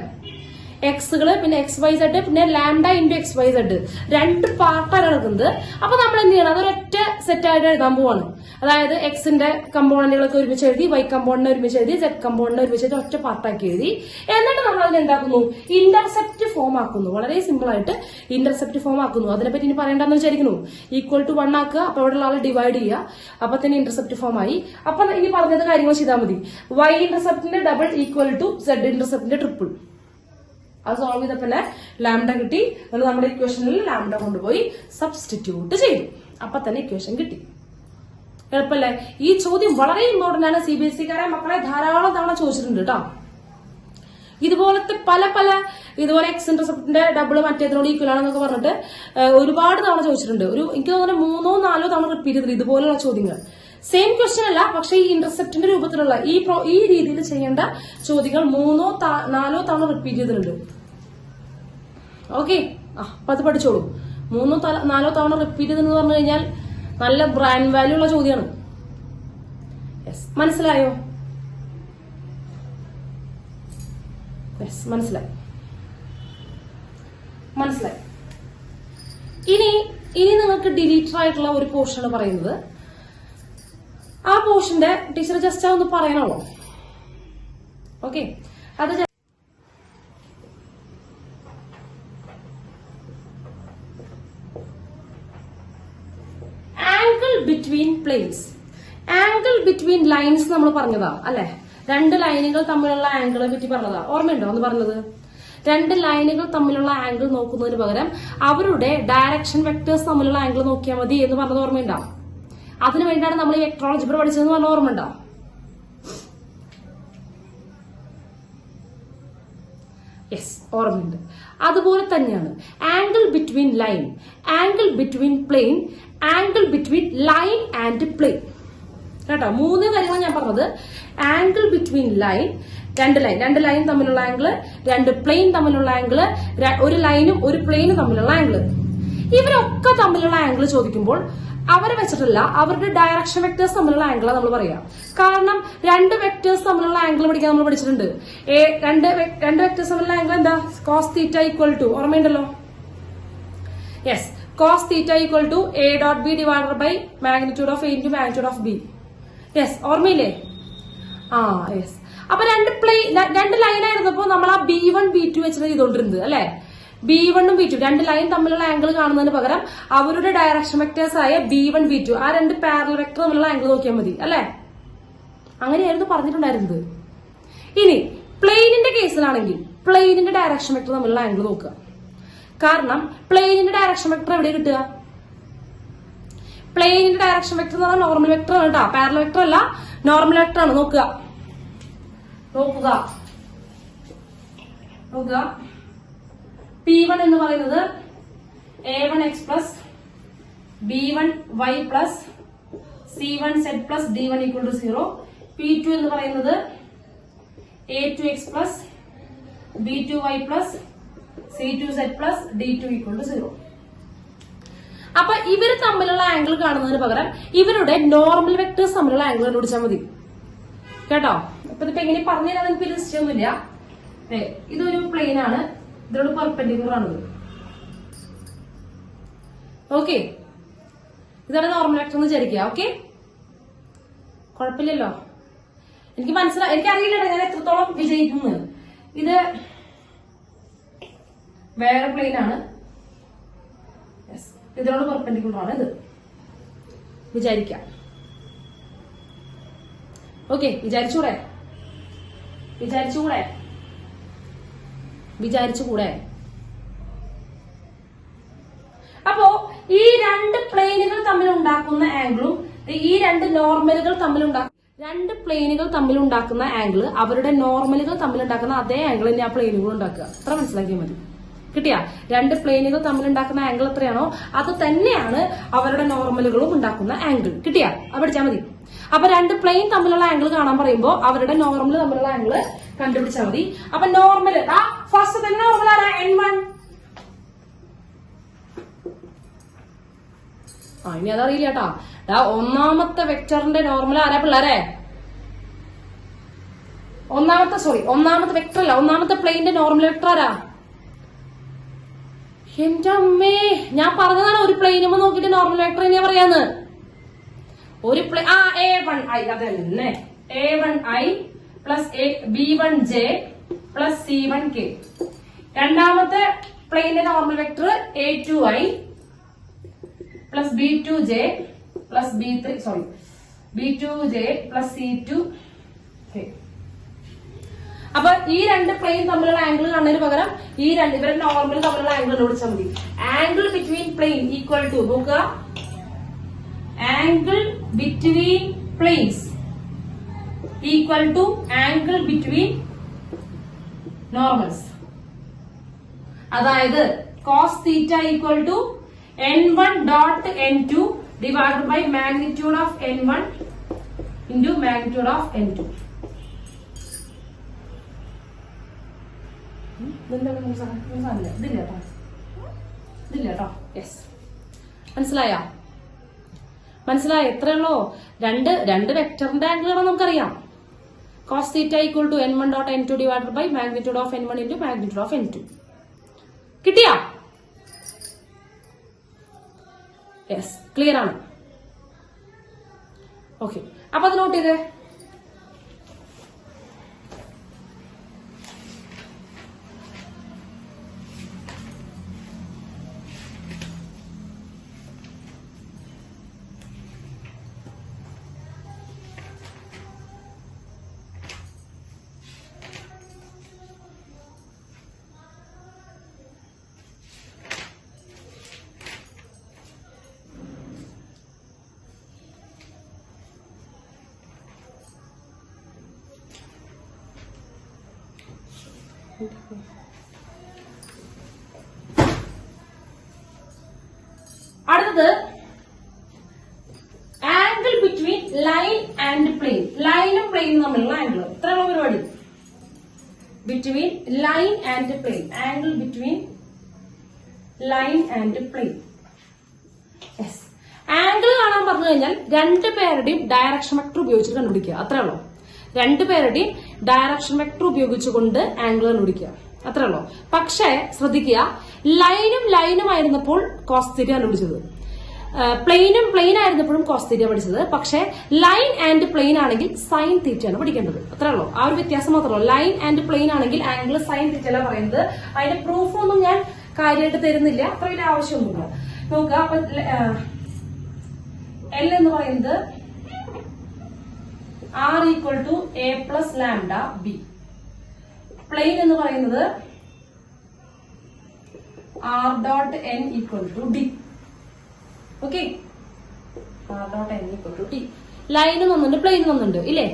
എക്സുകള്, പിന്നെ എക്സ് വൈ സെഡ്, പിന്നെ lambda into x y z, രണ്ട് പാർട്ടാണ് എടുക്കുന്നത്. അപ്പൊ നമ്മൾ എന്ത് ചെയ്യണം, അതൊരൊറ്റ സെറ്റായിട്ട് എഴുതാൻ പോവാണ്. അതായത് എക്സിന്റെ കമ്പോണന്റുകളൊക്കെ ഒരുമിച്ച് എഴുതി, വൈ കമ്പോണന്റ് ഒരുമിച്ച് എഴുതി, സെഡ് കമ്പോണന്റ് ഒരുമിച്ച് എഴുതി, ഒറ്റ പാർട്ടാക്കി എഴുതി. എന്നിട്ട് നമ്മൾ അതിന് എന്താക്കുന്നു, ഇന്റർസെപ്റ്റ് ഫോം ആക്കുന്നു. വളരെ സിമ്പിൾ ആയിട്ട് ഇന്റർസെപ്റ്റ് ഫോം ആക്കുന്നു. അതിനെപ്പറ്റി ഇനി പറയേണ്ടെന്ന് വിചാരിക്കുന്നു. ഈക്വൽ ടു 1 ആക്കുക, അപ്പൊ അവിടെ ഉള്ള ആളെ ഡിവൈഡ് ചെയ്യുക, അപ്പൊ തന്നെ ഇന്റർസെപ്റ്റ് ഫോം ആയി. അപ്പൊ ഇനി പറഞ്ഞത് കാര്യങ്ങൾ ചെയ്താൽ മതി. വൈ ഇന്റർസെപ്റ്റിന്റെ ഡബിൾ ഈക്വൽ ടു സെഡ് ഇന്റർസെപ്റ്റിന്റെ ട്രിപ്പിൾ. അത് സോൾവ് ചെയ്തപ്പോ തന്നെ ലാംഡ കിട്ടി. നമ്മുടെ ഇക്വേഷനിൽ ലാംഡ കൊണ്ടുപോയി സബ്സ്റ്റിറ്റ്യൂട്ട് ചെയ്തു. അപ്പൊ തന്നെ ഇക്വേഷൻ കിട്ടി. എളുപ്പല്ലേ? ഈ ചോദ്യം വളരെ ഇമ്പോർട്ടന്റ് ആണ്. CBSE-കാരെ മക്കളെ ധാരാളം തവണ ചോദിച്ചിട്ടുണ്ട് കേട്ടോ. ഇതുപോലത്തെ പല ഇതുപോലെ എക്സ് ഇന്റർസെപ്റ്റിന്റെ ഡബിൾ മറ്റേതിനോട് ഈക്വൽ ആണെന്നൊക്കെ പറഞ്ഞിട്ട് ഒരുപാട് തവണ ചോദിച്ചിട്ടുണ്ട്. എനിക്ക് തോന്നുന്നു 3-4 തവണ റിപ്പീറ്റ് ചെയ്തിട്ടുണ്ട് ഇതുപോലുള്ള ചോദ്യങ്ങൾ. സെയിം ക്വസ്റ്റ്യൻ അല്ല, പക്ഷെ ഈ ഇന്റർസെപ്റ്റിന്റെ രൂപത്തിലുള്ള ഈ രീതിയിൽ ചെയ്യേണ്ട ചോദ്യങ്ങൾ 3-4 തവണ റിപ്പീറ്റ് ചെയ്തിട്ടുണ്ട്. ഓക്കെ, അപ്പൊ അത് പഠിച്ചോളൂ. 3-4 തവണ റിപ്പീറ്റ് ചെയ്തെന്ന് പറഞ്ഞു കഴിഞ്ഞാൽ നല്ല ബ്രാൻഡ് വാല്യൂ ഉള്ള ചോദ്യമാണ്. മനസ്സിലായോ? മനസ്സിലായി. ഇനി നിങ്ങൾക്ക് ഡിലീറ്റർ ആയിട്ടുള്ള ഒരു പോർഷനാണ് പറയുന്നത്. ആ പോർഷന്റെ ടീച്ചർ ജസ്റ്റ് ഒന്ന് പറയണല്ലോ. ഓക്കെ, അത് angle between planes. Angle between lines നമ്മൾ പറഞ്ഞതാ അല്ലെ? രണ്ട് ലൈനുകൾ തമ്മിലുള്ള ആംഗിളെ പറ്റി പറഞ്ഞതാ. ഓർമ്മയുണ്ടോ എന്ന് പറഞ്ഞത്? രണ്ട് ലൈനുകൾ തമ്മിലുള്ള ആംഗിൾ നോക്കുന്നതിന് പകരം അവരുടെ ഡയറക്ഷൻ വെക്ടേഴ്സ് തമ്മിലുള്ള ആംഗിൾ നോക്കിയാൽ മതി എന്ന് പറഞ്ഞത് ഓർമ്മയുണ്ടോ? അതിനു വേണ്ടിയാണ് നമ്മൾ ഈ വെക്ടർ ആൾജിബ്ര പഠിച്ചതെന്ന് പറഞ്ഞ ഓർമ്മയുണ്ടോ? യെസ്, ഓർമ്മയുണ്ട്. അതുപോലെ തന്നെയാണ് angle between line, angle between plane, angle between line and plane. കേട്ടോ, 3 കാര്യങ്ങൾ ഞാൻ പറഞ്ഞത്. ആംഗിൾ ബിറ്റ്വീൻ ലൈൻ, രണ്ട് ലൈൻ തമ്മിലുള്ള ആംഗിള്, 2 പ്ലെയിൻ തമ്മിലുള്ള ആംഗിള്, ഒരു ലൈനും ഒരു പ്ലെയിനും തമ്മിലുള്ള ആംഗിള്. ഇവരൊക്കെ തമ്മിലുള്ള ആംഗിൾ ചോദിക്കുമ്പോൾ അവരെ വെച്ചിട്ടല്ല, അവരുടെ ഡയറക്ഷൻ വെക്ടേഴ്സ് തമ്മിലുള്ള ആംഗിളാണ് നമ്മൾ പറയാം. കാരണം 2 വെക്ടേഴ്സ് തമ്മിലുള്ള ആംഗിൾ പഠിക്കാൻ നമ്മൾ പഠിച്ചിട്ടുണ്ട്. രണ്ട് വെക്ടേഴ്സ് തമ്മിലുള്ള ആംഗിൾ എന്താ? കോസ് തീറ്റ ഈക്വൽ ടു, ഓർമ്മയുണ്ടല്ലോ? Yes, cos theta equal to A dot B divided by magnitude of A into magnitude of B. Yes, ഓർമ്മയില്ലേ? യെസ്. അപ്പൊ രണ്ട് ലൈൻ ആയിരുന്നപ്പോ നമ്മൾ ആ B1 B2 വെച്ചിട്ട് ചെയ്തോണ്ടിരുന്നത് അല്ലെ? B1 ഉം B2 രണ്ട് ലൈൻ തമ്മിലുള്ള ആംഗിൾ കാണുന്നതിന് പകരം അവരുടെ ഡയറക്ഷൻ വെക്ടേഴ്സ് ആയ B1 B2 ആ രണ്ട് പാരലൽ വെക്ടർ തമ്മിലുള്ള ആംഗിൾ നോക്കിയാൽ മതി അല്ലെ? അങ്ങനെയായിരുന്നു പറഞ്ഞിട്ടുണ്ടായിരുന്നത്. ഇനി പ്ലെയിനിന്റെ കേസിലാണെങ്കിൽ പ്ലെയിനിന്റെ ഡയറക്ഷൻ വെക്ടർ തമ്മിലുള്ള ആംഗിൾ നോക്കുക. കാരണം പ്ലെയിനിന്റെ ഡയറക്ഷൻ വെക്ടർ എവിടെ കിട്ടുക? പ്ലെയിനിന്റെ ഡയറക്ഷൻ വെക്ടർ എന്ന് പറഞ്ഞാൽ നോർമൽ വെക്ടർ ആണ് കേട്ടോ, പാരലൽ വെക്ടർ അല്ല, നോർമൽ വെക്ടർ ആണ്. നോക്കുക P1 എന്ന് പറയുന്നത് A1x plus B1y plus C1z plus D1 equal to 0. P2 എന്ന് പറയുന്നത് A2x plus B2y plus C2z plus D2 equal to 0. അപ്പൊ ഇവർ തമ്മിലുള്ള ആംഗിൾ കാണുന്നതിന് പകരം ഇവരുടെ നോർമൽ വെക്ടേഴ്സ് തമ്മിലുള്ള ആംഗിൾ കണ്ടുപിടിച്ചാൽ മതി കേട്ടോ. അപ്പൊ ഇതിപ്പോ എങ്ങനെ പറഞ്ഞു തരാൻ എനിക്ക് നിശ്ചയമൊന്നുമില്ല. ഇതൊരു പ്ലെയിൻ ആണ്, ഇതിനോട് പെർപെൻഡിക്കുലർ ആണിത്. ഓക്കെ, ഇതാണ് നോർമൽ വെക്ടർ എന്ന് വിചാരിക്കുക. ഓക്കെ, കുഴപ്പമില്ലല്ലോ. എനിക്ക് മനസ്സിലായി, എനിക്കറിയില്ല ഞാൻ എത്രത്തോളം വിജയിക്കുന്നു. ഇത് വേറെ പ്ലെയിൻ ആണ്, ഇതിനോട് പെർപെൻഡിക്കുലർ ആണ് ഇത് വിചാരിക്കാം. ഓക്കെ, വിചാരിച്ചൂടെ? അപ്പോ ഈ രണ്ട് പ്ലെയിനുകൾ തമ്മിൽ ഉണ്ടാക്കുന്ന ആംഗിളും ഈ രണ്ട് നോർമലുകൾ രണ്ട് പ്ലെയിനുകൾ തമ്മിൽ ഉണ്ടാക്കുന്ന ആംഗിൾ അവരുടെ നോർമലുകൾ തമ്മിൽ ഉണ്ടാക്കുന്ന അതേ ആംഗിൾ തന്നെ ആ പ്ലെയിനുകൾ ഉണ്ടാക്കുക. അത്ര മനസ്സിലാക്കിയാൽ മതി. കിട്ടിയ രണ്ട് പ്ലെയിനുകൾ തമ്മിൽ ഉണ്ടാക്കുന്ന ആംഗിൾ എത്രയാണോ അത് തന്നെയാണ് അവരുടെ നോർമലുകളും ഉണ്ടാക്കുന്ന ആംഗിൾ. കിട്ടിയ അത് പഠിച്ചാൽ മതി. അപ്പൊ രണ്ട് പ്ലെയിൻ തമ്മിലുള്ള ആംഗിൾ കാണാൻ പറയുമ്പോൾ അവരുടെ നോർമൽ തമ്മിലുള്ള ആംഗിൾ കണ്ടുപിടിച്ചാൽ മതി. അപ്പൊ നോർമൽ ഫസ്റ്റ് തന്നെ നോർമൽ ആരാ? N1. ഇനി അതറിയില്ല കേട്ടാ. ഒന്നാമത്തെ വെക്ടറിന്റെ നോർമൽ ആരാ പിള്ളേരെ? ഒന്നാമത്തെ വെക്ടർ അല്ല, ഒന്നാമത്തെ പ്ലെയിന്റെ നോർമൽ വെക്ടർ ആരാ? എന്റെ അമ്മേ, ഞാൻ പറഞ്ഞതാണ് ഒരു പ്ലെയിനുമ്പോ നോക്കിട്ട് നോർമൽ വെക്ടർ എങ്ങനെയാ പറയാന്ന്. ഒരു A1I അതന്നെ, A1I plus B1J plus C1K. രണ്ടാമത്തെ പ്ലെയിന്റെ normal vector A2I plus B2J plus B2J plus C2K. അപ്പൊ ഈ രണ്ട് പ്ലെയിൻ തമ്മിലുള്ള ആംഗിൾ കാണുന്നതിന് പകരം ഇവരുടെ നോർമൽ തമ്മിലുള്ള ആംഗിൾ കണ്ടുപിടിച്ചാൽ മതി. Angle between plane equal to നോക്കുക, angle between planes equal to angle between normals. അതായത് cos theta equal to N1 dot N2 divide by magnitude of N1 into magnitude of N2. ഇതില്ല കേട്ടോ. Yes, മനസ്സിലായോ? എത്രയുള്ളോ? രണ്ട് വെക്ടറിന്റെ angle ആണോ നമുക്കറിയാം. Cos theta equal to N1 dot N2 divide by magnitude of N1 into magnitude of N2. കിട്ടിയാ? Yes, clear ആണ്. Okay, അപ്പൊ അത് നോട്ട് ചെയ്തേ. അടുത്തത് angle between line and plane. ലൈനും പ്ലെയിനും തമ്മിലുള്ള ആംഗിൾ. ഇത്രയുള്ള പരിപാടി. Between line and plane. Angle between line and plane. Yes, angle കാണാൻ പറഞ്ഞു കഴിഞ്ഞാൽ രണ്ടുപേരുടെയും ഡയറക്ഷൻ വെക്ടർ ഉപയോഗിച്ചിട്ട് കണ്ടുപിടിക്കുക. അത്രേ ഉള്ളൂ. രണ്ടുപേരുടെയും ഡയറക്ഷൻ വെക്ടർ ഉപയോഗിച്ചുകൊണ്ട് ആംഗിൾ കണ്ടുപിടിക്കുക. അത്രേ ഉള്ളൂ. പക്ഷേ ശ്രദ്ധിക്കുക, ലൈനും ആയിരുന്നപ്പോൾ കോസ് തീറ്റ കണ്ടുപിടിച്ചത്, പ്ലെയിൻ ആയിരുന്നപ്പോഴും കോസ് തീറ്റ പഠിച്ചത്. പക്ഷേ ലൈൻ ആൻഡ് പ്ലെയിൻ ആണെങ്കിൽ സൈൻ തീറ്റയാണ് പഠിക്കേണ്ടത്. അത്രേ ഉള്ളൂ. ആ ഒരു വ്യത്യാസം മാത്രമേ. ലൈൻ ആൻഡ് പ്ലെയിൻ ആണെങ്കിൽ ആംഗിൾ സൈൻ തീറ്റയല്ല പറയുന്നത്. അതിന്റെ പ്രൂഫൊന്നും ഞാൻ കാര്യമായിട്ട് തരുന്നില്ല, അത്ര വലിയ ആവശ്യമൊന്നുമില്ല. നോക്കുക, അപ്പൊ L എന്ന് പറയുന്നത് R equal to A plus lambda B. Plane എന്ന് പറയുന്നത് R dot N equal to D. Okay, R dot N equal to D. ലൈനും വന്നിട്ടുണ്ട്, പ്ലെയിനും വന്നിട്ടുണ്ട് ഇല്ലേ?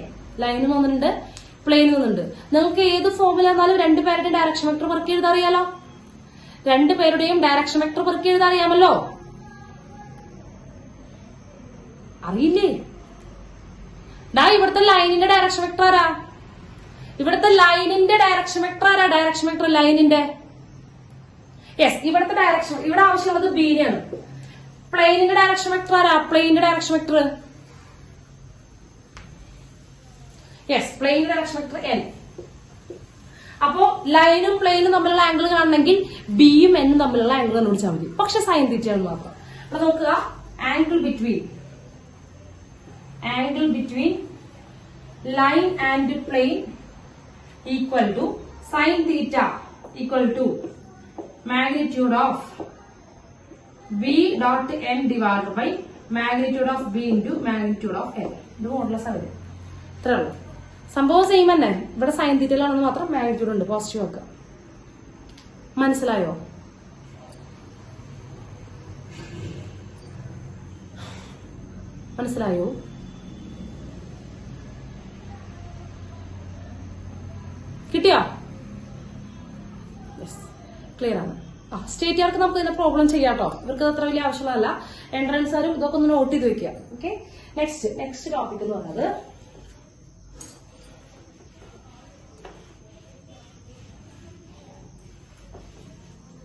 ലൈനും വന്നിട്ടുണ്ട്, പ്ലെയിനും വന്നിട്ടുണ്ട്. നിങ്ങൾക്ക് ഏത് ഫോമിൽ എന്നാലും രണ്ടുപേരുടെയും ഡയറക്ഷൻ വെക്ടർ വർക്ക് ചെയ്ത് അറിയാലോ. രണ്ടുപേരുടെയും ഡയറക്ഷൻ വെക്ടർ വർക്ക് ചെയ്ത് അറിയാമല്ലോ. അറിയില്ലേ? ഇവിടുത്തെ ലൈനിന്റെ ഡയറക്ഷൻ വെക്ടർ ആരാ? ഇവിടുത്തെ ലൈനിന്റെ ഡയറക്ഷൻ വെക്ടർ ആരാ? ഡയറക്ഷൻ വെക്ടർ ലൈനിന്റെ. യെസ്, ഇവിടുത്തെ ഡയറക്ഷൻ, ഇവിടെ ആവശ്യമുള്ളത് ബീനെയാണ്. പ്ലെയിനിന്റെ ഡയറക്ഷൻ വെക്ടർ ആരാ? പ്ലെയിനിന്റെ ഡയറക്ഷൻ വെക്ടർ. യെസ്, പ്ലെയിനിന്റെ ഡയറക്ഷൻ വെക്ടർ N. അപ്പോ ലൈനും പ്ലെയിനും തമ്മിലുള്ള ആംഗിൾ കാണണമെങ്കിൽ ബിയും എന്നും തമ്മിലുള്ള ആംഗിൾ കണ്ടുപിടിച്ചാൽ മതി. പക്ഷെ സൈൻ തീറ്റയാണ് മാത്രം. അപ്പൊ നോക്കുക, angle between line and plane equal to sine theta equal to magnitude of B dot N divide by magnitude of B into magnitude of N. ഇത് മോഡലസ് ആണ്. ഇത്രേ ഉള്ളൂ. സംഭവം സെയിം തന്നെ. ഇവിടെ സൈൻ തീറ്റയിലാണെന്ന് മാത്രം മാഗ്നിറ്റ്യൂഡ് ഉണ്ട്. പോസിറ്റീവ് വെക്കുക. മനസ്സിലായോ? മനസ്സിലായോ? കിട്ടിയോ? ക്ലിയർ ആണ്. സ്റ്റേറ്റുകാർക്ക് നമുക്ക് ഇതിന്റെ പ്രോബ്ലം ചെയ്യാട്ടോ. ഇവർക്ക് അത്ര വലിയ ആവശ്യമുള്ളതല്ല. എൻട്രൻസുകാരും ഇതൊക്കെ ഒന്ന് നോട്ട് ചെയ്ത് വെക്കുക. ഓക്കെ, നെക്സ്റ്റ് ടോപ്പിക് എന്ന് പറയുന്നത്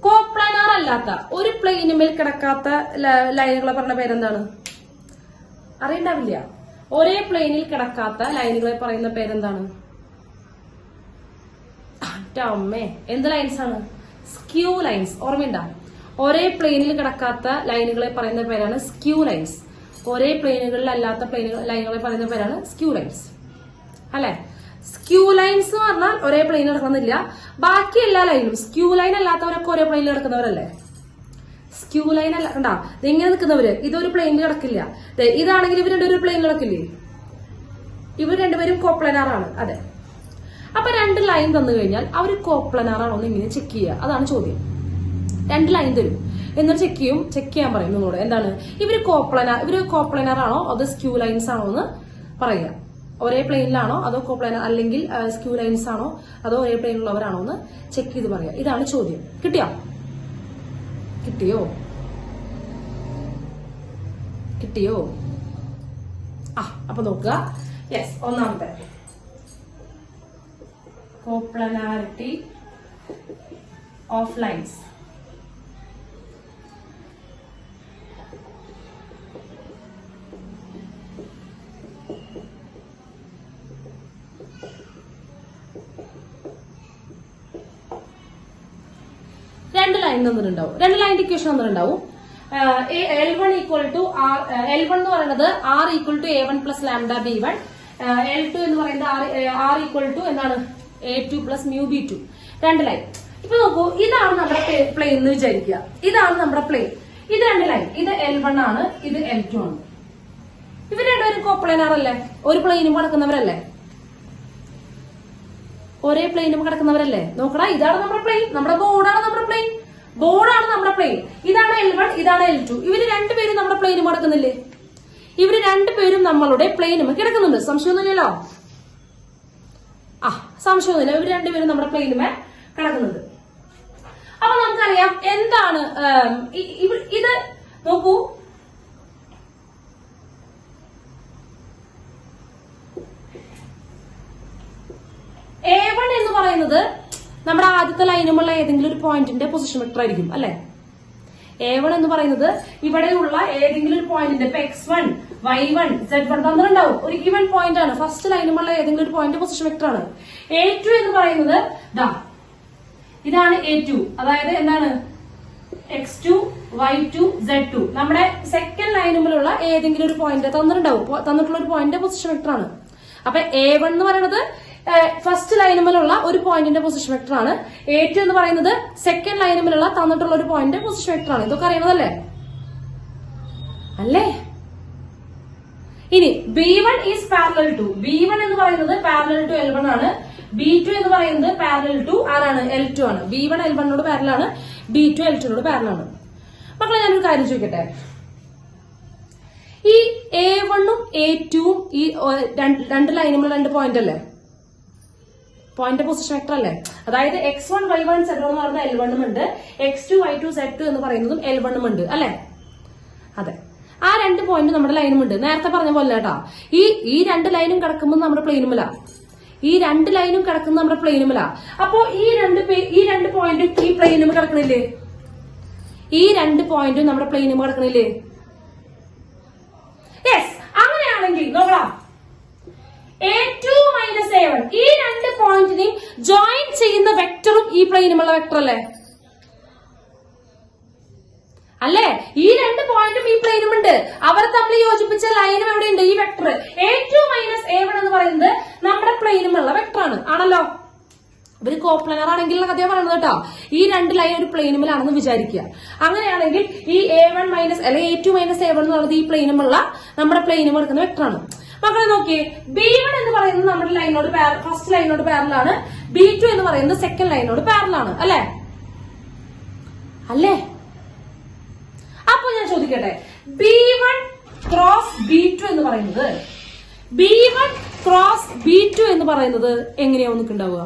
കോപ്ലാനാർ അല്ലാത്ത ഒരു പ്ലെയിനുമേൽ കിടക്കാത്ത ലൈനുകളെ പറഞ്ഞ പേരെന്താണ്? അറിയണ്ടാവില്ല. ഒരേ പ്ലെയിനിൽ കിടക്കാത്ത ലൈനുകളെ പറയുന്ന പേരെന്താണ്? അമ്മേ, എന്ത് ലൈൻസ് ആണ്? Skew lines. ഓർമ്മയുണ്ടോ? ഒരേ പ്ലെയിനിൽ കിടക്കാത്ത ലൈനുകളെ പറയുന്ന പേരാണ് സ്ക്യൂ ലൈൻസ്. ഒരേ പ്ലെയിനുകളിൽ അല്ലാത്ത ലൈനുകളെ പറയുന്ന പേരാണ് സ്ക്യൂ ലൈൻസ്. അല്ലെ? സ്ക്യൂ ലൈൻസ് എന്ന് പറഞ്ഞാൽ ഒരേ പ്ലെയിനിൽ കിടക്കുന്നില്ല. ബാക്കി എല്ലാ ലൈനും സ്ക്യൂ ലൈൻ അല്ലാത്തവരൊക്കെ ഒരേ പ്ലെയിനിൽ കിടക്കുന്നവരല്ലേ? സ്ക്യൂ ലൈൻ അല്ല, കണ്ടാ ഇതെങ്ങനെ നിൽക്കുന്നവര് ഇതൊരു പ്ലെയിനിൽ കിടക്കില്ല. ഇതാണെങ്കിൽ ഇവർ രണ്ടുപേരും പ്ലെയിനിൽ കിടക്കില്ലേ? ഇവർ രണ്ടുപേരും കോപ്ലനാറാണ്. അതെ. അപ്പൊ രണ്ട് ലൈൻ തന്നു കഴിഞ്ഞാൽ അവർ കോപ്ലനാറാണോ എന്ന് ഇങ്ങനെ ചെക്ക് ചെയ്യുക. അതാണ് ചോദ്യം. രണ്ട് ലൈൻ തരും, എന്നിട്ട് ചെക്ക് ചെയ്യാൻ പറയും നിങ്ങളോട്. എന്താണ് ഇവര് കോപ്ലനാറാണോ അതോ സ്ക്യൂ ലൈൻസ് ആണോ എന്ന് പറയുക. ഒരേ പ്ലെയിനിലാണോ അതോ കോപ്ലനാർ അല്ലെങ്കിൽ സ്ക്യൂ ലൈൻസ് ആണോ അതോ ഒരേ പ്ലെയിനിലുള്ളവരാണോ എന്ന് ചെക്ക് ചെയ്ത് പറയുക. ഇതാണ് ചോദ്യം. കിട്ടിയോ? അപ്പൊ നോക്കുക. യെസ്, ഒന്നാമത്തെ കോപ്ലനാരിറ്റി ഓഫ് ലൈൻസ്. രണ്ട് ലൈൻ തന്നിട്ടുണ്ടാവും. രണ്ട് ലൈനിന്റെ equation തന്നിട്ടുണ്ടാവും. L1 equal to L1 എന്ന് പറയുന്നത് R equal to A1 plus lambda B1. L2 എന്ന് പറയുന്നത് R ഈക്വൽ ടു എന്താണ് A2 പ്ലസ് മ്യൂ B2. രണ്ട് ലൈൻ. ഇപ്പൊ നോക്കൂ, ഇതാണ് നമ്മുടെ പ്ലെയിൻ എന്ന് വിചാരിക്കുക. ഇതാണ് നമ്മുടെ പ്ലെയിൻ. ഇത് രണ്ട് ലൈൻ. ഇത് L1 ആണ്, ഇത് L2 ആണ്. ഇവർ രണ്ടുപേരും കോപ്ലനാർ അല്ലേ? ഒരു പ്ലെയിനും കിടക്കുന്നവരല്ലേ? ഒരേ പ്ലെയിനും കിടക്കുന്നവരല്ലേ? നോക്കടാ, ഇതാണ് നമ്മുടെ പ്ലെയിൻ. നമ്മുടെ ബോർഡാണ് നമ്മുടെ പ്ലെയിൻ. ഇതാണ് L1, ഇതാണ് L2. ഇവര് രണ്ടുപേരും നമ്മുടെ പ്ലെയിനും കിടക്കുന്നില്ലേ? ഇവര് രണ്ടുപേരും നമ്മളുടെ പ്ലെയിനും കിടക്കുന്നുണ്ട്. സംശയമൊന്നുമില്ലല്ലോ. സംശയമൊന്നുമില്ല. ഇവര് രണ്ടുപേരും നമ്മുടെ പ്ലെയിനുമേ കിടക്കുന്നുണ്ട്. അപ്പൊ നമുക്കറിയാം എന്താണ് ഇത്. നോക്കൂ, A1 എന്ന് പറയുന്നത് നമ്മുടെ ആദ്യത്തെ ലൈനുമുള്ള ഏതെങ്കിലും ഒരു പോയിന്റിന്റെ പൊസിഷൻ വെക്ടർ ആയിരിക്കും അല്ലെ? A1 എന്ന് പറയുന്നത് ഇവിടെയുള്ള ഏതെങ്കിലും ഒരു പോയിന്റിന്റെ ഇപ്പൊ X1, Y1, Z1 തന്നിട്ടുണ്ടാവും. ഒരു ഗിവൻ പോയിന്റ് ആണ്. ഫസ്റ്റ് ലൈനുമുള്ള ഏതെങ്കിലും ഒരു പോയിന്റ് പൊസിഷൻ വെക്ടർ ആണ്. A2 എന്ന് പറയുന്നത് ഇതാണ് A2. അതായത് എന്താണ് X2, Y2, Z2. നമ്മുടെ സെക്കൻഡ് ലൈനുമുള്ള ഏതെങ്കിലും ഒരു പോയിന്റ് തന്നിട്ടുള്ള ഒരു പോയിന്റ് പൊസിഷൻ വെക്ടർ ആണ്. അപ്പൊ A1 എന്ന് പറയുന്നത് ഫസ്റ്റ് ലൈനുമുള്ള ഒരു പോയിന്റിന്റെ പൊസിഷൻ വെക്ടർ ആണ്. A2 എന്ന് പറയുന്നത് സെക്കൻഡ് ലൈനുമുള്ള തന്നിട്ടുള്ള ഒരു പോയിന്റ് പൊസിഷൻ വെക്ടർ ആണ്. ഇതൊക്കെ അറിയണതല്ലേ? അല്ലേ? ഇനി B1 is parallel to. B1 എന്ന് പറയുന്നത് പാരലൽ ടു L1 ആണ്. B2 എന്ന് പറയുന്നത് പാരലൽ ടു ആരാണ്? L2 ആണ്. B1 L1നോട് പാരലൽ ആണ്. B2 L2നോട് പാരലൽ ആണ്. മക്കളെ, ഞാനൊരു കാര്യം ചോദിക്കട്ടെ. ഈ A1ഉം A2ഉം ഈ രണ്ട് ലൈനുമുള്ള രണ്ട് പോയിന്റ് അല്ലേ? പോയിന്റ് പൊസിഷൻ വെക്ടർ അല്ലേ? അതായത് X1, Y1, Z1 എന്ന് പറയുന്നത് L1 ഉം ഉണ്ട്. X2, Y2, Z2 എന്ന് പറയുന്നതും L1 ഉം ഉണ്ട് അല്ലെ? അതെ. ആ രണ്ട് പോയിന്റ് നമ്മുടെ ലൈനും ഉണ്ട്. നേരത്തെ പറഞ്ഞ പോലെ കേട്ടാ. ഈ രണ്ട് ലൈനും കിടക്കുമ്പോൾ നമ്മുടെ പ്ലെയിനുമല്ല. അപ്പോ ഈ രണ്ട് പോയിന്റും ഈ പ്ലെയിനും കിടക്കണില്ലേ? യെസ്. അങ്ങനെയാണെങ്കിൽ നോക്കാം. A2 മൈനസ് A1 ഈ രണ്ട് പോയിന്റിനെയും ജോയിൻ ചെയ്യുന്ന വെക്ടറും ഈ പ്ലെയിനുമുള്ള വെക്ടർ അല്ലേ? ഈ രണ്ട് പോയിന്റും ഈ പ്ലെയിനും ഉണ്ട്. അവർ തമ്മിൽ യോജിപ്പിച്ച ലൈനും എവിടെയുണ്ട്? ഈ വെക്ടർ A2 മൈനസ് A1 എന്ന് പറയുന്നത് കോപ്ലാനർ ആണെങ്കിൽ കഥ പറയുന്നത് കേട്ടോ. ഈ രണ്ട് ലൈൻ ഒരു പ്ലെയിനുമിലാണെന്ന് വിചാരിക്കുക. അങ്ങനെയാണെങ്കിൽ ഈ A1 മൈനസ് അല്ലെങ്കിൽ A2 മൈനസ് A1 എന്നുള്ളത് ഈ പ്ലെയിനുമുള്ള നമ്മുടെ പ്ലെയിനും എടുക്കുന്ന വെക്ടറാണ്. മക്കളെ നോക്കിയേ, B1 എന്ന് പറയുന്നത് നമ്മുടെ ലൈനോട് ഫസ്റ്റ് ലൈനോട് പാരലാണ്, B2 എന്ന് പറയുന്നത് സെക്കൻഡ് ലൈനോട് പാരലാണ്. അല്ലേ അല്ലേ? അപ്പൊ ഞാൻ ചോദിക്കട്ടെ, B1 ക്രോസ് B2 എന്ന് പറയുന്നത് B1 ക്രോസ് B2 എന്ന് പറയുന്നത് എങ്ങനെയാ നിൽക്കുണ്ടാവുക?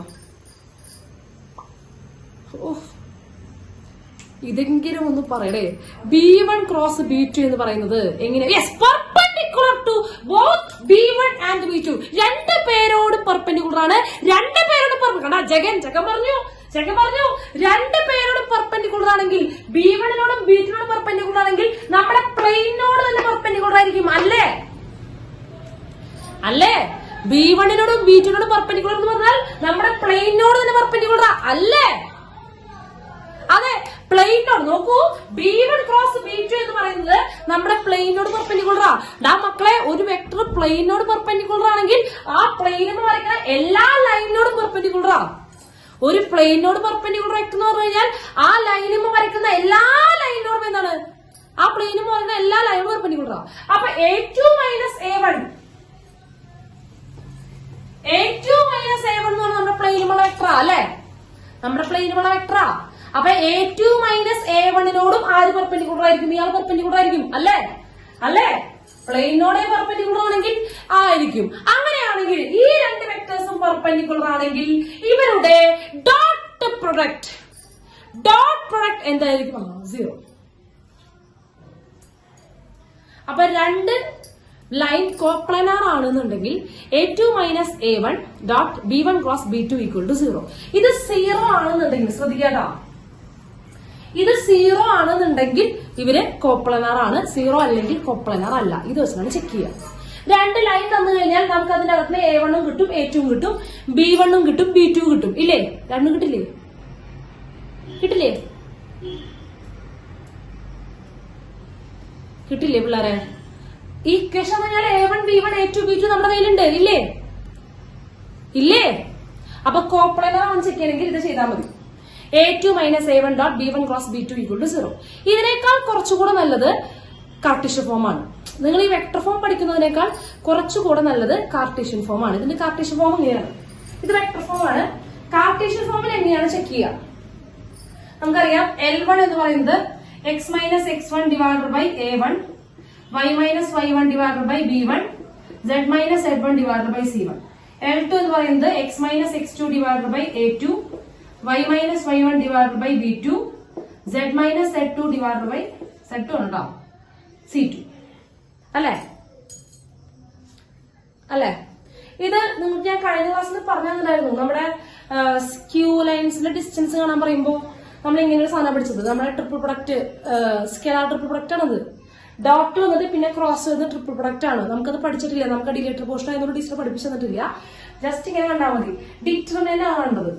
ഇതെങ്കിലും ഒന്ന് പറയടേ. B1 ക്രോസ് B2 എന്ന് പറയുന്നത് എങ്ങനെ? Yes, perpendicular to both B1 and B2. രണ്ട് പേരോട് പെർപെൻഡിക്കുലർ ആണ്. രണ്ട് പേരോട് പെർപെൻഡിക്കുലർ. ചെക്കൻ പറഞ്ഞു രണ്ട് പേരോട് പെർപെൻഡിക്കുലർ ആണെങ്കിൽ B1നോടും B2നോടും പെർപെൻഡിക്കുലർ ആണെങ്കിൽ നമ്മുടെ പ്ലെയിനോട് തന്നെ പെർപെൻഡിക്കുലർ ആയിരിക്കും. അല്ലേ? B1നോടും B2നോടും പെർപെൻഡിക്കുലർ എന്ന് പറഞ്ഞാൽ നമ്മുടെ പ്ലെയിനോട് തന്നെ പെർപെൻഡിക്കുലർ അല്ലേ? അതെ, പ്ലെയിനോട്. നോക്കൂ, B1 ക്രോസ് B2 എന്ന് പറയുന്നത് നമ്മുടെ പ്ലെയിനോട് പെർപെൻഡിക്കുലറാ. മക്കളെ, ഒരു വെക്ടർ പ്ലെയിനോട് പെർപെൻഡിക്കുലർ ആണെങ്കിൽ ആ പ്ലെയിനിന് വരയ്ക്കുന്ന എല്ലാ ലൈനിനോടും പെർപെൻഡിക്കുലറാ. ഒരു പ്ലെയിനോട് പെർപെൻഡിക്കുലർ വെക്ടർ എന്ന് പറഞ്ഞു കഴിഞ്ഞാൽ ആ ലൈനിന് വരയ്ക്കുന്ന എല്ലാ ലൈനിനോടും എന്താണ്? ആ പ്ലെയിനിന് പറയുന്ന എല്ലാ ലൈനും പെർപെൻഡിക്കുലറാ. അപ്പൊ A2 മൈനസ് A1 എന്ന് പറഞ്ഞാൽ നമ്മുടെ പ്ലെയിനുമുള്ള വെക്ടറാ. അല്ലെ? നമ്മുടെ പ്ലെയിനുമുള്ള വെക്ടറാ. അപ്പൊ A2 മൈനസ് A1നോടും ആര് പെർപെൻഡിക്കുലർ ആയിരിക്കും? ഇയാൾ പെർപെൻഡിക്കുലർ ആയിരിക്കും. അല്ലേ? പ്ലെയിനോടെ പെർപെൻഡിക്കുലർ ആണെങ്കിൽ ആയിരിക്കും. അങ്ങനെയാണെങ്കിൽ ഈ രണ്ട് വെക്ടേഴ്സും പെർപെൻഡിക്കുലർ ആണെങ്കിൽ ഇവരുടെ ഡോട്ട് പ്രൊഡക്റ്റ് എന്തായിരിക്കും? 0. അപ്പൊ രണ്ട് ലൈൻ കോപ്ലാനാർ ആണെന്നുണ്ടെങ്കിൽ A2 minus A1 dot B1 cross B2 equal to 0. ഇത് 0 ആണെന്നുണ്ടെങ്കിൽ ശ്രദ്ധിക്കാട്ടോ, ഇത് 0 ആണെന്നുണ്ടെങ്കിൽ ഇവര് കോപ്ലാനാർ ആണ്, 0 അല്ലെങ്കിൽ കോപ്ലാനാർ അല്ല. ഇത് വെച്ചാണ് ചെക്ക് ചെയ്യുക. രണ്ട് ലൈൻ തന്നു കഴിഞ്ഞാൽ നമുക്ക് അതിന്റെ അകത്ത് A1 കിട്ടും, A2 കിട്ടും, B1 കിട്ടും, B2 കിട്ടും. ഇല്ലേ? രണ്ടും കിട്ടില്ലേ? പിള്ളേരെ? ഈ ഇക്വേഷൻ പറഞ്ഞാൽ A1 B1 A2 B2 നമ്മുടെ കയ്യിലുണ്ട്. ഇല്ലേ? അപ്പൊ കോപ്ലാനാർ ആണ് ചെക്ക് ചെയ്യണമെങ്കിൽ ഇത് ചെയ്താൽ മതി. A2 minus A1 dot B1 cross B2 equal to 0. ഇതിനേക്കാൾ കുറച്ചുകൂടെ നല്ലത് കാർട്ടീഷ്യൻ ഫോം ആണ്. നിങ്ങൾ ഈ വെക്ടർ ഫോം പഠിക്കുന്നതിനേക്കാൾ കുറച്ചുകൂടെ നല്ലത് കാർട്ടീഷ്യൻ ഫോം ആണ്. ഇതിന്റെ കാർട്ടീഷ്യൻ ഫോം എങ്ങനെയാണ്? ഇത് വെക്ടർ ഫോം ആണ്. കാർട്ടീഷ്യൻ ഫോമിൽ എങ്ങനെയാണ് ചെക്ക് ചെയ്യുക? നമുക്കറിയാം, L1 എന്ന് പറയുന്നത് x minus x1 divided by A1, y minus y1 divided by B1, z minus z1 divided by C1. L2 എന്ന് പറയുന്നത് x minus x2 divided by A2, y minus y1 divided by B2, z minus z2 divided by Z2 ആണ് കേട്ടോ, C2. അല്ലേ? ഇത് നിങ്ങൾക്ക് ഞാൻ കഴിഞ്ഞ ക്ലാസ്സിൽ പറഞ്ഞു തന്നിട്ടുണ്ടായിരുന്നു. നമ്മുടെ സ്ക്യൂ ലൈൻസിന്റെ ഡിസ്റ്റൻസ് കാണാൻ പറയുമ്പോൾ നമ്മൾ ഇങ്ങനെ ഒരു സാധനം പഠിച്ചത്. നമ്മുടെ triple product, scalar triple product ആണത്. ഡോട്ട് വന്നത് പിന്നെ ക്രോസ് വരുന്ന ട്രിപ്പിൾ പ്രൊഡക്റ്റ് ആണ്. നമുക്കത് പഠിച്ചിട്ടില്ല. നമുക്ക് ഡിലേറ്റർ പോർഷൻ ആയതുകൊണ്ട് ടീച്ചർ പഠിപ്പിച്ചു തന്നിട്ടില്ല. ജസ്റ്റ് ഇങ്ങനെ കണ്ടാൽ മതി. ഡിറ്റർമിനന്റ് ആണ് കണ്ടത്.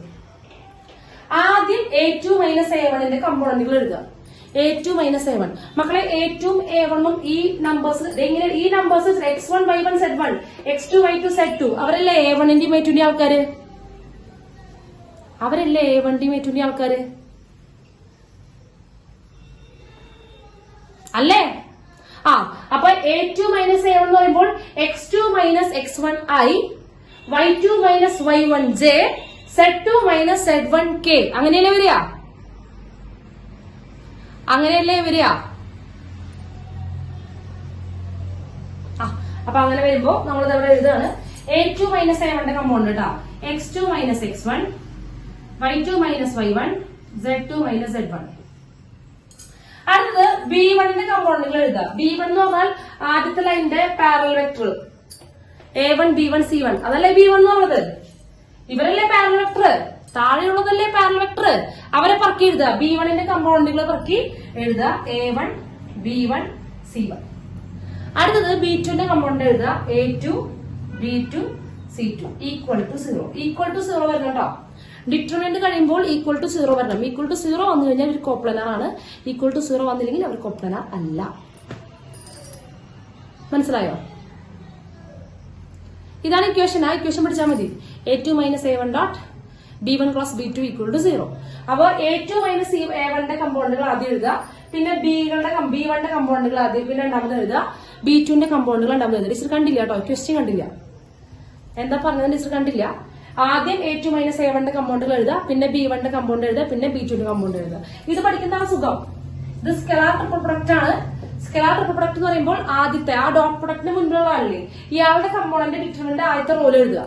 ആദ്യം A2 മൈനസ് A1ന്റെ കമ്പോണന്റുകൾ എഴുതുക. A2 minus A1. മക്കളെ, A2 A1ഉം ഈ നമ്പേഴ്സ് എങ്ങനെ? ഈ numbers x1 y1 z1 x2 y2 z2 അവരല്ലേ A1ന്റെയും A2ന്റെയും ആൾക്കാര്? അല്ലേ? അപ്പൊ A2 മൈനസ് A1 എന്ന് പറയുമ്പോൾ x2 minus x1 I, y2 minus y1 j, z2 minus z1 k. അങ്ങനെയല്ലേ വരിക? അപ്പൊ അങ്ങനെ വരുമ്പോ നമ്മൾ ഇവിടെ എഴുതാണ് A2 മൈനസ് A1ന്റെ കമ്പോണന്റ് കേട്ടോ. x2 minus x1, y2 minus y1, z2 minus z1. അടുത്തത് B1ന്റെ കമ്പോണന്റുകൾ എഴുതുക. B1 എന്ന് പറഞ്ഞാൽ ആദ്യത്തെ ലൈനിന്റെ parallel vector A1 B1 C1. അതല്ലേ B1 എന്ന് പറഞ്ഞത്? ഇവരല്ലേ പാരലൽ വെക്ടർ? താഴെയുള്ളതല്ലേ പാരലൽ വെക്ടർ? അവരെ പറക്കി എഴുതുക. B1ന്റെ കമ്പോണന്റുകൾ പറക്കി എഴുതുക. A1 B1 C1. അടുത്തത് B2ന്റെ കമ്പോണന്റ് എഴുതുക. A2 B2 C2 equal to 0. Equal to 0 വരണം കേട്ടോ. ഡിറ്റർമിനന്റ് കഴിയുമ്പോൾ ഈക്വൽ ടു 0 വരണം. ഈക്വൽ ടു 0 വന്നു കഴിഞ്ഞാൽ ഒരു കോപ്ലാനാർ ആണ്. ഈക്വൽ ടു 0 വന്നില്ലെങ്കിൽ അവർ കോപ്ലാനാർ അല്ല. മനസ്സിലായോ? ഇതാണ് ഇക്വേഷൻ. ആ ഇക്വേഷൻ പഠിച്ചാൽ മതി. A2 minus A1 dot B1 + B2 = 0. അപ്പൊ A2 - A1ന്റെ കമ്പോണന്റുകൾ ആദ്യം എഴുതുക, പിന്നെ B1ന്റെ കമ്പോണന്റുകൾ ആദ്യം, പിന്നെ രണ്ടാമത് എഴുതുക, B2ന്റെ കമ്പോണന്റുകൾ രണ്ടാമത് എഴുതുക. ടീച്ചർ കണ്ടില്ല കേട്ടോ, ക്വസ്റ്റ്യൻ കണ്ടില്ല, എന്താ പറഞ്ഞത് ടീച്ചർ കണ്ടില്ല. ആദ്യം A2 - A1ന്റെ കമ്പോണന്റുകൾ എഴുതുക, പിന്നെ B1ന്റെ കമ്പോണന്റ് എഴുതുക, പിന്നെ B2ന്റെ കമ്പോണന്റ് എഴുതുക. ഇത് പഠിക്കുന്നതാണ് സുഖം. ഇത് സ്കെലാർ ട്രിപ്പിൾ പ്രൊഡക്റ്റ് ആണ്. സ്കെലാർ ട്രിപ്പിൾ പ്രൊഡക്റ്റ് എന്ന് പറയുമ്പോൾ ആദ്യത്തെ ആ ഡോട്ട് പ്രൊഡക്റ്റിന് മുൻപുള്ള ആളില്ലേ, ഇയാളുടെ കമ്പോണന്റ് ഡിറ്റർമിനന്റ് ആദ്യത്തെ റോൾ എഴുതുക.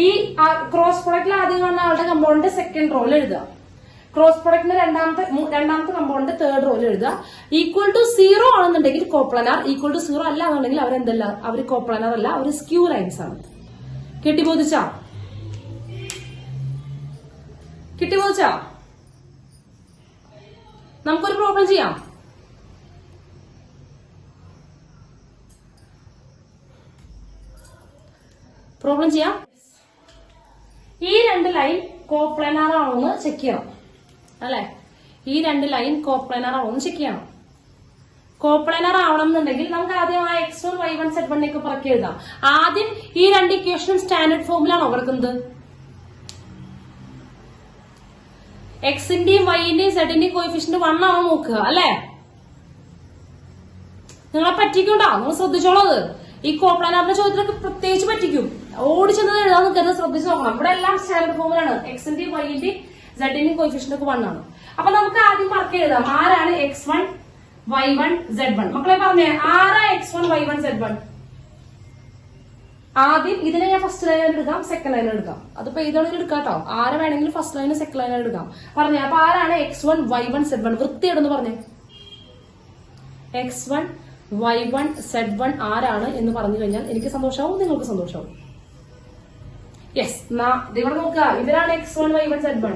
ഈ ക്രോസ് പ്രൊഡക്റ്റിൽ ആദ്യം കാണുന്ന ആളുടെ കമ്പോണന്റ് സെക്കൻഡ് റോൾ എഴുതുക. ക്രോസ് പ്രൊഡക്റ്റിന് രണ്ടാമത്തെ കമ്പോണന്റ് തേർഡ് റോൾ എഴുതുക. =0 ആണെന്നുണ്ടെങ്കിൽ കോപ്ലാനാർ, =0 അല്ല എന്നുണ്ടെങ്കിൽ അവരെന്തല്ല, അവർ കോപ്ലാനാർ അല്ല, അവർ സ്ക്യൂ ലൈൻസ് ആണ്. കിട്ടിബോധിച്ചാ? നമുക്കൊരു പ്രോബ്ലം ചെയ്യാം. ഈ രണ്ട് ലൈൻ കോപ്ലാനാർ ആണോ എന്ന് ചെക്ക് ചെയ്യണം അല്ലെ. ഈ രണ്ട് ലൈൻ കോപ്ലാനാർ ആണോ എന്ന് ചെക്ക് ചെയ്യണം. കോപ്ലാനാർ ആവണം എന്നുണ്ടെങ്കിൽ നമുക്ക് ആദ്യം ആ X1 Y1 Z1 ഒക്കെ പുറക്കി എഴുതാം. ആദ്യം ഈ രണ്ട് ഇക്വേഷനും സ്റ്റാൻഡേർഡ് ഫോമിലാണോ കിടക്കുന്നത്? എക്സിന്റെയും വൈന്റെയും സെഡിന്റെയും കോയിഫിഷ്യന്റ് 1 ആണോ നോക്കുക അല്ലെ. നിങ്ങളെ പറ്റിക്കണ്ടോ, നിങ്ങൾ ശ്രദ്ധിച്ചോളത്. ഈ കോപ്ലാനാറിന്റെ ചോദ്യത്തിലൊക്കെ പ്രത്യേകിച്ച് പറ്റിക്കും. ഓടിച്ചെന്നത് എഴുതാൻ നിൽക്കുന്നത് ശ്രദ്ധിച്ചു നോക്കണം. ഇവിടെ എല്ലാം സ്റ്റാൻഡേർഡ് ഫോമിലാണ്. എക്സിന്റെയും വൈന്റെയും സെഡിന്റെയും കോയിഫിഷ്യന്റ് ഒക്കെ 1 ആണ്. അപ്പൊ നമുക്ക് ആദ്യം മാർക്ക് എഴുതാം. ആരാണ് X1 Y1 Z1? മക്കളെ പറഞ്ഞേ, ആരാ X1 Y1 Z1? ആദ്യം ഇതിനെ ഞാൻ ഫസ്റ്റ് ലൈനിൽ എടുക്കാം, സെക്കൻഡ് ലൈനിൽ എടുക്കാം. അതിപ്പോ ഏതാണെങ്കിലും എടുക്കാം കേട്ടോ. ആരെ വേണമെങ്കിലും ഫസ്റ്റ് ലൈനും സെക്കൻഡ് ലൈനിൽ എടുക്കാം. പറഞ്ഞേ, അപ്പൊ ആരാണ് X1 Y1 Z1? വൃത്തിയായിട്ടെന്ന് പറഞ്ഞേ. X1 Y1 Z1 ആരാണ് എന്ന് പറഞ്ഞു കഴിഞ്ഞാൽ എനിക്ക് സന്തോഷമാവും, നിങ്ങൾക്ക് സന്തോഷമാവും. യെസ്, ഇവിടെ നോക്കുക. ഇവരാണ് X1 Y1 Z1.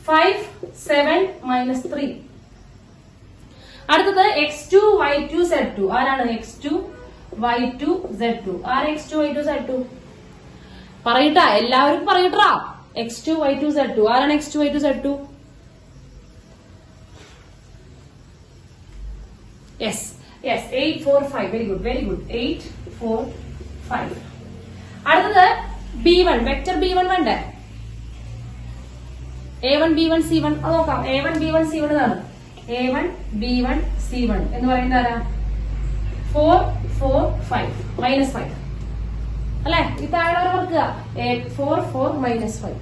5 7 - 3. അടുത്തത് X2 Y2 Z2. ആരാണ് X2 Y2 Z2? ആരാ X2 Y2 Z2? പറയട്ടാ, എല്ലാവരും പറയട്ടാ. X2 Y2 Z2 ആരാണ് X2 Y2 Z2? Yes 8 4 5. Very good 8 4 5. അടുത്തത് B1, വെക്ടർ B1 വേണ്ടേ? A1 B1 C1 അത് നോക്കാം. A1 B1 C1 ആണ്. A1 B1 C1 എന്ന് പറയുന്നത് ആരാ? 4 4 5 -5 അല്ലെ. ഈ താഴെ ഓർക്കുക, 4 4 -5.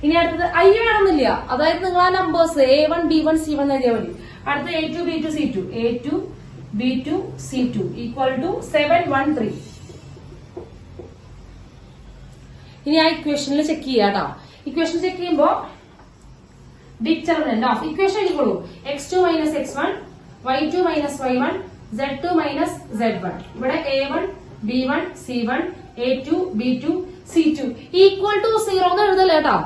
ഇനി അടുത്തത് I വേണമെന്നില്ല, അതായത് നിങ്ങൾ ആ നമ്പേഴ്സ് A1 B1 C1 എഴുതിയാൽ മതി. അടുത്ത A2 B2 C2 A2 B2 C2 = 7 1 3. ഇനി ആ ഇക്വേഷനിൽ ചെക്ക് ചെയ്യാട്ടോ. ഇക്വേഷൻ ചെക്ക് ചെയ്യുമ്പോ ഡിറ്റർമിനന്റ് ഓഫ് ഇക്വേഷൻ എഴുതിക്കോളൂ. X2 - X1 Y2 - Y1 Z2 - Z1. ഇവിടെ A1 B1 C1 A2 B2 C2 =0 എന്ന് എഴുതല്ലേ കേട്ടോ.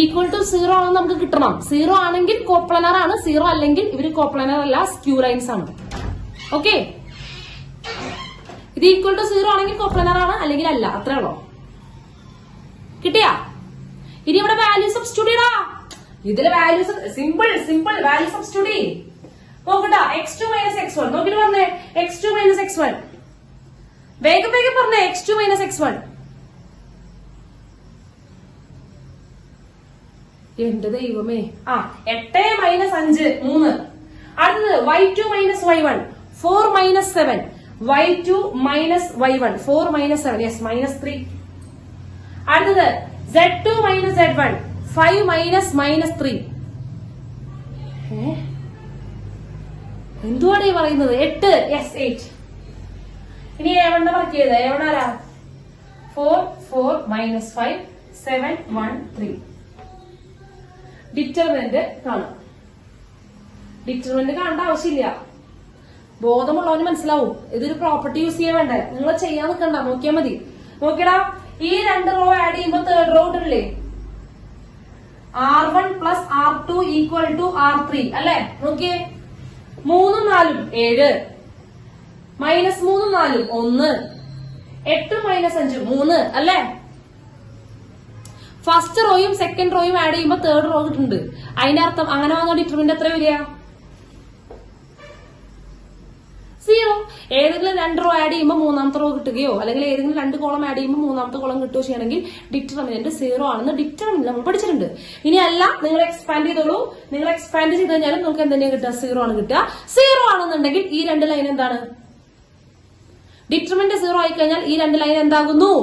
=0 ആണെന്ന് നമുക്ക് കിട്ടണം. 0 ആണെങ്കിൽ കോപ്ലാനാർ ആണ്, 0 അല്ലെങ്കിൽ ഇവര് കോപ്ലാനാർ അല്ല, സ്ക്യൂ ലൈൻസ് ആണ്. ഓക്കെ, ഇത് =0 ആണെങ്കിൽ കോപ്ലാനാർ ആണ്, അല്ലെങ്കിൽ അല്ല. അത്രേ ഉള്ളൂ. കിട്ടിയാ? ഇനി ഇവിടെ വാല്യൂ സബ്സ്റ്റിറ്റ്യൂട്ട് ചെയ്യടാ. ഇതിലെ വാല്യൂസ് സിമ്പിൾ വാല്യൂ സബ്സ്റ്റിറ്റ്യൂട്ട് ചെയ്യ്. നോക്കട്ടാ. X2 - X1 നോക്കിട്ട് പറഞ്ഞേ. X2 - X1 വേഗം പറഞ്ഞേ. X2 - X1. എന്റെ ദൈവമേ. 8 - 5 3. അടുത്തത് Y2 - Y1 4 - 7. Y2 - Y1 4 - 7. Yes -3. അടുത്തത് Z2 - Z1 5 -3. എന്തുവാണ് ഈ പറയുന്നത്? 8. യെസ് 8. ഇനി A1 വർക്ക് ചെയ്ത് A1 ആരാ? 4 4 -5 7 1 3. ഡിറ്റർമിനന്റ് കാണാം. ഡിറ്റർമിനന്റ് കാണേണ്ട ആവശ്യമില്ല, ബോധമുള്ളവന് മനസ്സിലാവും. ഇതൊരു പ്രോപ്പർട്ടി യൂസ് ചെയ്യാൻ വേണ്ടേ, നിങ്ങൾ ചെയ്യാൻ നിൽക്കണ്ട, നോക്കിയാൽ മതി. നോക്കിയടാ, ഈ രണ്ട് റോ ആഡ് ചെയ്യുമ്പോ third row ഇട്ടില്ലേ? R1 + R2 = R3 അല്ലെ. നോക്കിയേ, 3 4 7 -3 4 1 8 -5 3 അല്ലെ. ഫസ്റ്റ് റോയും സെക്കൻഡ് റോയും ആഡ് ചെയ്യുമ്പോ തേർഡ് റോ കിട്ടുന്നുണ്ട്. അതിന്റെ അർത്ഥം അങ്ങനെ വന്ന ഡിറ്റർമിനന്റ് എത്ര വരിക? 0 സീറോ. ഏതെങ്കിലും 2 റോ ആഡ് ചെയ്യുമ്പോൾ 3ാമത്തെ റോ കിട്ടുകയോ അല്ലെങ്കിൽ ഏതെങ്കിലും 2 കോളം ആഡ് ചെയ്യുമ്പോൾ 3ാമത്തെ കോളം കിട്ടുകയോ ചെയ്യണമെങ്കിൽ ഡിറ്റർമിനന്റ് സീറോ ആണെന്ന് ഡിറ്റർമിനന്റ് നമ്മൾ പഠിച്ചിട്ടുണ്ട്. ഇനി അല്ല, നിങ്ങൾ എക്സ്പാൻഡ് ചെയ്തോളൂ. നിങ്ങൾ എക്സ്പാൻഡ് ചെയ്ത് കഴിഞ്ഞാലും നിങ്ങൾക്ക് എന്തെങ്കിലും കിട്ടുക, സീറോ ആണ് കിട്ടുക. സീറോ ആണെന്നുണ്ടെങ്കിൽ ഈ 2 ലൈൻ എന്താണ്? ഡിറ്റർമിനന്റ് സീറോ ആയി കഴിഞ്ഞാൽ ഈ 2 ലൈൻ എന്താകുന്നു?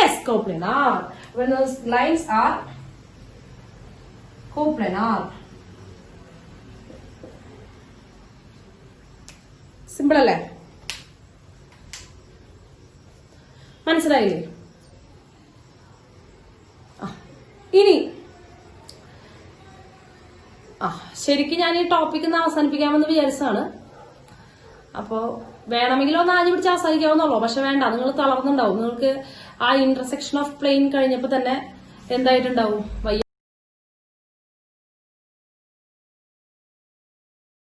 Yes, coplanar. When those lines are coplanar. Simple അല്ലേ? മനസ്സിലായില്ലേ? ഇനി ശരിക്കും ഞാൻ ഈ ടോപ്പിക് ഒന്ന് അവസാനിപ്പിക്കാമെന്ന് വിചാരിച്ചതാണ്. അപ്പോ വേണമെങ്കിൽ ഒന്ന് ആഞ്ഞു പിടിച്ച് അവസാനിക്കാവുന്നുള്ളൂ. പക്ഷെ വേണ്ട, നിങ്ങൾ തളർന്നുണ്ടാവും. നിങ്ങൾക്ക് ആ ഇന്റർസെക്ഷൻ ഓഫ് പ്ലെയിൻ കഴിഞ്ഞപ്പോ തന്നെ എന്തായിട്ടുണ്ടാവും?